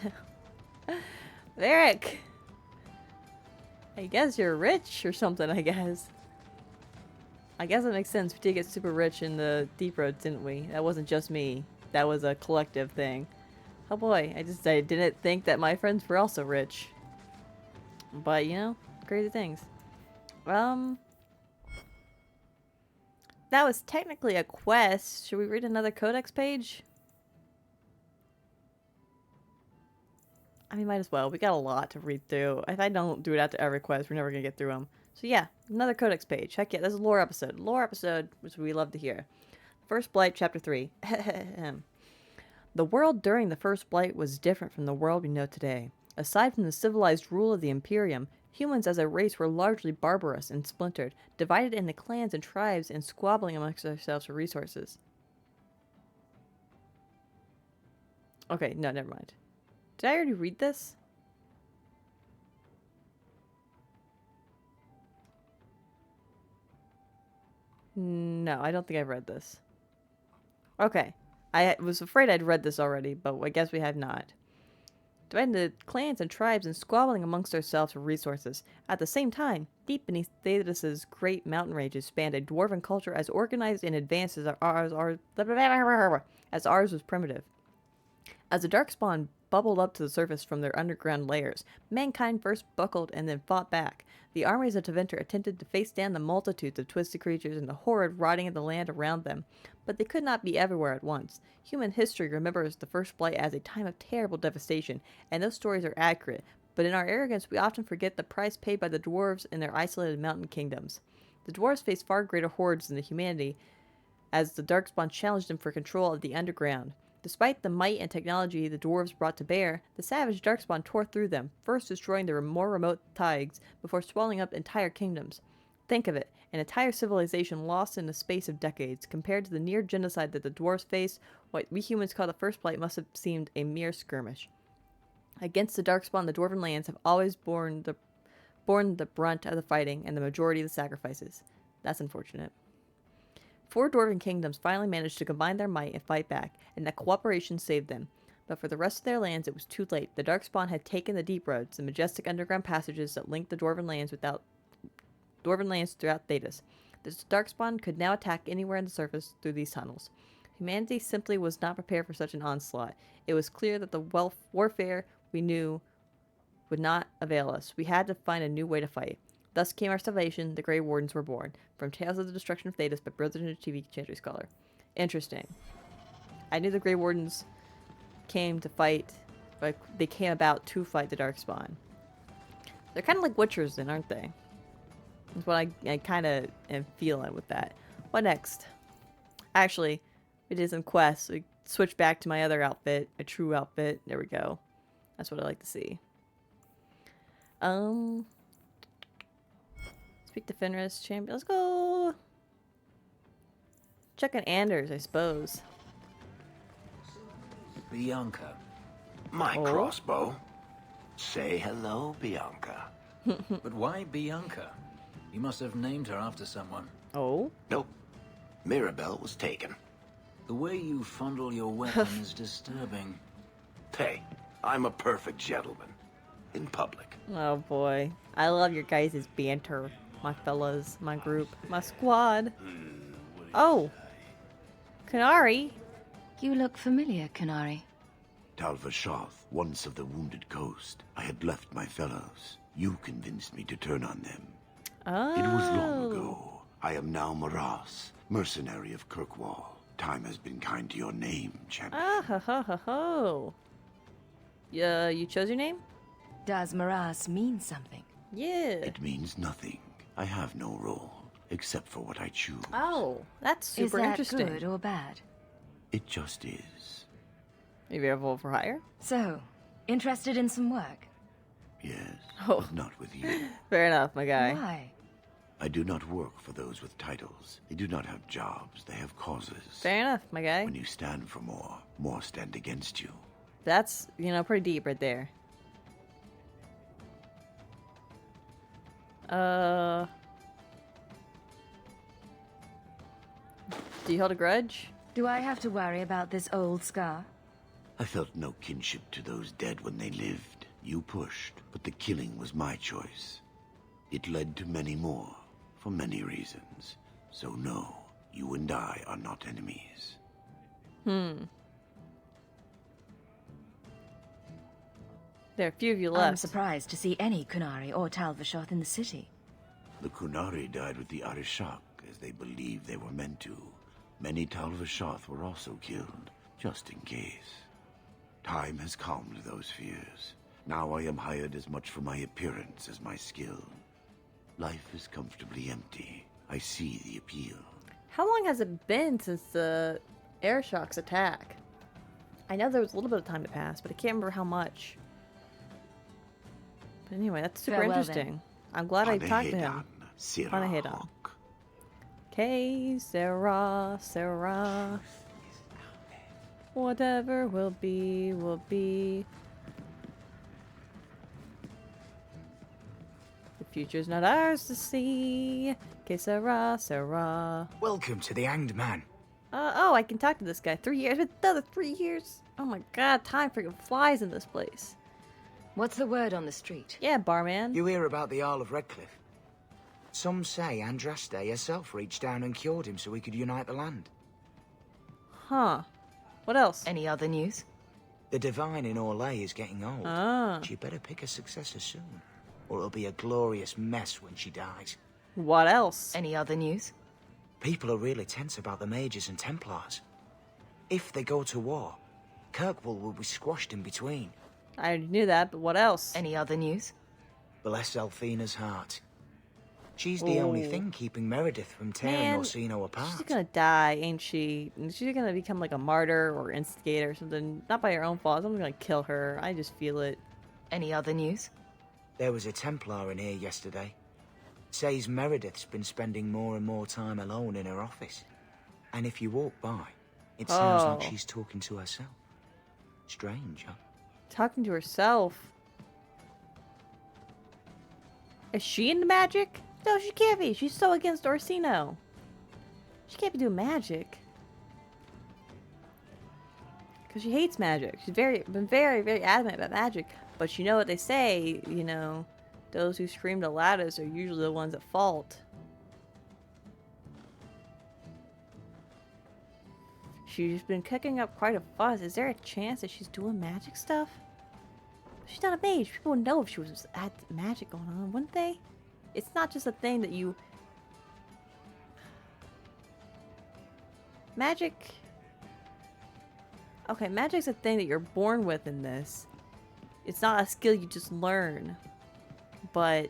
Varric! I guess you're rich or something, I guess. I guess that makes sense. We did get super rich in the Deep Road, didn't we? That wasn't just me. That was a collective thing. Oh boy, I didn't think that my friends were also rich. But, crazy things. that was technically a quest. Should we read another codex page? I mean, might as well. We got a lot to read through. If I don't do it after every quest, we're never going to get through them. So yeah, another codex page. Heck yeah, this is a lore episode. Lore episode, which we love to hear. First Blight, Chapter 3. The world during the First Blight was different from the world we know today. Aside from the civilized rule of the Imperium, humans as a race were largely barbarous and splintered, divided into clans and tribes and squabbling amongst themselves for resources. Okay, no, never mind. Did I already read this? No, I don't think I've read this. Okay. I was afraid I'd read this already, but I guess we have not. Divided into clans and tribes and squabbling amongst ourselves for resources. At the same time, deep beneath Thetis' great mountain ranges spanned a dwarven culture as organized and advanced as ours was primitive. As the Darkspawn bubbled up to the surface from their underground layers, mankind first buckled and then fought back. The armies of Tevinter attempted to face down the multitudes of twisted creatures and the horrid rotting of the land around them, but they could not be everywhere at once. Human history remembers the First Blight as a time of terrible devastation, and those stories are accurate, but in our arrogance we often forget the price paid by the dwarves in their isolated mountain kingdoms. The dwarves faced far greater hordes than the humanity, as the Darkspawn challenged them for control of the underground. Despite the might and technology the dwarves brought to bear, the savage Darkspawn tore through them, first destroying their more remote taigs before swallowing up entire kingdoms. Think of it, an entire civilization lost in the space of decades. Compared to the near genocide that the dwarves faced, what we humans call the First Blight must have seemed a mere skirmish. Against the Darkspawn, the dwarven lands have always borne the brunt of the fighting and the majority of the sacrifices. That's unfortunate. 4 dwarven kingdoms finally managed to combine their might and fight back, and that cooperation saved them. But for the rest of their lands, it was too late. The Darkspawn had taken the deep roads, the majestic underground passages that linked the dwarven lands throughout Thetis. The Darkspawn could now attack anywhere on the surface through these tunnels. Humanity simply was not prepared for such an onslaught. It was clear that the warfare we knew would not avail us. We had to find a new way to fight. Thus came our salvation. The Grey Wardens were born. From Tales of the Destruction of Thetis by Brilliant TV Chantry Scholar. Interesting. I knew the Grey Wardens came to fight, but they came about to fight the Darkspawn. They're kind of like Witchers then, aren't they? That's what I kind of am feeling with that. What next? Actually, we did some quests. We switched back to my other outfit, a true outfit. There we go. That's what I like to see. Speak to Fenris champion. Let's go. Check on Anders, I suppose. Bianca. My crossbow. Say hello, Bianca. But why Bianca? You must have named her after someone. Oh? Nope. Mirabelle was taken. The way you fondle your weapon is disturbing. Hey, I'm a perfect gentleman. In public. Oh boy. I love your guys' banter. My fellas, my group, my squad. Oh! Qunari? You look familiar, Qunari. Tal-Vashoth, once of the Wounded Coast. I had left my fellows. You convinced me to turn on them. Oh. It was long ago. I am now Maras, mercenary of Kirkwall. Time has been kind to your name, champion. Ah, ho, ho, ho, ho. You chose your name? Does Maras mean something? Yeah. It means nothing. I have no role, except for what I choose. Oh, that's super interesting. Is that good or bad? It just is. Are you available for hire? So, interested in some work? Yes, but not with you. Fair enough, my guy. Why? I do not work for those with titles. They do not have jobs, they have causes. Fair enough, my guy. When you stand for more, more stand against you. That's, pretty deep right there. Do you hold a grudge? Do I have to worry about this old scar? I felt no kinship to those dead when they lived. You pushed, but the killing was my choice. It led to many more, for many reasons. So no, you and I are not enemies. There are a few of you left. I'm surprised to see any Qunari or Tal-Vashoth in the city. The Qunari died with the Arishap. as they believed they were meant to. Many Talvashoth were also killed, just in case. Time has calmed those fears. Now I am hired as much for my appearance as my skill. Life is comfortably empty. I see the appeal. How long has it been since the Airshock's attack? I know there was a little bit of time to pass, but I can't remember how much. But anyway, that's super interesting. I'm glad I talked to him. Panahedan. Okay, Sarah. Whatever will be, will be. The future's not ours to see. Okay, Sarah. Welcome to the Hanged Man. Oh, I can talk to this guy. 3 years. It's another 3 years. Oh my god, time freaking flies in this place. What's the word on the street? Yeah, barman. You hear about the Isle of Redcliffe? Some say Andraste herself reached down and cured him so he could unite the land. Huh. What else? Any other news? The Divine in Orlais is getting old. Ah. She better pick a successor soon, or it'll be a glorious mess when she dies. What else? Any other news? People are really tense about the Mages and Templars. If they go to war, Kirkwall will be squashed in between. I already knew that, but what else? Any other news? Bless Althena's heart. She's the only thing keeping Meredith from tearing Orsino apart. She's gonna die, ain't she? She's gonna become like a martyr or instigator or something. Not by her own fault. Someone's gonna kill her. I just feel it. Any other news? There was a Templar in here yesterday. Says Meredith's been spending more and more time alone in her office. And if you walk by, it sounds like she's talking to herself. Strange, huh? Talking to herself? Is she into magic? No, she can't be. She's so against Orsino. She can't be doing magic. Because she hates magic. She's been very, very adamant about magic. But you know what they say, you know, those who scream the loudest are usually the ones at fault. She's been cooking up quite a fuss. Is there a chance that she's doing magic stuff? She's not a mage. People would know if she was had magic going on, wouldn't they? It's not just a thing that you... Magic... Okay, magic's a thing that you're born with in this. It's not a skill you just learn. But,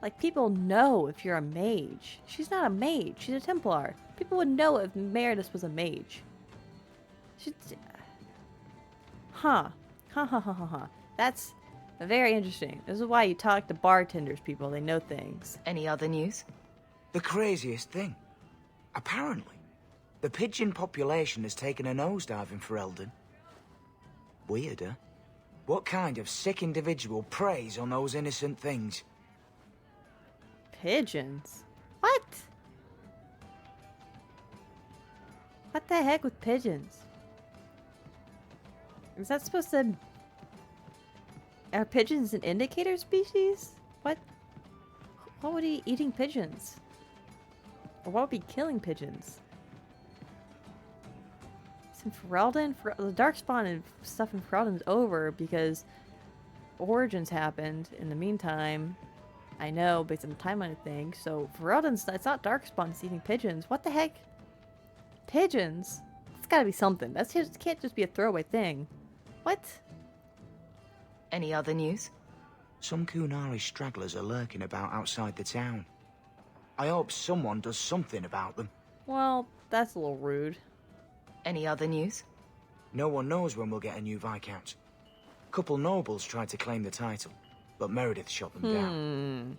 like, people know if you're a mage. She's not a mage. She's a Templar. People would know if Meredith was a mage. She's... Huh. Ha. That's very interesting. This is why you talk to bartenders, people. They know things. Any other news? The craziest thing. Apparently, the pigeon population has taken a nosedive in Ferelden. Weird, huh? What kind of sick individual preys on those innocent things? Pigeons? What? What the heck with pigeons? Is that supposed to... Are pigeons an indicator species? What? What would he eating pigeons? Or what would be killing pigeons? It's in Ferelden? The Darkspawn and stuff in Ferelden is over because Origins happened in the meantime. I know, based on the timeline of things. So Ferelden's... It's not Darkspawn, it's eating pigeons. What the heck? Pigeons? It's gotta be something. That's just can't just be a throwaway thing. What? Any other news? Some Kunari stragglers are lurking about outside the town. I hope someone does something about them. Well, that's a little rude. Any other news? No one knows when we'll get a new Viscount. Couple nobles tried to claim the title, but Meredith shot them down.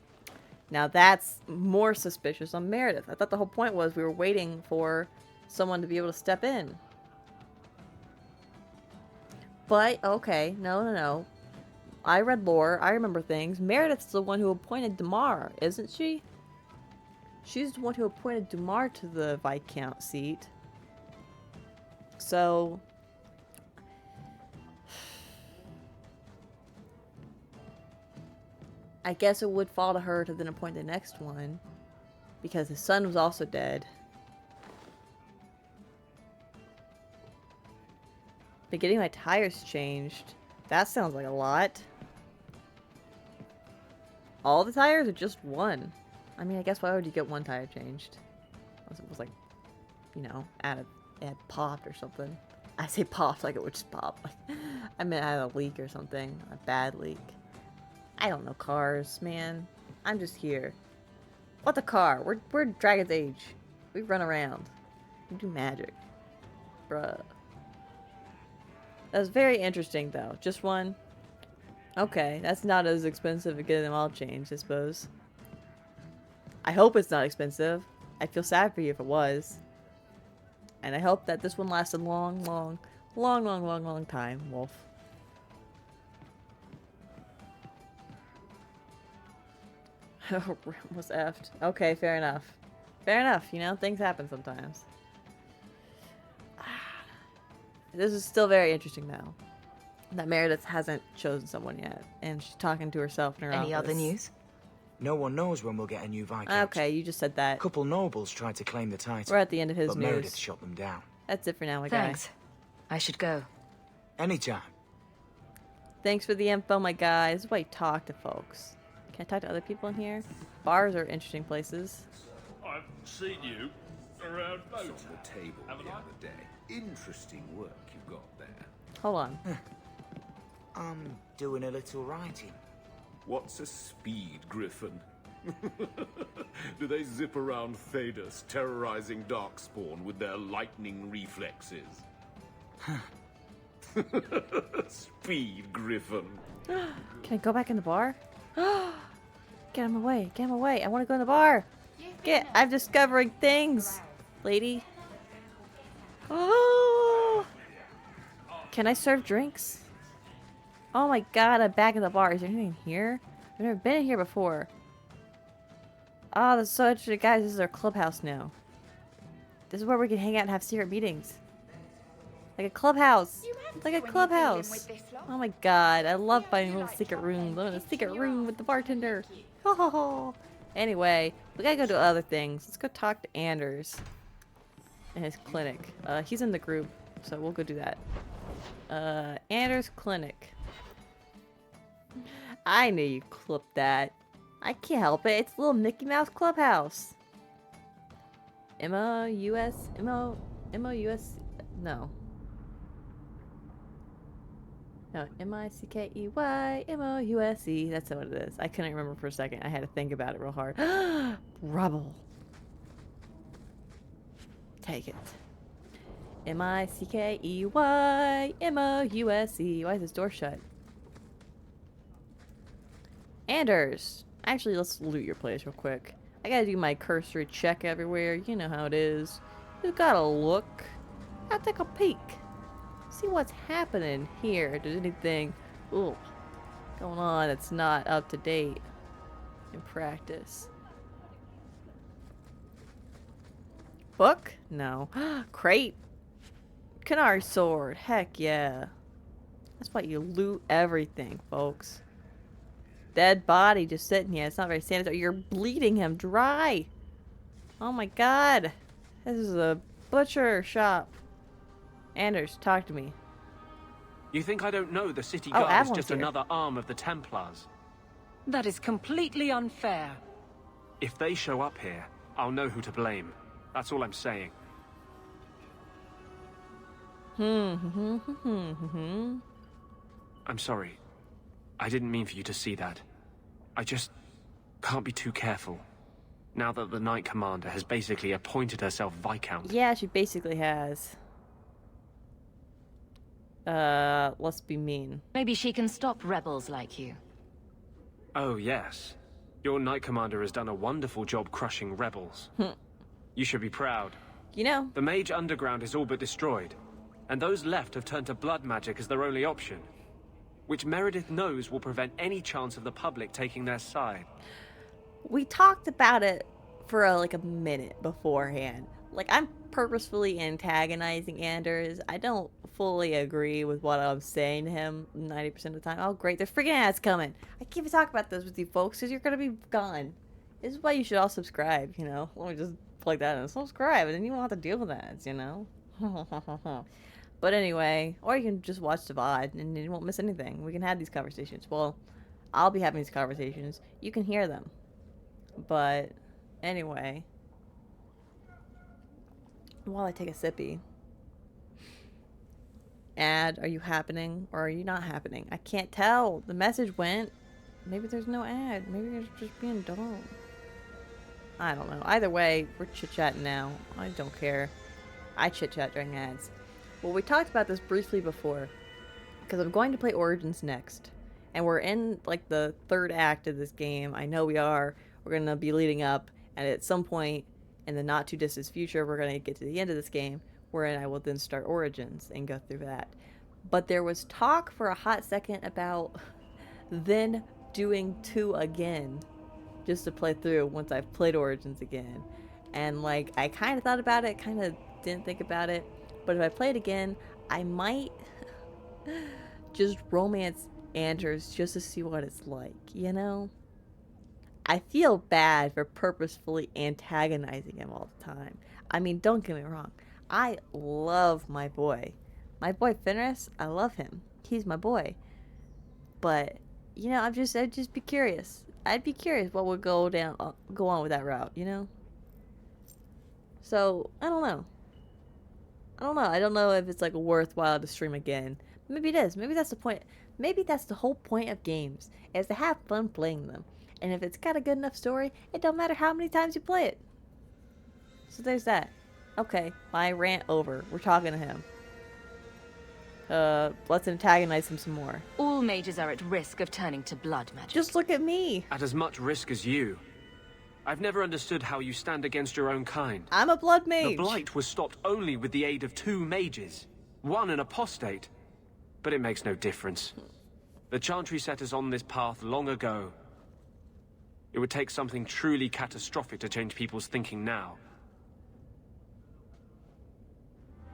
Now that's more suspicious on Meredith. I thought the whole point was we were waiting for someone to be able to step in. But, okay, no. I read lore, I remember things. Meredith's the one who appointed Damar, isn't she? She's the one who appointed Damar to the Viscount seat. So... I guess it would fall to her to then appoint the next one. Because his son was also dead. But getting my tires changed, that sounds like a lot. All the tires or just one? I mean, I guess why would you get one tire changed? It was like, you know, it had popped or something. I say popped like it would just pop. I meant I had a leak or something. A bad leak. I don't know cars, man. I'm just here. What's a car? We're Dragon's Age. We run around. We do magic. Bruh. That was very interesting, though. Just one. Okay, that's not as expensive to get them all changed, I suppose. I hope it's not expensive. I'd feel sad for you if it was. And I hope that this one lasts a long time, Wolf. Was effed. Okay, fair enough. Fair enough, you know, things happen sometimes. This is still very interesting, though. That Meredith hasn't chosen someone yet, and she's talking to herself in her office. Any other news? No one knows when we'll get a new Viscount. Okay, you just said that. A couple nobles tried to claim the title. We're at the end of his but news. Meredith shot them down. That's it for now, my guy. Thanks. I should go. Anytime. Thanks for the info, my guy. This is why you talk to folks. Can I talk to other people in here? Bars are interesting places. I've seen you around boats on the table the other day. Interesting work you've got there. Hold on. I'm doing a little writing. What's a speed griffin? Do they zip around Thedas, terrorizing Darkspawn with their lightning reflexes? Speed griffin. Can I go back in the bar? Get him away. Get him away. I want to go in the bar. I'm discovering things, lady. Oh! Can I serve drinks? Oh my god, I'm back in the bar. Is there anything here? I've never been in here before. Oh, that's so interesting. Guys, this is our clubhouse now. This is where we can hang out and have secret meetings. Like a clubhouse. Like a clubhouse. Oh my god, I love finding a little secret room. A secret room with the bartender. Oh. Anyway, we gotta go do other things. Let's go talk to Anders in his clinic. He's in the group, so we'll go do that. Anders' clinic. I knew you clipped that. I can't help it. It's a little Mickey Mouse clubhouse. M-O-U-S... M-O-U-S... No. No, M-I-C-K-E-Y... M-O-U-S-E. That's what it is. I couldn't remember for a second. I had to think about it real hard. Rubble. Take it. M-I-C-K-E-Y... M-O-U-S-E. Why is this door shut? Anders. Actually, let's loot your place real quick. I gotta do my cursory check everywhere. You know how it is. You gotta look. Gotta take a peek. See what's happening here. If there's anything going on that's not up to date in practice. Book? No. Crate. Canary sword. Heck yeah. That's why you loot everything, folks. Dead body just sitting here. It's not very sanitary. You're bleeding him dry. Oh my god. This is a butcher shop. Anders, talk to me. You think I don't know the city guard is Avalon's just here. another arm of the Templars? That is completely unfair. If they show up here, I'll know who to blame. That's all I'm saying. I'm sorry. I didn't mean for you to see that. I just can't be too careful. Now that the Knight Commander has basically appointed herself Viscount. Yeah, she basically has. Let's be mean. Maybe she can stop rebels like you. Oh, yes. Your Knight Commander has done a wonderful job crushing rebels. You should be proud. You know. The Mage Underground is all but destroyed, and those left have turned to blood magic as their only option, which Meredith knows will prevent any chance of the public taking their side. We talked about it for like a minute beforehand. Like, I'm purposefully antagonizing Anders. I don't fully agree with what I'm saying to him 90% of the time. Oh, great. There's freaking ads coming. I can't even talk about this with you folks because you're going to be gone. This is why you should all subscribe, you know? Let me just plug that in. Subscribe, and then you won't have to deal with ads, you know? But anyway, or you can just watch the VOD and you won't miss anything. We can have these conversations. Well, I'll be having these conversations. You can hear them. But anyway. While I take a sippy. Ad, are you happening or are you not happening? I can't tell. The message went. Maybe there's no ad. Maybe they're just being dumb. I don't know. Either way, we're chit-chatting now. I don't care. I chit-chat during ads. Well, we talked about this briefly before. Because I'm going to play Origins next. And we're in, like, the third act of this game. I know we are. We're going to be leading up. And at some point in the not-too-distant future, we're going to get to the end of this game. Wherein I will then start Origins and go through that. But there was talk for a hot second about then doing 2 again. Just to play through once I've played Origins again. And, like, I kind of thought about it. Kind of didn't think about it. But if I play it again, I might just romance Anders just to see what it's like, you know? I feel bad for purposefully antagonizing him all the time. I mean, don't get me wrong. I love my boy. My boy Fenris, I love him. He's my boy. But, you know, I'd just be curious. I'd be curious what would go on with that route, you know? So, I don't know. I don't know if it's, like, worthwhile to stream again. Maybe it is. Maybe that's the point. Maybe that's the whole point of games, is to have fun playing them. And if it's got a good enough story, it don't matter how many times you play it. So there's that. Okay, my rant over. We're talking to him. Let's antagonize him some more. All mages are at risk of turning to blood magic. Just look at me. At as much risk as you. I've never understood how you stand against your own kind. I'm a blood mage. The Blight was stopped only with the aid of 2 mages. One an apostate. But it makes no difference. The Chantry set us on this path long ago. It would take something truly catastrophic to change people's thinking now.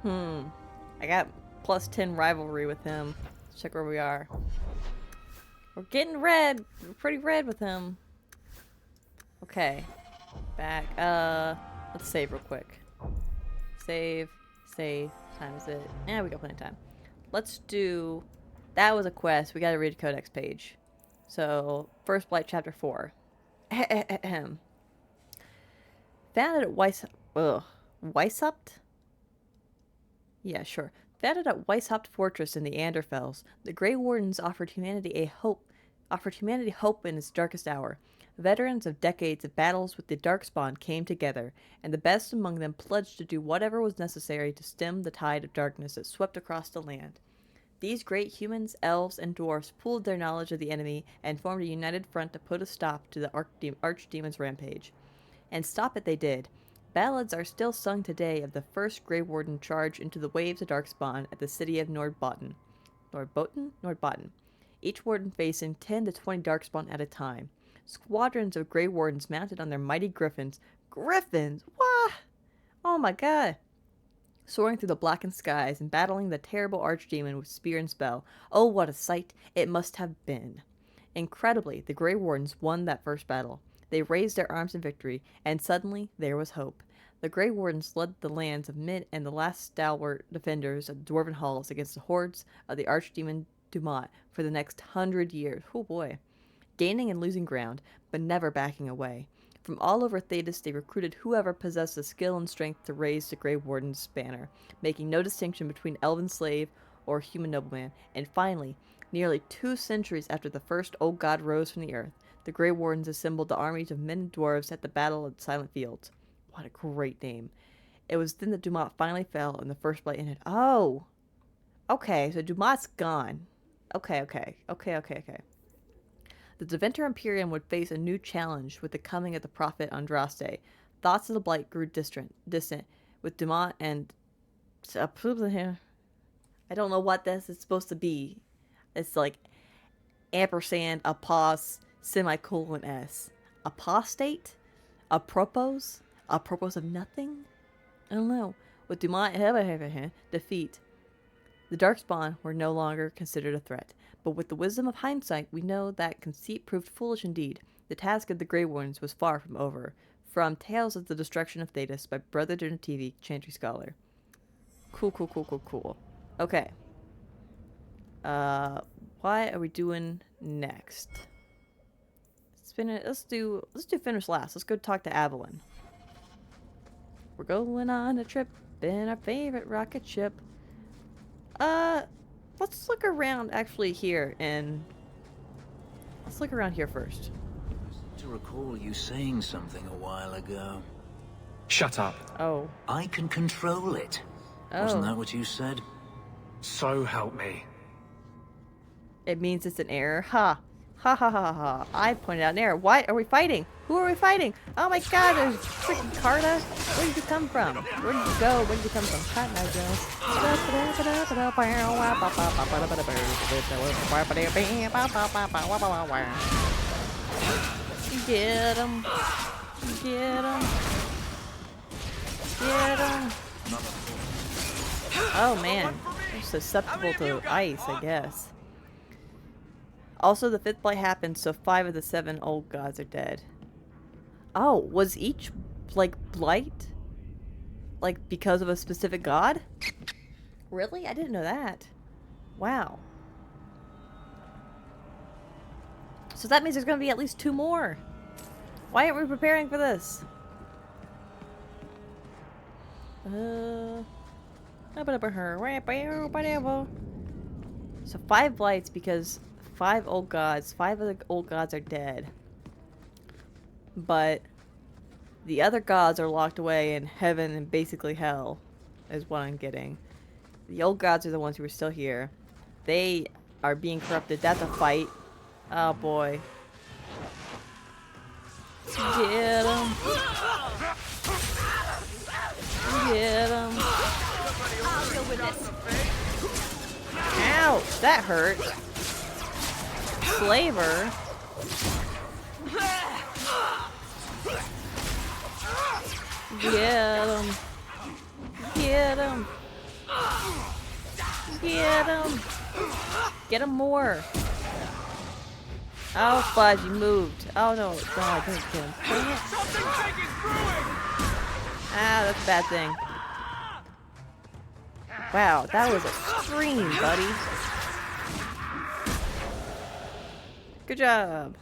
I got +10 rivalry with him. Let's check where we are. We're getting red. We're pretty red with him. Okay. Back. Let's save real quick. Save. Time is it? Yeah, we got plenty of time. Let's do... That was a quest. We gotta read a codex page. So, First Blight, Chapter 4. Founded at Weishaupt? Yeah, sure. Founded at Weishaupt Fortress in the Anderfels, the Grey Wardens offered humanity hope in its darkest hour. Veterans of decades of battles with the Darkspawn came together, and the best among them pledged to do whatever was necessary to stem the tide of darkness that swept across the land. These great humans, elves, and dwarfs pooled their knowledge of the enemy and formed a united front to put a stop to the Archdemon's rampage. And stop it they did. Ballads are still sung today of the first Grey Warden charge into the waves of Darkspawn at the city of Nordbotten. Nordbotten. Each warden facing 10 to 20 Darkspawn at a time. Squadrons of Grey Wardens mounted on their mighty griffins. Griffins? What? Oh my god. Soaring through the blackened skies and battling the terrible Archdemon with spear and spell. Oh, what a sight it must have been. Incredibly, the Grey Wardens won that first battle. They raised their arms in victory, and suddenly there was hope. The Grey Wardens led the lands of Mid and the last stalwart defenders of the Dwarven Halls against the hordes of the Archdemon Dumat for the next 100 years. Oh boy. Gaining and losing ground, but never backing away. From all over Thedas, they recruited whoever possessed the skill and strength to raise the Grey Warden's banner, making no distinction between elven slave or human nobleman. And finally, nearly 2 centuries after the first old god rose from the earth, the Grey Wardens assembled the armies of men and dwarves at the Battle of the Silent Fields. What a great name. It was then that Dumat finally fell and the first blight ended. Oh! Okay, so Dumat's gone. Okay. The Deventer Imperium would face a new challenge with the coming of the prophet Andraste. Thoughts of the Blight grew distant with Dumat and... I don't know what this is supposed to be. It's like ampersand, apos, semicolon S. Apostate? Apropos? Apropos of nothing? I don't know. With Dumat defeat, the Darkspawn were no longer considered a threat. But with the wisdom of hindsight, we know that conceit proved foolish indeed. The task of the Grey Wardens was far from over. From Tales of the Destruction of Thedas by Brother Donativi, Chantry Scholar. Cool. Okay. What are we doing next? Let's do finish last. Let's go talk to Avalon. We're going on a trip been our favorite rocket ship. Let's look around actually here, and let's look around here first. To recall you saying something a while ago. Shut up. Oh. I can control it. Oh. Wasn't that what you said? So help me. It means it's an error. Ha. Ha ha ha ha. I pointed out an error. Why are we fighting? Who are we fighting? Oh my god, there's freaking Carta. Where did you come from? Where did you go? Where did you come from? Cotton Eye Jones. Get him. Get him. Get him. Oh man. They're susceptible to ice, I guess. Also, the 5th blight happened, so 5 of the 7 old gods are dead. Oh, was each, like, blight? Like, because of a specific god? Really? I didn't know that. Wow. So that means there's gonna be at least 2 more. Why aren't we preparing for this? So 5 blights because 5 old gods. 5 of the old gods are dead. But the other gods are locked away in heaven and basically hell, is what I'm getting. The old gods are the ones who are still here. They are being corrupted. That's a fight. Oh boy. Get him. Get him. I'll deal with this. Ouch, that hurt. Slaver. Get him. Get him. Get him. Get him more. Oh, fudge, you moved. Oh no, God, don't get him. Dang it. Ah, that's a bad thing. Wow, that was extreme, buddy. Good job.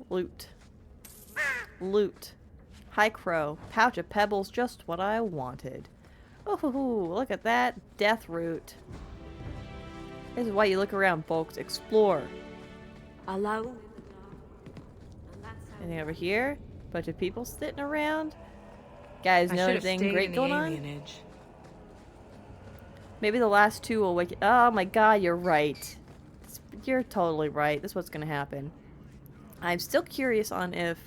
Loot. Loot. High crow. Pouch of pebbles, just what I wanted. Oh, look at that. Death root. This is why you look around, folks. Explore. Allow. Anything over here? Bunch of people sitting around. Guys, know anything great going on? Maybe the last 2 will wake. Oh my god, you're right. You're totally right. That's what's gonna happen. I'm still curious on if,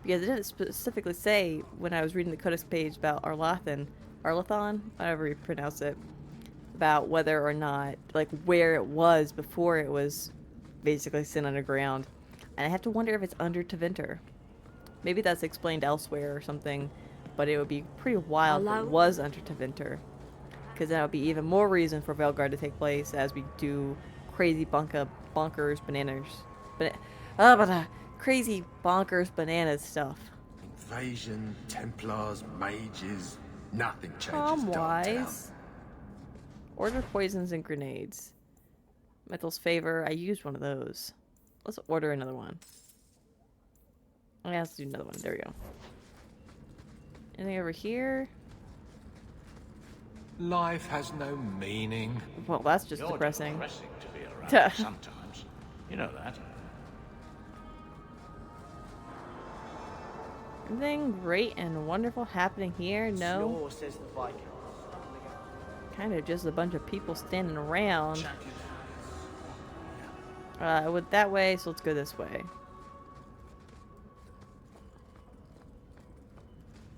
because it didn't specifically say when I was reading the Codex page about Arlathon, however you pronounce it, about whether or not, like, where it was before it was basically sent underground. And I have to wonder if it's under Tevinter. Maybe that's explained elsewhere or something, but it would be pretty wild if it was under Tevinter. Because that would be even more reason for Veilguard to take place as we do crazy bonkers bananas. Crazy bonkers bananas stuff. Invasion, Templars, mages, nothing changes. Wise. Order poisons and grenades. Mythos favor. I used one of those. Let's order another one. Let's do another one. There we go. Anything over here? Life has no meaning. Well, that's just depressing. Depressing to be around sometimes. You know that. Anything great and wonderful happening here? No. Kind of just a bunch of people standing around. It went that way, so let's go this way.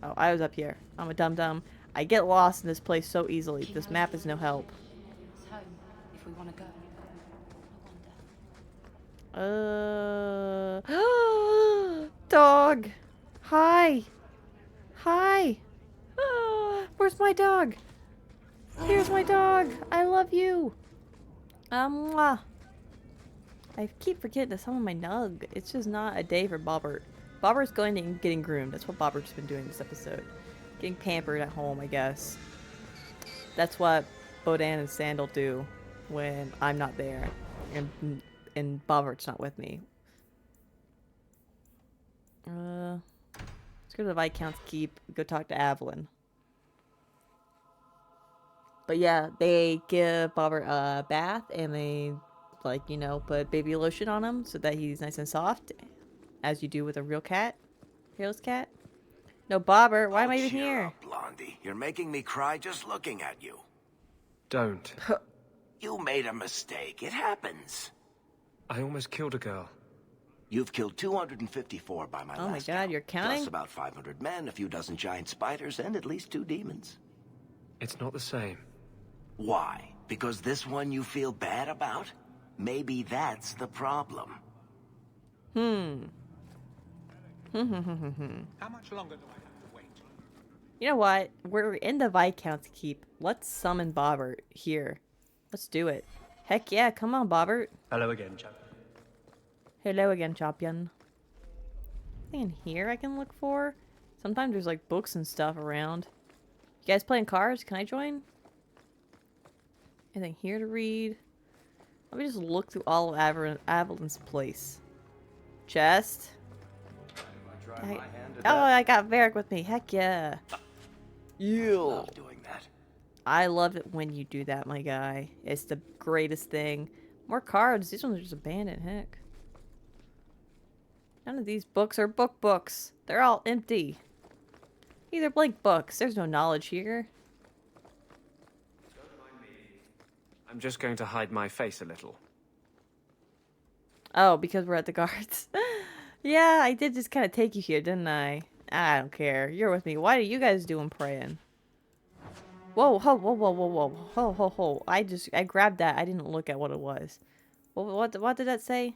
Oh, I was up here. I'm a dum-dum. I get lost in this place so easily. This map is no help. If we want to go. Dog. Hi. Hi. Where's my dog? Here's my dog. I love you. Mwah. I keep forgetting to summon my nug. It's just not a day for Bobbert. Bobbert's going and getting groomed. That's what Bobbert's been doing this episode. Getting pampered at home, I guess. That's what Bodan and Sandal do when I'm not there. And Bobbert's not with me. go to the Viscount's Keep, go talk to Evelyn. But yeah, they give Bobber a bath and they, like, you know, put baby lotion on him so that he's nice and soft, as you do with a real cat, hairless cat. No, Bobber, why am I even here? Up, Blondie. You're making me cry just looking at you. Don't. You made a mistake. It happens. I almost killed a girl. You've killed 254 by my last Oh my god, you're counting? Plus about 500 men, a few dozen giant spiders, and at least 2 demons. It's not the same. Why? Because this one you feel bad about? Maybe that's the problem. How much longer do I have to wait? You know what? We're in the Viscount's Keep. Let's summon Bobbert here. Let's do it. Heck yeah, come on, Bobbert. Hello again, champion. Hello again, champion. Anything in here I can look for? Sometimes there's like books and stuff around. You guys playing cards? Can I join? Anything here to read? Let me just look through all of Avalon's place. Chest. I got Varric with me. Heck yeah. Love doing that. I love it when you do that, my guy. It's the greatest thing. More cards. These ones are just abandoned. Heck. None of these books are books. They're all empty. These are blank books. There's no knowledge here. I'm just going to hide my face a little. Oh, because we're at the guards. Yeah, I did just kind of take you here, didn't I? I don't care. You're with me. What are you guys doing praying? Whoa, whoa, whoa, whoa, whoa, whoa. Ho, ho, ho. I grabbed that. I didn't look at what it was. What did that say?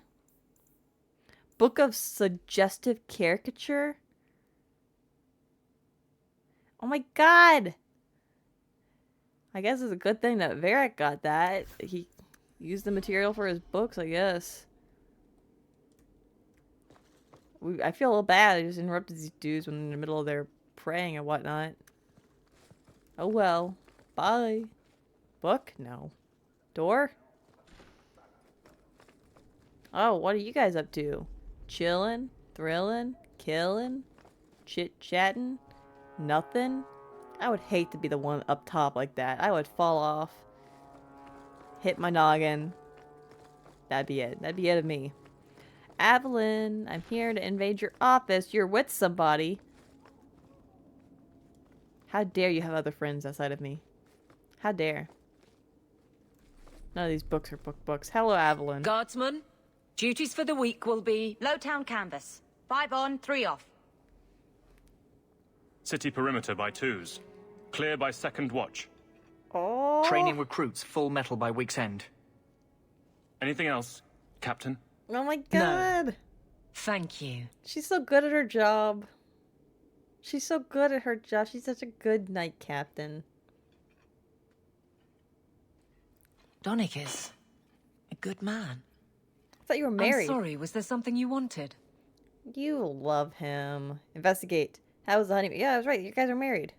Book of Suggestive Caricature? Oh my god! I guess it's a good thing that Varric got that. He used the material for his books, I guess. I feel a little bad. I just interrupted these dudes when in the middle of their praying and whatnot. Oh well. Bye. Book? No. Door? Oh, what are you guys up to? Chilling? Thrilling? Killing? Chit-chatting? Nothing? I would hate to be the one up top like that. I would fall off. Hit my noggin. That'd be it. That'd be it of me. Evelyn, I'm here to invade your office. You're with somebody. How dare you have other friends outside of me? How dare. None of these books are books. Hello, Evelyn. Guardsman, duties for the week will be low town canvas. 5 on, 3 off. City perimeter by 2s. Clear by 2nd watch. Oh. Training recruits full metal by week's end. Anything else, Captain? Oh my god. No. Thank you. She's so good at her job. She's so good at her job. She's such a good knight captain. Donnick is a good man. I thought you were married. I'm sorry, was there something you wanted? You love him. Investigate. How was the honeymoon? Yeah, I was right. You guys are married.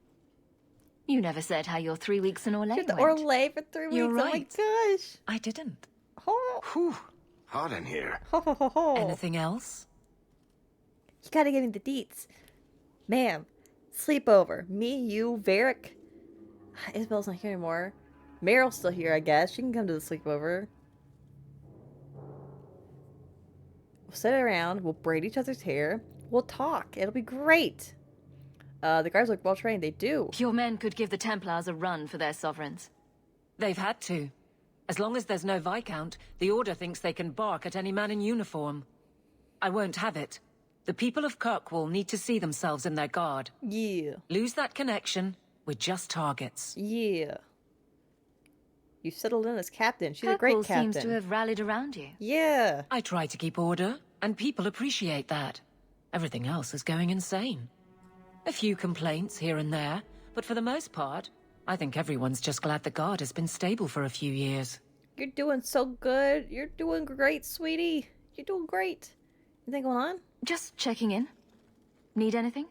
You never said how your 3 weeks in Orlais went. Orlais for 3 weeks. You're right. Oh my gosh. I didn't. Oh. Whew. Hot in here. Ho, ho, ho, ho. Anything else? You gotta give me the deets. Ma'am, sleepover. Me, you, Varric. Isabel's not here anymore. Meryl's still here, I guess. She can come to the sleepover. We'll sit around. We'll braid each other's hair. We'll talk. It'll be great. The guards look well trained. They do. Your men could give the Templars a run for their sovereigns. They've had to. As long as there's no Viscount, the Order thinks they can bark at any man in uniform. I won't have it. The people of Kirkwall need to see themselves in their guard. Yeah. Lose that connection, we're just targets. Yeah. You settled in as captain. She's a great captain. Seems to have rallied around you. Yeah. I try to keep order, and people appreciate that. Everything else is going insane. A few complaints here and there, but for the most part, I think everyone's just glad the guard has been stable for a few years. You're doing so good. You're doing great, sweetie. You're doing great. Anything going on? Just checking in. Need anything?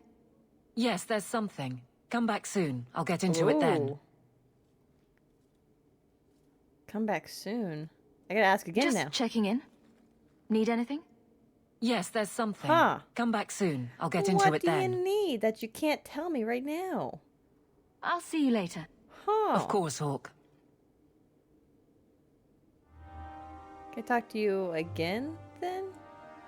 Yes, there's something. Come back soon. I'll get into it then. Come back soon. I gotta ask again now. Just checking in. Need anything? Yes, there's something. Huh. Come back soon. I'll get into it then. What do you need that you can't tell me right now? I'll see you later. Huh. Of course, Hawk. Can I talk to you again, then?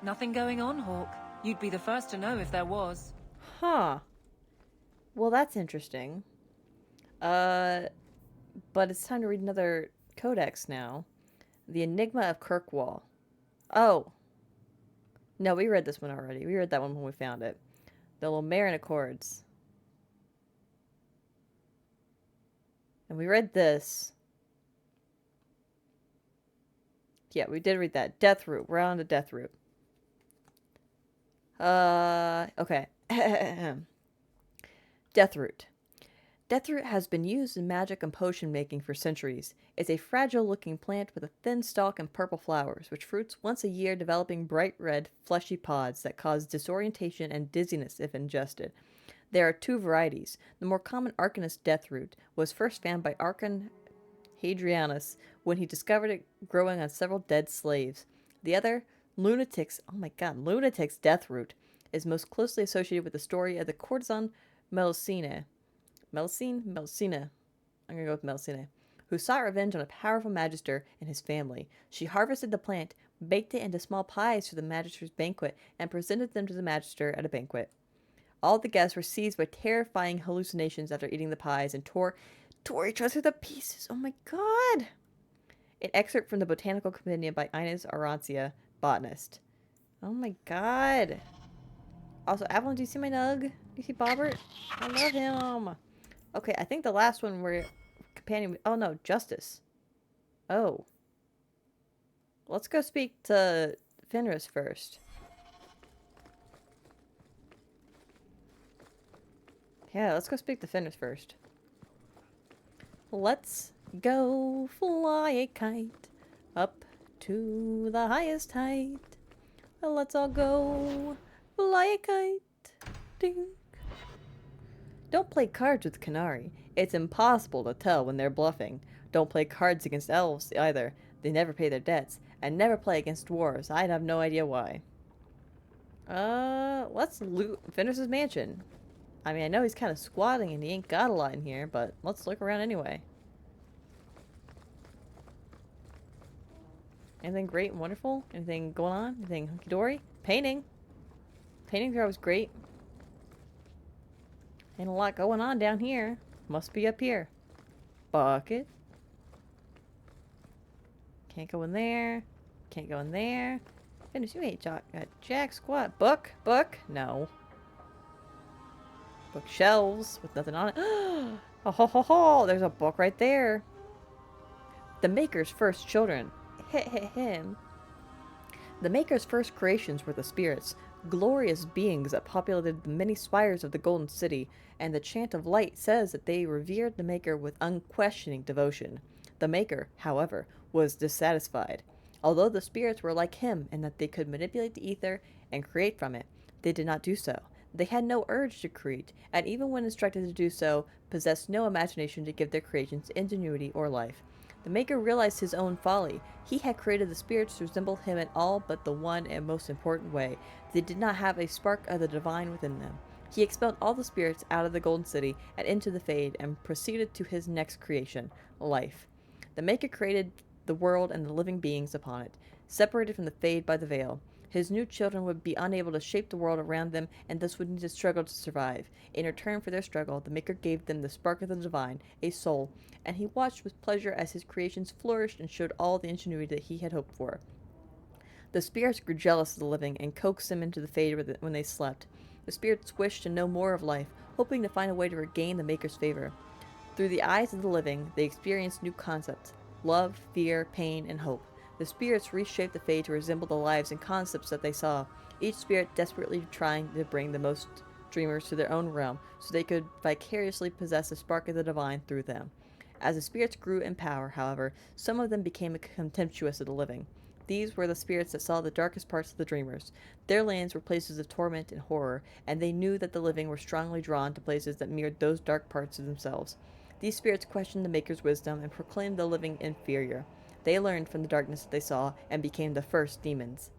Nothing going on, Hawk. You'd be the first to know if there was. Huh. Well, that's interesting. But it's time to read another codex now. The Enigma of Kirkwall. Oh. No, we read this one already. We read that one when we found it. The Lomarin Accords. And we read this. Yeah, we did read that. Deathroot. We're on to Deathroot. Okay. Deathroot. Deathroot has been used in magic and potion making for centuries. It's a fragile-looking plant with a thin stalk and purple flowers, which fruits once a year, developing bright red, fleshy pods that cause disorientation and dizziness if ingested. There are two varieties. The more common Arcanist Deathroot was first found by Archon Hadrianus when he discovered it growing on several dead slaves. The other, Lunatic's Deathroot, is most closely associated with the story of the courtesan Melusina. Melusina. I'm going to go with Melusina. Who sought revenge on a powerful magister and his family. She harvested the plant, baked it into small pies for the magister's banquet, and presented them to the magister at a banquet. All the guests were seized by terrifying hallucinations after eating the pies and tore each other to pieces. Oh my god! An excerpt from the Botanical Compendium by Ines Arancia, botanist. Oh my god. Also, Avalon, do you see my Nug? Do you see Bobbert? I love him. Okay, I think the last one we're companion... Oh no, Justice. Oh. Let's go speak to Fenris first. Yeah, let's go speak to Fenris first. Let's go fly a kite up to the highest height. Let's all go fly a kite. Ding. Don't play cards with Canary. It's impossible to tell when they're bluffing. Don't play cards against elves either. They never pay their debts. And never play against dwarves. I'd have no idea why. Let's loot Fenris's mansion. I mean, I know he's kind of squatting and he ain't got a lot in here, but let's look around anyway. Anything great and wonderful? Anything going on? Anything hunky-dory? Painting. Painting there was great. Ain't a lot going on down here. Must be up here. Bucket. Can't go in there. Can't go in there. Goodness, you ain't jack squat. Book? Book? No. Bookshelves with nothing on it. Oh ho ho ho! There's a book right there. The Maker's first children. Him. The Maker's first creations were the spirits, glorious beings that populated the many spires of the Golden City, and the Chant of Light says that they revered the Maker with unquestioning devotion. The Maker, however, was dissatisfied. Although the spirits were like him in that they could manipulate the ether and create from it, they did not do so. They had no urge to create, and even when instructed to do so, possessed no imagination to give their creations ingenuity or life. The Maker realized his own folly. He had created the spirits to resemble him in all but the one and most important way. They did not have a spark of the divine within them. He expelled all the spirits out of the Golden City and into the Fade, and proceeded to his next creation, life. The Maker created the world and the living beings upon it, separated from the Fade by the veil. His new children would be unable to shape the world around them, and thus would need to struggle to survive. In return for their struggle, the Maker gave them the spark of the divine, a soul, and he watched with pleasure as his creations flourished and showed all the ingenuity that he had hoped for. The spirits grew jealous of the living, and coaxed them into the Fade when they slept. The spirits wished to know more of life, hoping to find a way to regain the Maker's favor. Through the eyes of the living, they experienced new concepts: love, fear, pain, and hope. The spirits reshaped the Fade to resemble the lives and concepts that they saw, each spirit desperately trying to bring the most dreamers to their own realm, so they could vicariously possess the spark of the divine through them. As the spirits grew in power, however, some of them became contemptuous of the living. These were the spirits that saw the darkest parts of the dreamers. Their lands were places of torment and horror, and they knew that the living were strongly drawn to places that mirrored those dark parts of themselves. These spirits questioned the Maker's wisdom and proclaimed the living inferior. They learned from the darkness that they saw and became the first demons.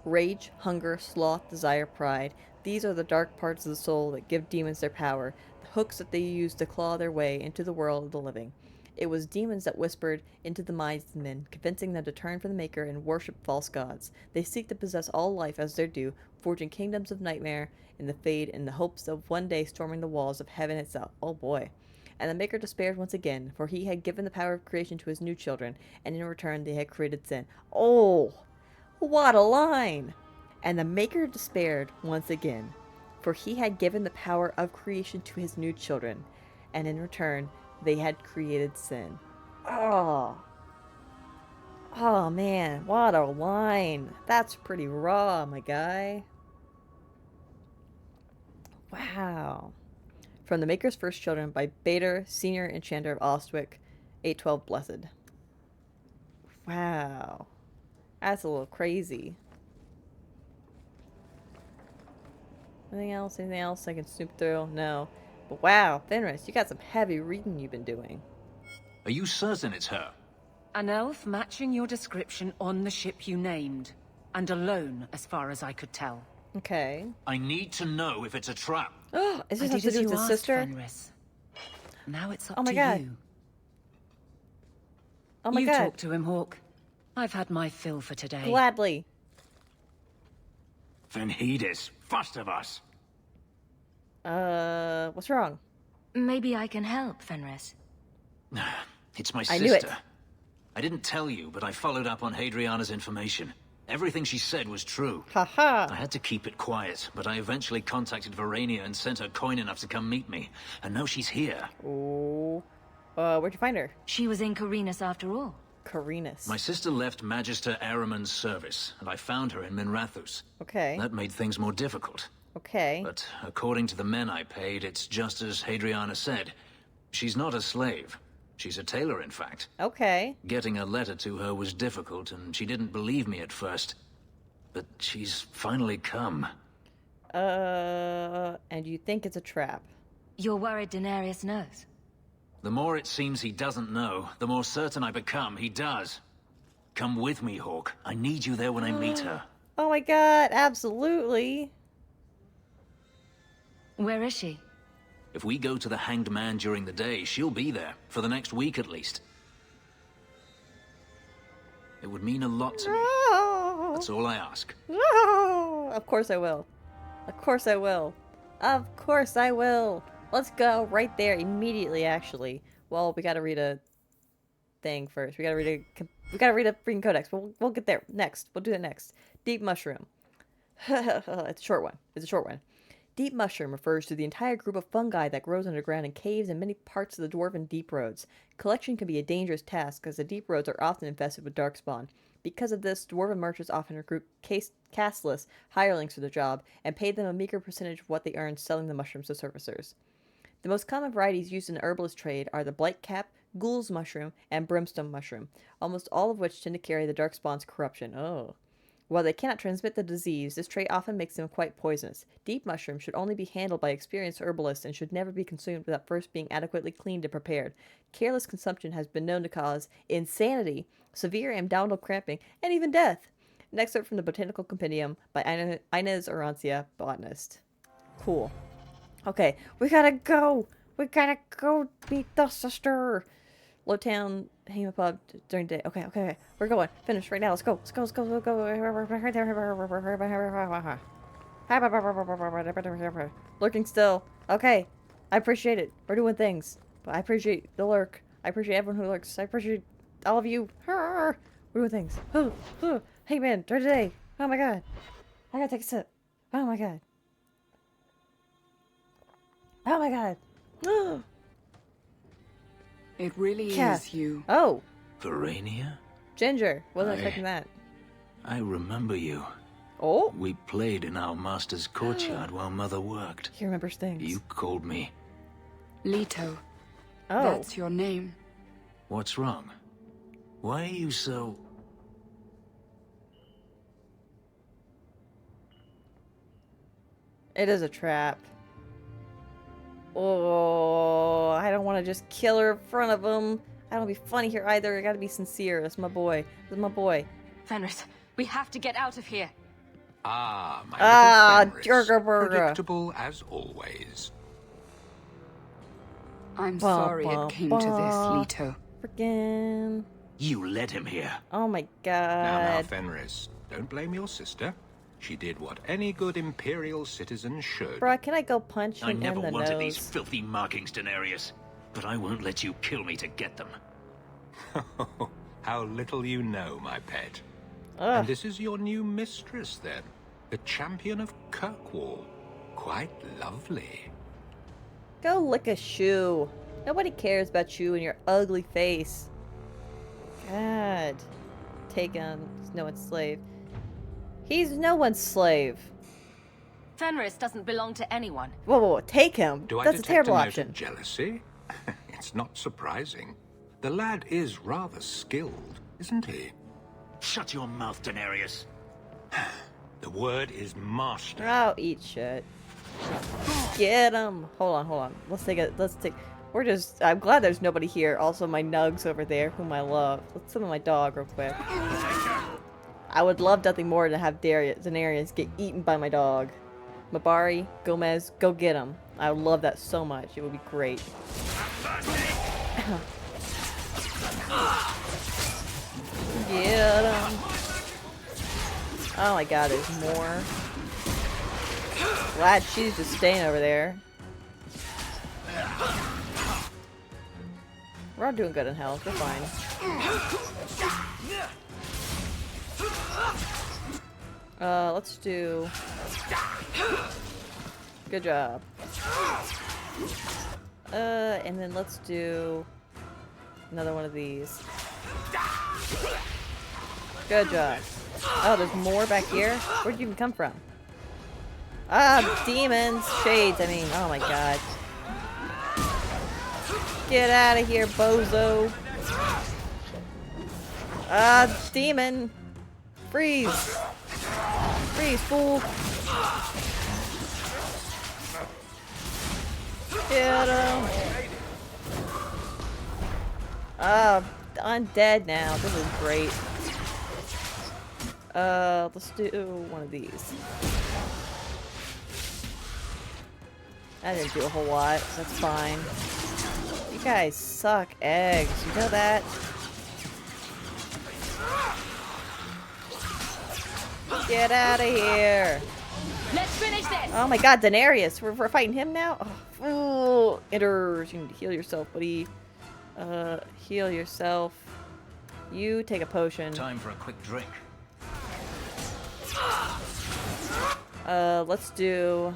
Rage, hunger, sloth, desire, pride. These are the dark parts of the soul that give demons their power, the hooks that they use to claw their way into the world of the living. It was demons that whispered into the minds of men, convincing them to turn from the Maker and worship false gods. They seek to possess all life as their due, forging kingdoms of nightmare in the fade in the hopes of one day storming the walls of heaven itself. Oh boy. And the Maker despaired once again, for he had given the power of creation to his new children, and in return they had created sin. Oh, what a line! And the Maker despaired once again, for he had given the power of creation to his new children, and in return they had created sin. Oh. Oh man, what a line. That's pretty raw, my guy. Wow. From the Maker's First Children by Bader, Senior Enchanter of Ostwick, 812 Blessed. Wow. That's a little crazy. Anything else? Anything else I can snoop through? No. But wow, Fenris, you got some heavy reading you've been doing. Are you certain it's her? An elf matching your description on the ship you named. And alone, as far as I could tell. Okay. I need to know if it's a trap. Oh, is this have to do with his sister? Fenris. Now it's up oh my to God. you. Oh my you God. talk to him, Hawk. I've had my fill for today. Gladly. Venhedis, first of us. What's wrong? Maybe I can help, Fenris. It's my I sister. knew it. I didn't tell you, but I followed up on Hadriana's information. Everything she said was true. Haha. I had to keep it quiet, but I eventually contacted Verania and sent her coin enough to come meet me. And now she's here. Oh. Where'd you find her? She was in Carinus after all. Carinus. My sister left Magister Ahriman's service, and I found her in Minrathus. Okay. That made things more difficult. Okay. But according to the men I paid, it's just as Hadriana said. She's not a slave. She's a tailor, in fact. Okay. Getting a letter to her was difficult, and she didn't believe me at first. But she's finally come. And you think it's a trap? You're worried Daenerys knows? The more it seems he doesn't know, the more certain I become he does. Come with me, Hawk. I need you there when I meet her. Oh my God, absolutely. Where is she? If we go to the Hanged Man during the day, she'll be there, for the next week at least. It would mean a lot to me. No. That's all I ask. No. Of course I will. Of course I will. Of course I will. Let's go right there immediately, actually. Well, we gotta read a thing first. We gotta read a freaking codex. We'll get there next. We'll do that next. Deep mushroom. It's a short one. It's a short one. Deep mushroom refers to the entire group of fungi that grows underground in caves and many parts of the dwarven deep roads. Collection can be a dangerous task, as the deep roads are often infested with darkspawn. Because of this, dwarven merchants often recruit casteless hirelings for the job, and pay them a meager percentage of what they earn selling the mushrooms to servicers. The most common varieties used in the herbalist trade are the blightcap, ghoul's mushroom, and brimstone mushroom, almost all of which tend to carry the darkspawn's corruption. Oh. While they cannot transmit the disease, this trait often makes them quite poisonous. Deep mushrooms should only be handled by experienced herbalists and should never be consumed without first being adequately cleaned and prepared. Careless consumption has been known to cause insanity, severe abdominal cramping, and even death. An excerpt from the Botanical Compendium by Inez Arancia, botanist. Cool. Okay, we gotta go! We gotta go meet the sister! Lowtown, hang up pub during the day. Okay. We're going. Finish right now. Let's go. Let's go. Lurking still. Okay. I appreciate it. We're doing things. But I appreciate the lurk. I appreciate everyone who lurks. I appreciate all of you. We're doing things. Hey man, during the day. Oh my God. I gotta take a sip. Oh my God. Oh my God. It really is you. Oh. Verania? Ginger. Wasn't expecting that. I remember you. Oh? We played in our master's courtyard while Mother worked. He remembers things. You called me. Leto. Oh. That's your name. What's wrong? Why are you so... It is a trap. Oh, I don't want to just kill her in front of him. I don't want to be funny here either. I gotta be sincere. That's my boy. This is my boy. Fenris, we have to get out of here. Ah, my little Fenris. Burger. Predictable as always. I'm sorry it came to this, Leto. Freaking. You led him here. Oh my god. Now, Fenris, don't blame your sister. She did what any good Imperial citizen should. Bruh, can I go punch him in the nose? I never wanted these filthy markings, Daenerys. But I won't let you kill me to get them. How little you know, my pet. Ugh. And this is your new mistress, then? The champion of Kirkwall. Quite lovely. Go lick a shoe. Nobody cares about you and your ugly face. God. Take him. He's no one's slave. He's no one's slave. Fenris doesn't belong to anyone. Whoa. Take him. Do That's I a terrible detect a note option. of jealousy? It's not surprising. The lad is rather skilled, isn't he? Shut your mouth, Daenerys. The word is master. Oh, eat shit. Get him. Hold on. Let's take. I'm glad there's nobody here. Also, my nugs over there, whom I love. Let's summon my dog real quick. I would love nothing more than have Daenerys get eaten by my dog. Mabari, Gomez, go get him. I would love that so much. It would be great. Get him. Oh my god, there's more. Glad she's just staying over there. We're all doing good in health. We're fine. Let's do... Good job. And then let's do another one of these. Good job. Oh, there's more back here? Where'd you even come from? Ah, demons! Shades, I mean. Oh my god. Get out of here, bozo! Ah, demon! Freeze! Freeze, fool! Get him! Oh, I'm dead now. This is great. Let's do one of these. I didn't do a whole lot. That's fine. You guys suck eggs. You know that? Get out of here! Let's finish this! Oh my god, Daenerys! We're fighting him now? Oh, Itters. You need to heal yourself, buddy. Heal yourself. You take a potion. Time for a quick drink. Let's do...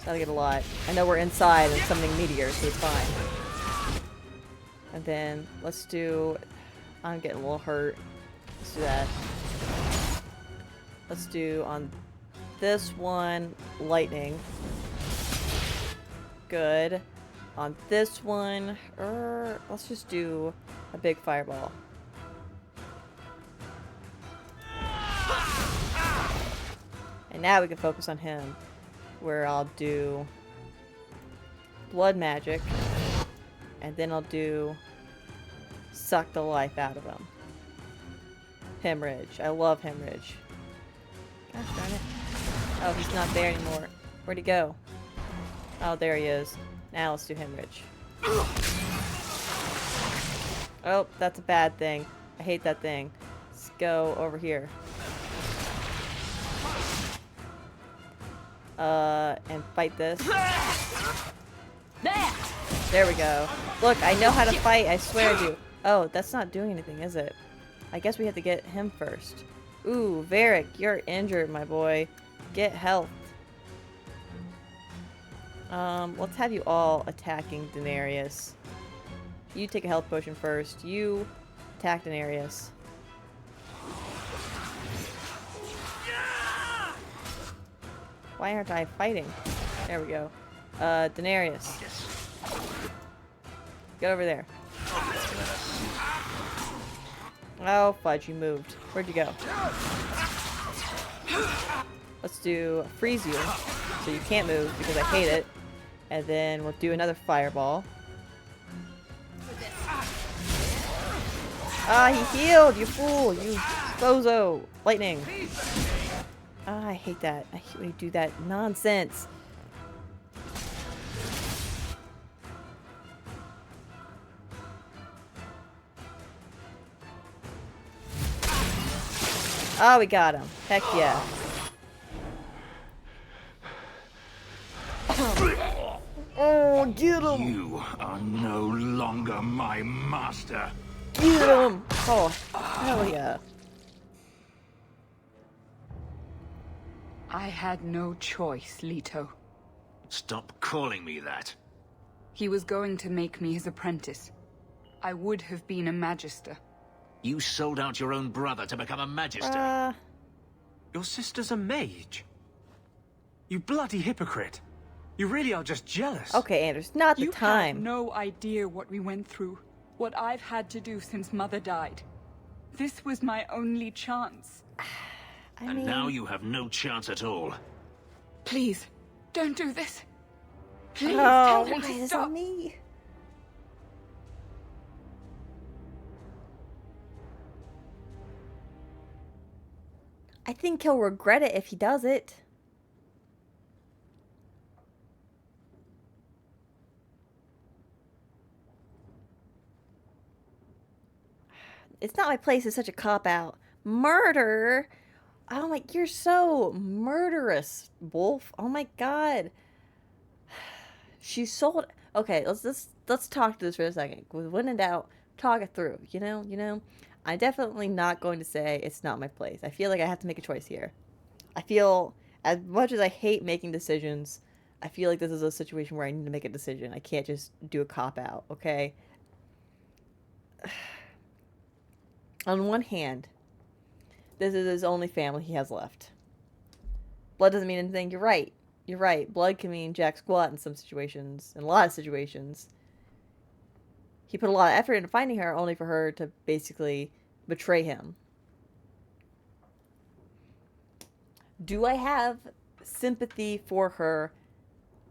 Gotta get a lot. I know we're inside and summoning meteors, so it's fine. And then, let's do... I'm getting a little hurt. Let's do that. Let's do on this one, lightning. Good. On this one, let's just do a big fireball. And now we can focus on him, where I'll do blood magic, and then I'll do suck the life out of him. Hemorrhage. I love hemorrhage. Gosh darn it. Oh, he's not there anymore. Where'd he go? Oh, there he is. Now let's do hemorrhage. Oh, that's a bad thing. I hate that thing. Let's go over here. And fight this. There we go. Look, I know how to fight, I swear I do. Oh, that's not doing anything, is it? I guess we have to get him first. Ooh, Varric, you're injured, my boy. Get health. Let's have you all attacking Daenerys. You take a health potion first. You attack Daenerys. Why aren't I fighting? There we go. Daenerys. Get over there. Oh, fudge, you moved. Where'd you go? Let's do freeze you, so you can't move because I hate it. And then we'll do another fireball. Ah, he healed, you fool! You Bozo! Lightning! Ah, I hate that. I hate when you do that nonsense. Oh, we got him. Heck yeah. Oh, get him! You are no longer my master. Get him! Oh, hell yeah. I had no choice, Leto. Stop calling me that. He was going to make me his apprentice. I would have been a magister. You sold out your own brother to become a magister. Your sister's a mage. You bloody hypocrite. You really are just jealous. Okay, Anders, not the time. You have no idea what we went through. What I've had to do since Mother died. This was my only chance. I mean... now you have no chance at all. Please, don't do this. Please, tell him to stop. On me? I think he'll regret it if he does it. It's not my place is such a cop-out. Murder? Oh my, you're so murderous, Wolf. Oh my god. She sold... Okay, let's talk to this for a second. When in doubt, talk it through. You know? I'm definitely not going to say it's not my place. I feel like I have to make a choice here. I feel, as much as I hate making decisions, I feel like this is a situation where I need to make a decision. I can't just do a cop-out, okay? On one hand, this is his only family he has left. Blood doesn't mean anything. You're right. You're right. Blood can mean jack squat in some situations. In a lot of situations. He put a lot of effort into finding her, only for her to basically betray him. Do I have sympathy for her?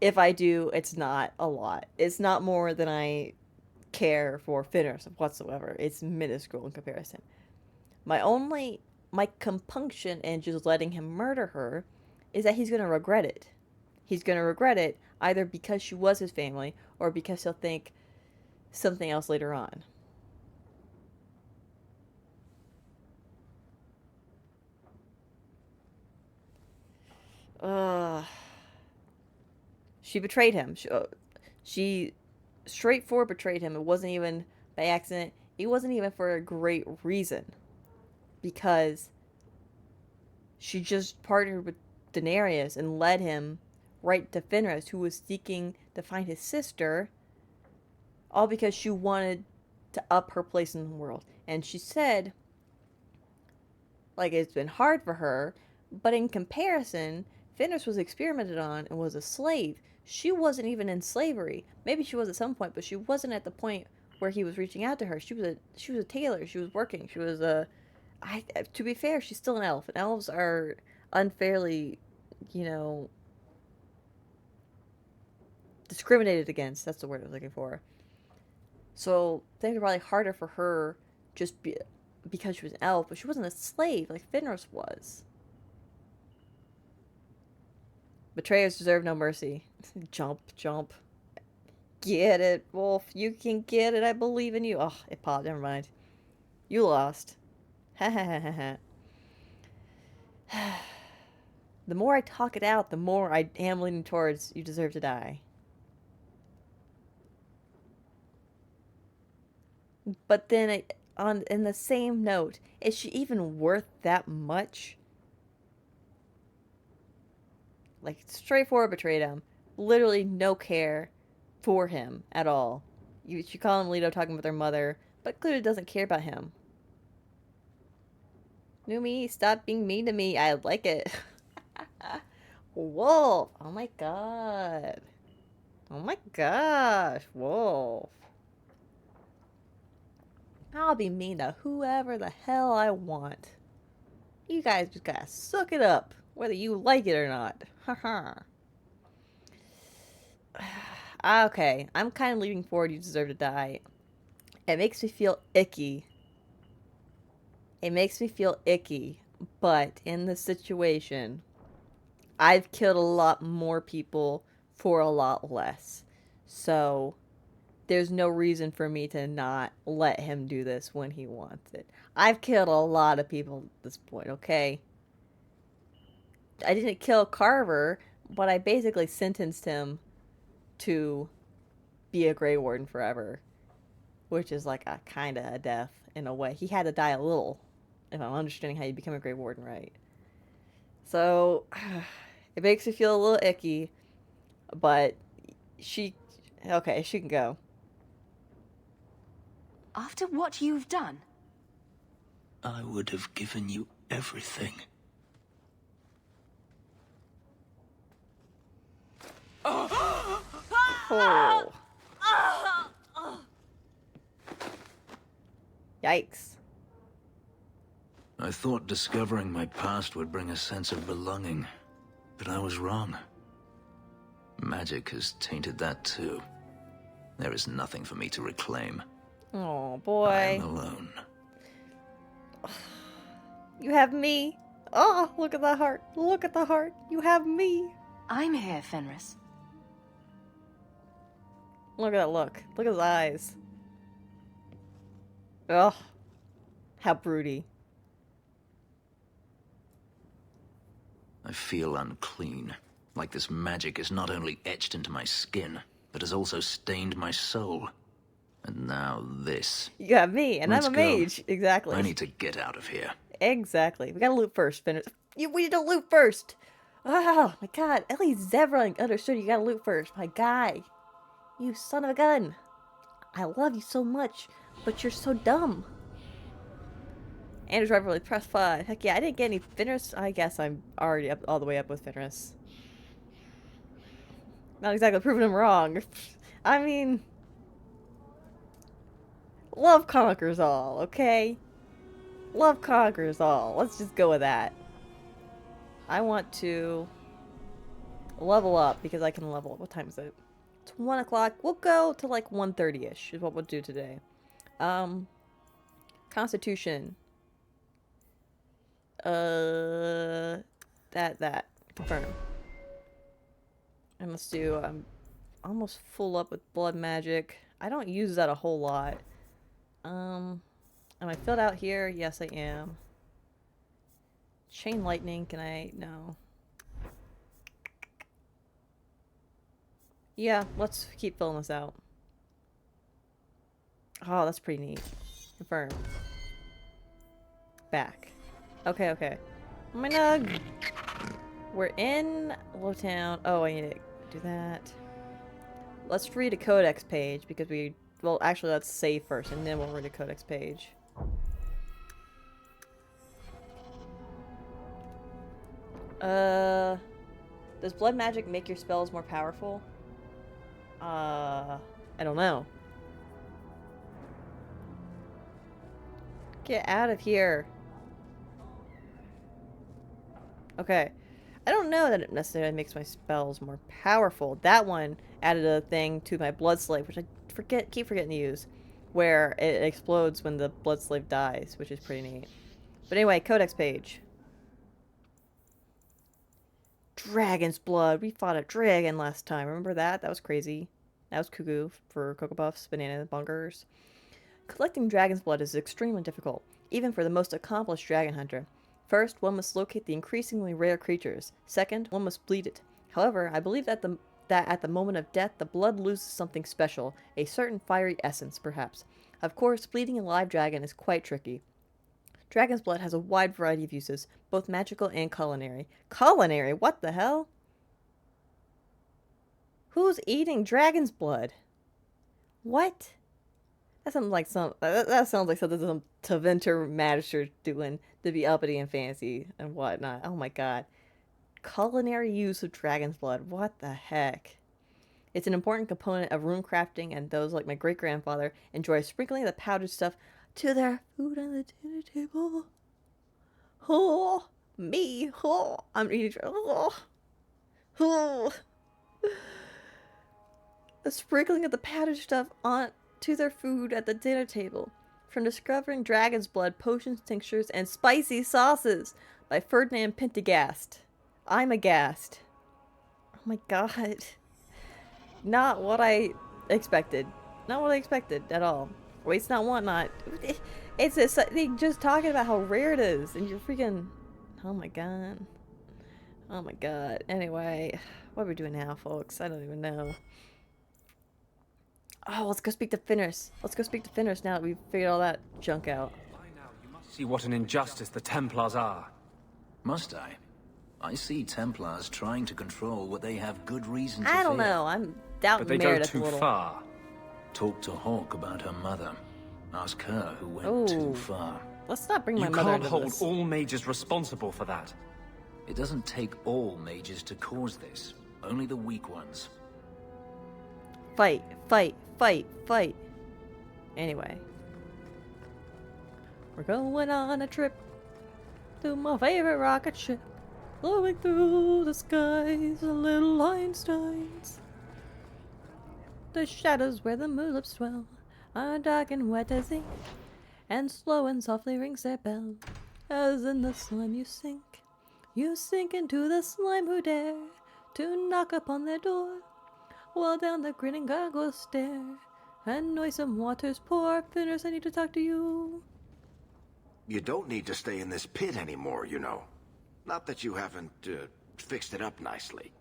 If I do, it's not a lot. It's not more than I care for Finners whatsoever. It's minuscule in comparison. My compunction in just letting him murder her is that he's going to regret it. He's going to regret it either because she was his family or because he'll think something else later on. She betrayed him. She straightforward betrayed him. It wasn't even by accident. It wasn't even for a great reason. Because she just partnered with Daenerys and led him right to Fenris, who was seeking to find his sister, all because she wanted to up her place in the world. And she said, like, it's been hard for her, but in comparison, Fenris was experimented on and was a slave. She wasn't even in slavery. Maybe she was at some point, but she wasn't at the point where he was reaching out to her. She was a tailor. She was working. She was a... to be fair, she's still an elf. And elves are unfairly, discriminated against. That's the word I was looking for. So things are probably harder for her because she was an elf, but she wasn't a slave like Fenris was. Betrayers deserve no mercy. Jump. Get it, Wolf. You can get it. I believe in you. Oh, it popped. Never mind. You lost. Ha ha ha ha ha. The more I talk it out, the more I am leaning towards you deserve to die. But then, in the same note, is she even worth that much? Like, straightforward betrayed him. Literally no care for him at all. You call him Leto talking with their mother, but clearly doesn't care about him. Numi, stop being mean to me. I like it. Wolf. Oh my god. Oh my gosh, Wolf. I'll be mean to whoever the hell I want. You guys just gotta suck it up, whether you like it or not. Haha. Okay, I'm kind of leaning forward. You deserve to die. It makes me feel icky It makes me feel icky, but in this situation, I've killed a lot more people for a lot less. So, there's no reason for me to not let him do this when he wants it. I've killed a lot of people at this point, okay? I didn't kill Carver, but I basically sentenced him to be a Grey Warden forever. Which is like a kind of a death in a way. He had to die a little, if I'm understanding how you become a Grey Warden right. So, it makes me feel a little icky, but okay, she can go. After what you've done? I would have given you everything. Oh. Yikes. I thought discovering my past would bring a sense of belonging, but I was wrong. Magic has tainted that too. There is nothing for me to reclaim. Oh, boy. I am alone. You have me. Oh, look at the heart. Look at the heart. You have me. I'm here, Fenris. Look at that look. Look at his eyes. Ugh. How broody. I feel unclean. Like this magic is not only etched into my skin, but has also stained my soul. And now this. You got me, and Let's I'm a go. mage. Exactly. I need to get out of here. Exactly. We gotta loot first, Fenris. We need to loot first. Oh, my God. At least Zevran understood you gotta loot first. My guy. You son of a gun. I love you so much, but you're so dumb. Andrew's rivalry, press 5. Heck yeah, I didn't get any Fenris. I guess I'm already up all the way up with Fenris. Not exactly proving him wrong. I mean, love conquers all, okay? Love conquers all. Let's just go with that. I want to level up because I can level up. What time is it? It's 1 o'clock. We'll go to like 1:30ish is what we'll do today. Constitution. That. Confirm. And let's do, I'm almost full up with blood magic. I don't use that a whole lot. Am I filled out here? Yes, I am. Chain lightning, can I? No. Yeah, let's keep filling this out. Oh, that's pretty neat. Confirm. Back. Okay. My nug! We're in Lowtown. Oh, I need to do that. Let's read a codex page because well, actually, let's save first and then we'll read a codex page. Does blood magic make your spells more powerful? I don't know. Get out of here. Okay. I don't know that it necessarily makes my spells more powerful. That one added a thing to my blood slave, which I keep forgetting to use, where it explodes when the blood slave dies, which is pretty neat. But anyway, codex page. Dragon's blood. We fought a dragon last time. Remember that? That was crazy. That was cuckoo for Cocoa Puffs, banana bunkers. Collecting dragon's blood is extremely difficult, even for the most accomplished dragon hunter. First, one must locate the increasingly rare creatures. Second, one must bleed it. However, I believe that at the moment of death, the blood loses something special, a certain fiery essence, perhaps. Of course, bleeding a live dragon is quite tricky. Dragon's blood has a wide variety of uses, both magical and culinary. Culinary? What the hell? Who's eating dragon's blood? What? That sounds like something some Taventer Magister doing to be uppity and fancy and whatnot. Oh my god. Culinary use of dragon's blood. What the heck? It's an important component of rune crafting, and those like my great-grandfather enjoy sprinkling the powdered stuff to their food on the dinner table. Oh, me. Oh, I'm eating. Oh. The sprinkling of the powdered stuff on to their food at the dinner table. from Discovering Dragon's Blood, Potions, Tinctures, and Spicy Sauces by Ferdinand Pendergast. I'm aghast. Oh my god. Not what I expected. Not what I expected at all. Wait, it's not whatnot. It's just, they just talking about how rare it is, and you're freaking... Oh my god. Oh my god. Anyway, what are we doing now, folks? I don't even know. Oh, let's go speak to Finners. Let's go speak to Finners now that we've figured all that junk out. See what an injustice the Templars are. Must I? I see Templars trying to control what they have good reason to I don't fear. know. I'm doubting But they Meredith go a too little. far. Talk to Hawk about her mother. Ask her who went too far. Let's not bring my You mother can't into hold this. all mages responsible for that. It doesn't take all mages to cause this. Only the weak ones. Fight, fight, fight, fight. Anyway. We're going on a trip to my favorite rocket ship. Blowing through the skies, a little Einsteins. The shadows where the moonlips dwell are dark and wet as ink, and slow and softly rings their bell. As in the slime you sink into the slime who dare to knock upon their door, while down the grinning gargoyles stare, and noisome waters pour. Finners, I need to talk to you. You don't need to stay in this pit anymore, you know. Not that you haven't fixed it up nicely.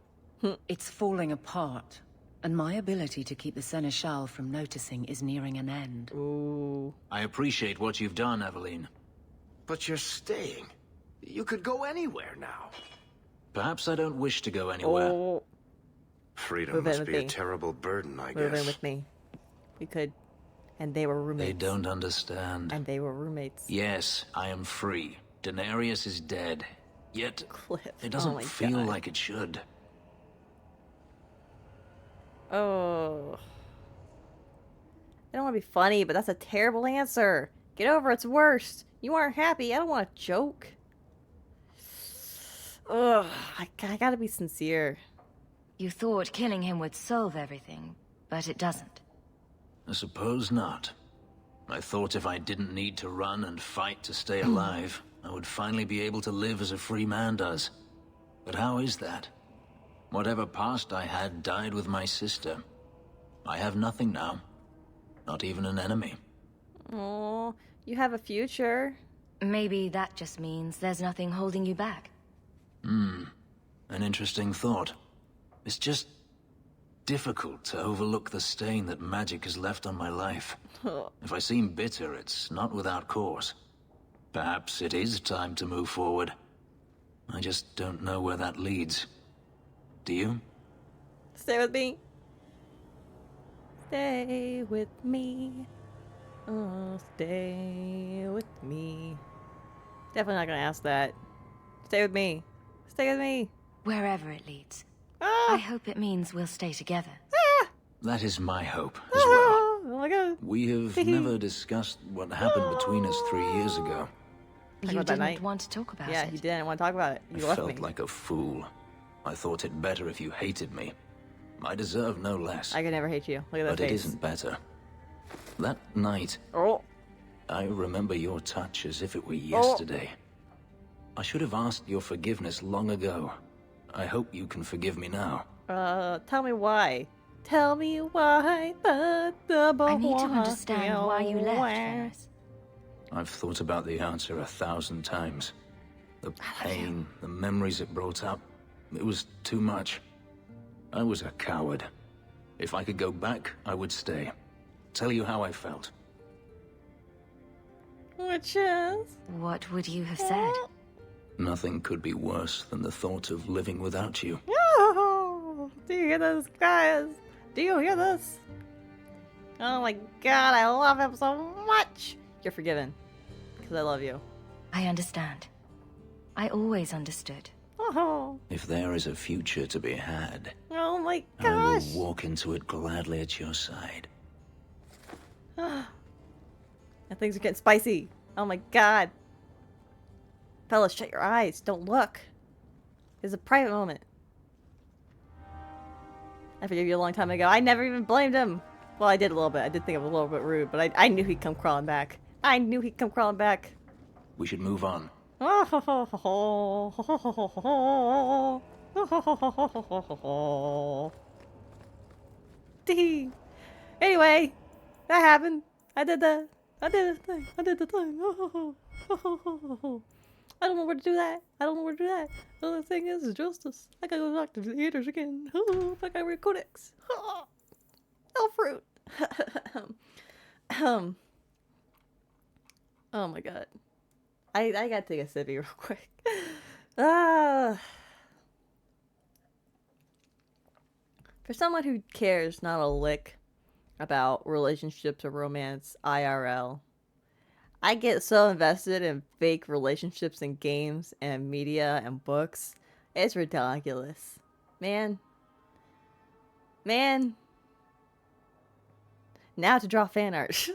It's falling apart, and my ability to keep the Seneschal from noticing is nearing an end. Ooh. I appreciate what you've done, Eveline. But you're staying. You could go anywhere now. Perhaps I don't wish to go anywhere. Oh. Freedom Move in must with be a me. terrible burden, I Move guess. in with me. We could. And they were roommates. They don't understand. And they were roommates. Yes, I am free. Daenerys is dead. Yet, Cliff. it doesn't Oh my feel God. like it should. Oh. I don't want to be funny, but that's a terrible answer. Get over it's worst. You aren't happy. I don't want to joke. Ugh. I gotta be sincere. You thought killing him would solve everything, but it doesn't. I suppose not. I thought if I didn't need to run and fight to stay alive, I would finally be able to live as a free man does. But how is that? Whatever past I had died with my sister. I have nothing now. Not even an enemy. Oh, you have a future. Maybe that just means there's nothing holding you back. An interesting thought. It's just difficult to overlook the stain that magic has left on my life. If I seem bitter, it's not without cause. Perhaps it is time to move forward. I just don't know where that leads. Do you? Stay with me. Stay with me. Oh, stay with me. Definitely not gonna ask that. Stay with me. Stay with me. Wherever it leads. Ah! I hope it means we'll stay together. That is my hope as well. Oh my god. We have never discussed what happened between us 3 years ago. Talk You about that didn't night. want to talk about Yeah, it. you didn't want to talk about it. You I left felt me. like a fool. I thought it better if you hated me. I deserve no less. I could never hate you. Look at that But it face. isn't better. That night, Oh. I remember your touch as if it were yesterday. I should have asked your forgiveness long ago. I hope you can forgive me now. Tell me why. Tell me why. I need to understand why you left, Ferris. I've thought about the answer 1,000 times. The pain, the memories it brought up, it was too much. I was a coward. If I could go back, I would stay. Tell you how I felt. Which is? What would you have said? Nothing could be worse than the thought of living without you. Oh, do you hear this, guys? Do you hear this? Oh my god, I love him so much. You're forgiven. Because I love you. I understand. I always understood. Oh, If there is a future to be had, oh my I gosh. will walk into it gladly at your side. Things are getting spicy. Oh my god. Fellas, shut your eyes. Don't look. It's a private moment. I forgave you a long time ago. I never even blamed him. Well, I did a little bit. I did think it was a little bit rude, but I knew he'd come crawling back. I knew he'd come crawling back. We should move on. Anyway, that happened. I did that. I did the thing. I did the thing. I don't know where to do that. I don't know where to do that. The only thing is justice. I gotta go back to the theaters again. I gotta read codex. Elf fruit. Oh my god. I gotta take a sippy real quick. For someone who cares not a lick about relationships or romance IRL, I get so invested in fake relationships and games and media and books. It's ridiculous. Man. Now to draw fan art.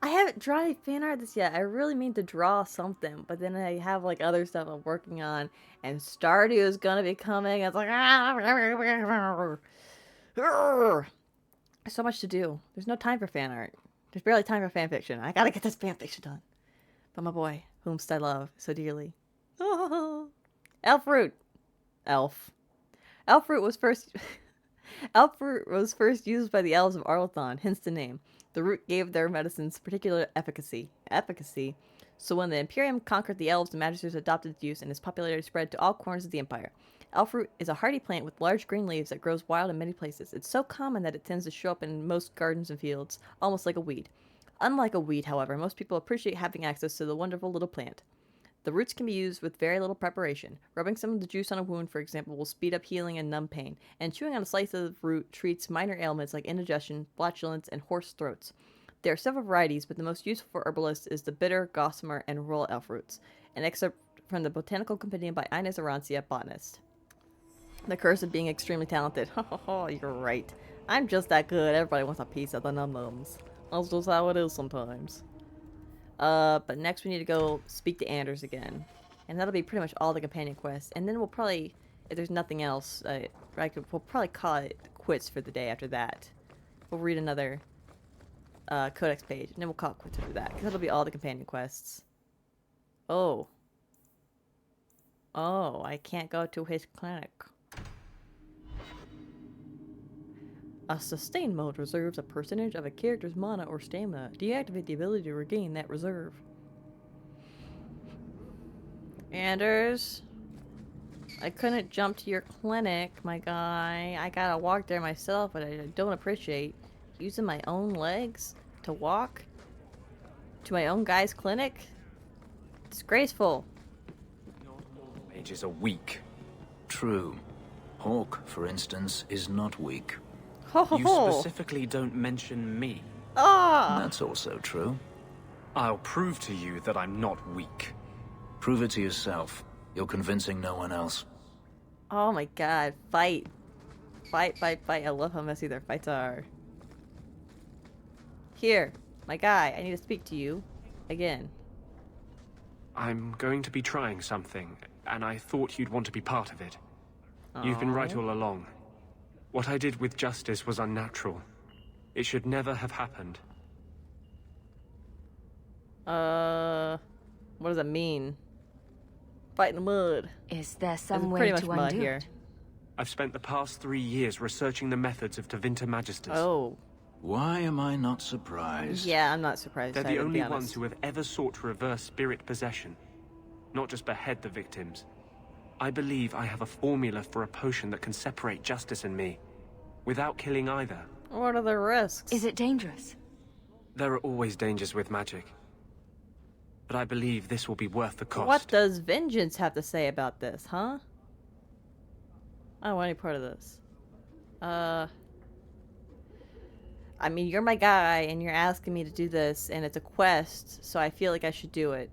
I haven't drawn any fan art this yet. I really mean to draw something, but then I have like other stuff I'm working on, and Stardew is gonna be coming. It's like there's so much to do. There's no time for fan art. There's barely time for fan fiction. I gotta get this fan fiction done. But my boy, whomst I love so dearly. Elf fruit. Elf fruit was first used by the elves of Arlethon, hence the name. The root gave their medicines particular efficacy. So when the Imperium conquered the elves, the magisters adopted its use and its popularity spread to all corners of the empire. Elf fruit is a hardy plant with large green leaves that grows wild in many places. It's so common that it tends to show up in most gardens and fields, almost like a weed. Unlike a weed, however, most people appreciate having access to the wonderful little plant. The roots can be used with very little preparation. Rubbing some of the juice on a wound, for example, will speed up healing and numb pain, and chewing on a slice of the root treats minor ailments like indigestion, flatulence, and hoarse throats. There are several varieties, but the most useful for herbalists is the bitter, gossamer, and royal elf roots. An excerpt from the Botanical Compendium by Inez Arancia, botanist. The curse of being extremely talented. Oh, you're right. I'm just that good. Everybody wants a piece of the num-nums. That's just how it is sometimes. But next we need to go speak to Anders again. And that'll be pretty much all the companion quests. And then we'll probably, if there's nothing else, we'll probably call it quits for the day after that. We'll read another codex page, and then we'll call it quits after that. Because that'll be all the companion quests. Oh, I can't go to his clinic. A sustain mode reserves a percentage of a character's mana or stamina. Deactivate the ability to regain that reserve. Anders, I couldn't jump to your clinic, my guy. I gotta walk there myself, but I don't appreciate using my own legs to walk to my own guy's clinic. Disgraceful. Mages are weak. True. Hawk, for instance, is not weak. You specifically don't mention me. That's also true. I'll prove to you that I'm not weak. Prove it to yourself. You're convincing no one else. Oh my god, fight. Fight. I love how messy their fights are. Here, my guy, I need to speak to you. Again. I'm going to be trying something, and I thought you'd want to be part of it. You've been right all along. What I did with Justice was unnatural. It should never have happened. What does that mean? Fight in the mud. Is there some way to undo it? I've spent the past 3 years researching the methods of Tevinter Magisters. Oh. Why am I not surprised? Yeah, I'm not surprised. They're the only ones who have ever sought to reverse spirit possession, not just behead the victims. I believe I have a formula for a potion that can separate Justice and me, without killing either. What are the risks? Is it dangerous? There are always dangers with magic. But I believe this will be worth the cost. What does Vengeance have to say about this, huh? I don't want any part of this. I mean, you're my guy, and you're asking me to do this, and it's a quest, so I feel like I should do it.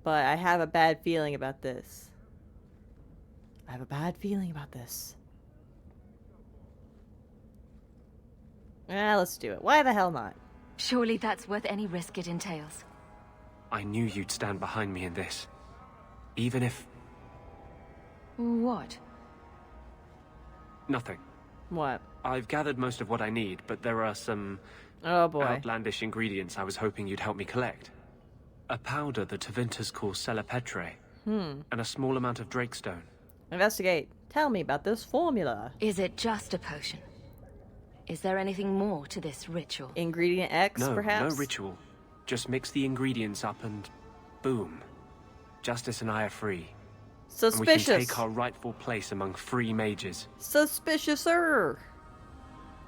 But I have a bad feeling about this. Let's do it. Why the hell not? Surely that's worth any risk it entails. I knew you'd stand behind me in this. Even if... What? Nothing. What? I've gathered most of what I need, but there are some outlandish ingredients I was hoping you'd help me collect. A powder the Tevinters call Celepetre, and a small amount of Drakestone. Investigate. Tell me about this formula. Is it just a potion? Is there anything more to this ritual? Ingredient X, perhaps? No ritual. Just mix the ingredients up and boom. Justice and I are free. Suspicious. And we can take our rightful place among free mages. Suspicious, sir.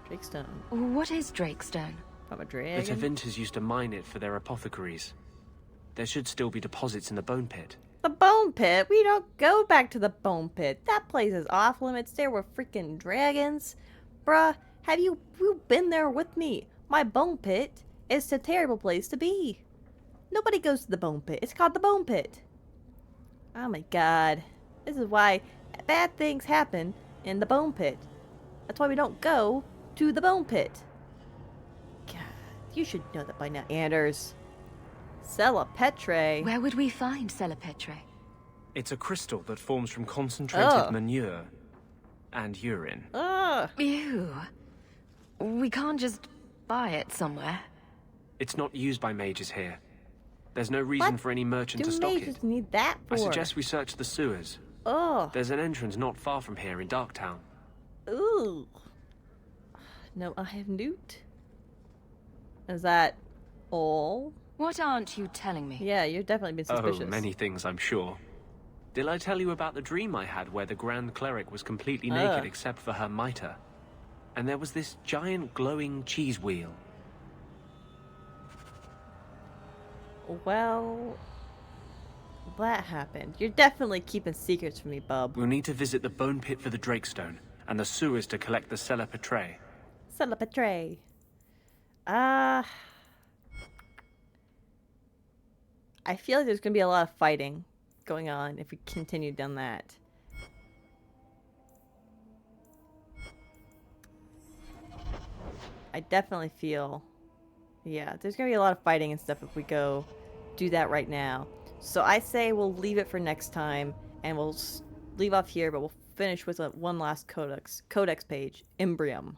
Drakestone. What is Drakestone? From a dragon? The Tevinters used to mine it for their apothecaries. There should still be deposits in the bone pit. The bone pit? We don't go back to the bone pit. That place is off limits. There were freaking dragons. Bruh, have you been there with me? My bone pit is a terrible place to be. Nobody goes to the bone pit. It's called the bone pit. Oh my god. This is why bad things happen in the bone pit. That's why we don't go to the bone pit. God, you should know that by now, Anders. Celepetre. Where would we find Celepetre? It's a crystal that forms from concentrated manure and urine. Ew. We can't just buy it somewhere. It's not used by mages here. There's no reason for any merchant to stock it. Mages need that for? I suggest we search the sewers. There's an entrance not far from here in Darktown. Ooh. No, I have Newt. Is that all? What aren't you telling me? Yeah, you've definitely been suspicious. Oh, many things, I'm sure. Did I tell you about the dream I had where the Grand Cleric was completely naked except for her mitre? And there was this giant glowing cheese wheel. Well, that happened. You're definitely keeping secrets from me, bub. We'll need to visit the bone pit for the Drakestone, and the sewers to collect the Celepetre. Celepetre. I feel like there's going to be a lot of fighting going on if we continue down that. I definitely feel... Yeah, there's going to be a lot of fighting and stuff if we go do that right now. So I say we'll leave it for next time, and we'll leave off here, but we'll finish with one last codex page. Imbrium.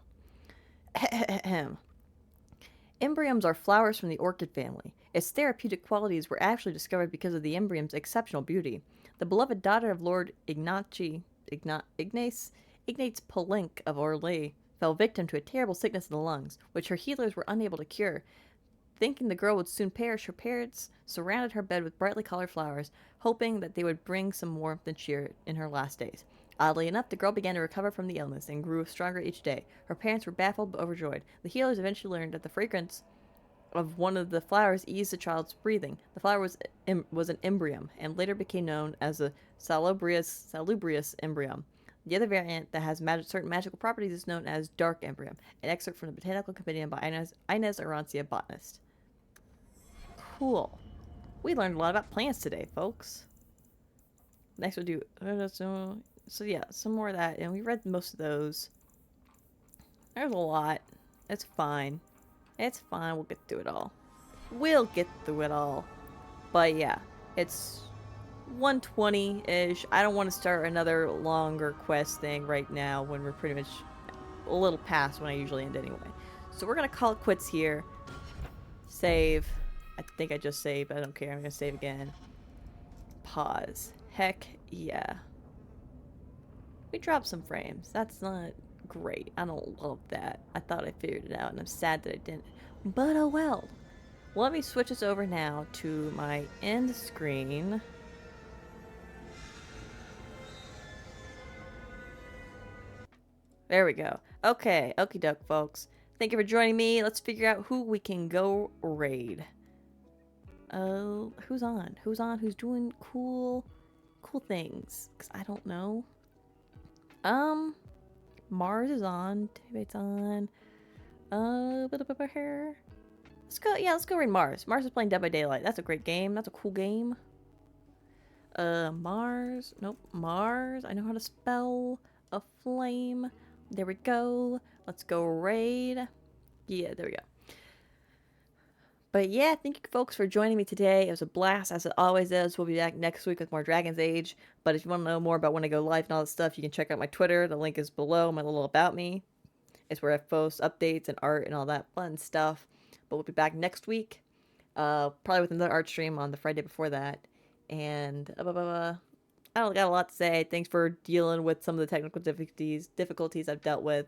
Imbriums are flowers from the orchid family. Its therapeutic qualities were actually discovered because of the imbrium's exceptional beauty. The beloved daughter of Lord Ignace Polink of Orly fell victim to a terrible sickness in the lungs, which her healers were unable to cure. Thinking the girl would soon perish, her parents surrounded her bed with brightly colored flowers, hoping that they would bring some warmth and cheer in her last days. Oddly enough, the girl began to recover from the illness and grew stronger each day. Her parents were baffled but overjoyed. The healers eventually learned that the fragrance of one of the flowers eased the child's breathing. The flower was an imbrium, and later became known as a salubrious imbrium. The other variant that has certain magical properties is known as dark imbrium, an excerpt from the Botanical Compendium by Inez Arancia, botanist. Cool. We learned a lot about plants today, folks. Next we'll do... So yeah, some more of that, and we read most of those. There's a lot. It's fine. It's fine, we'll get through it all. We'll get through it all. But yeah, it's 1:20-ish. I don't want to start another longer quest thing right now when we're pretty much a little past when I usually end anyway. So we're gonna call it quits here. Save. I think I just saved, but I don't care. I'm gonna save again. Pause. Heck yeah. We dropped some frames. That's not great. I don't love that. I thought I figured it out, and I'm sad that I didn't. But oh well. Let me switch us over now to my end screen. There we go. Okay, okie doke, folks. Thank you for joining me. Let's figure out who we can go raid. Who's on? Who's on? Who's doing cool things? Because I don't know. Mars is on. David's on. Let's go. Yeah, let's go raid Mars. Mars is playing Dead by Daylight. That's a great game. That's a cool game. Mars. Nope. Mars. I know how to spell a flame. There we go. Let's go raid. Yeah, there we go. But yeah, thank you folks for joining me today. It was a blast, as it always is. We'll be back next week with more Dragon's Age. But if you want to know more about when I go live and all that stuff, you can check out my Twitter. The link is below, my little about me. It's where I post updates and art and all that fun stuff. But we'll be back next week, probably with another art stream on the Friday before that. And I don't got a lot to say. Thanks for dealing with some of the technical difficulties I've dealt with.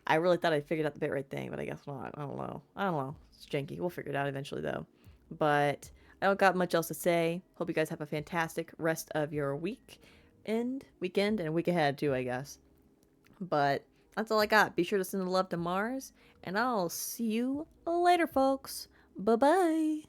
I really thought I figured out the bitrate thing, but I guess not. I don't know. It's janky. We'll figure it out eventually, though. But I don't got much else to say. Hope you guys have a fantastic rest of your weekend, and week ahead, too, I guess. But that's all I got. Be sure to send the love to Mars, and I'll see you later, folks. Bye-bye.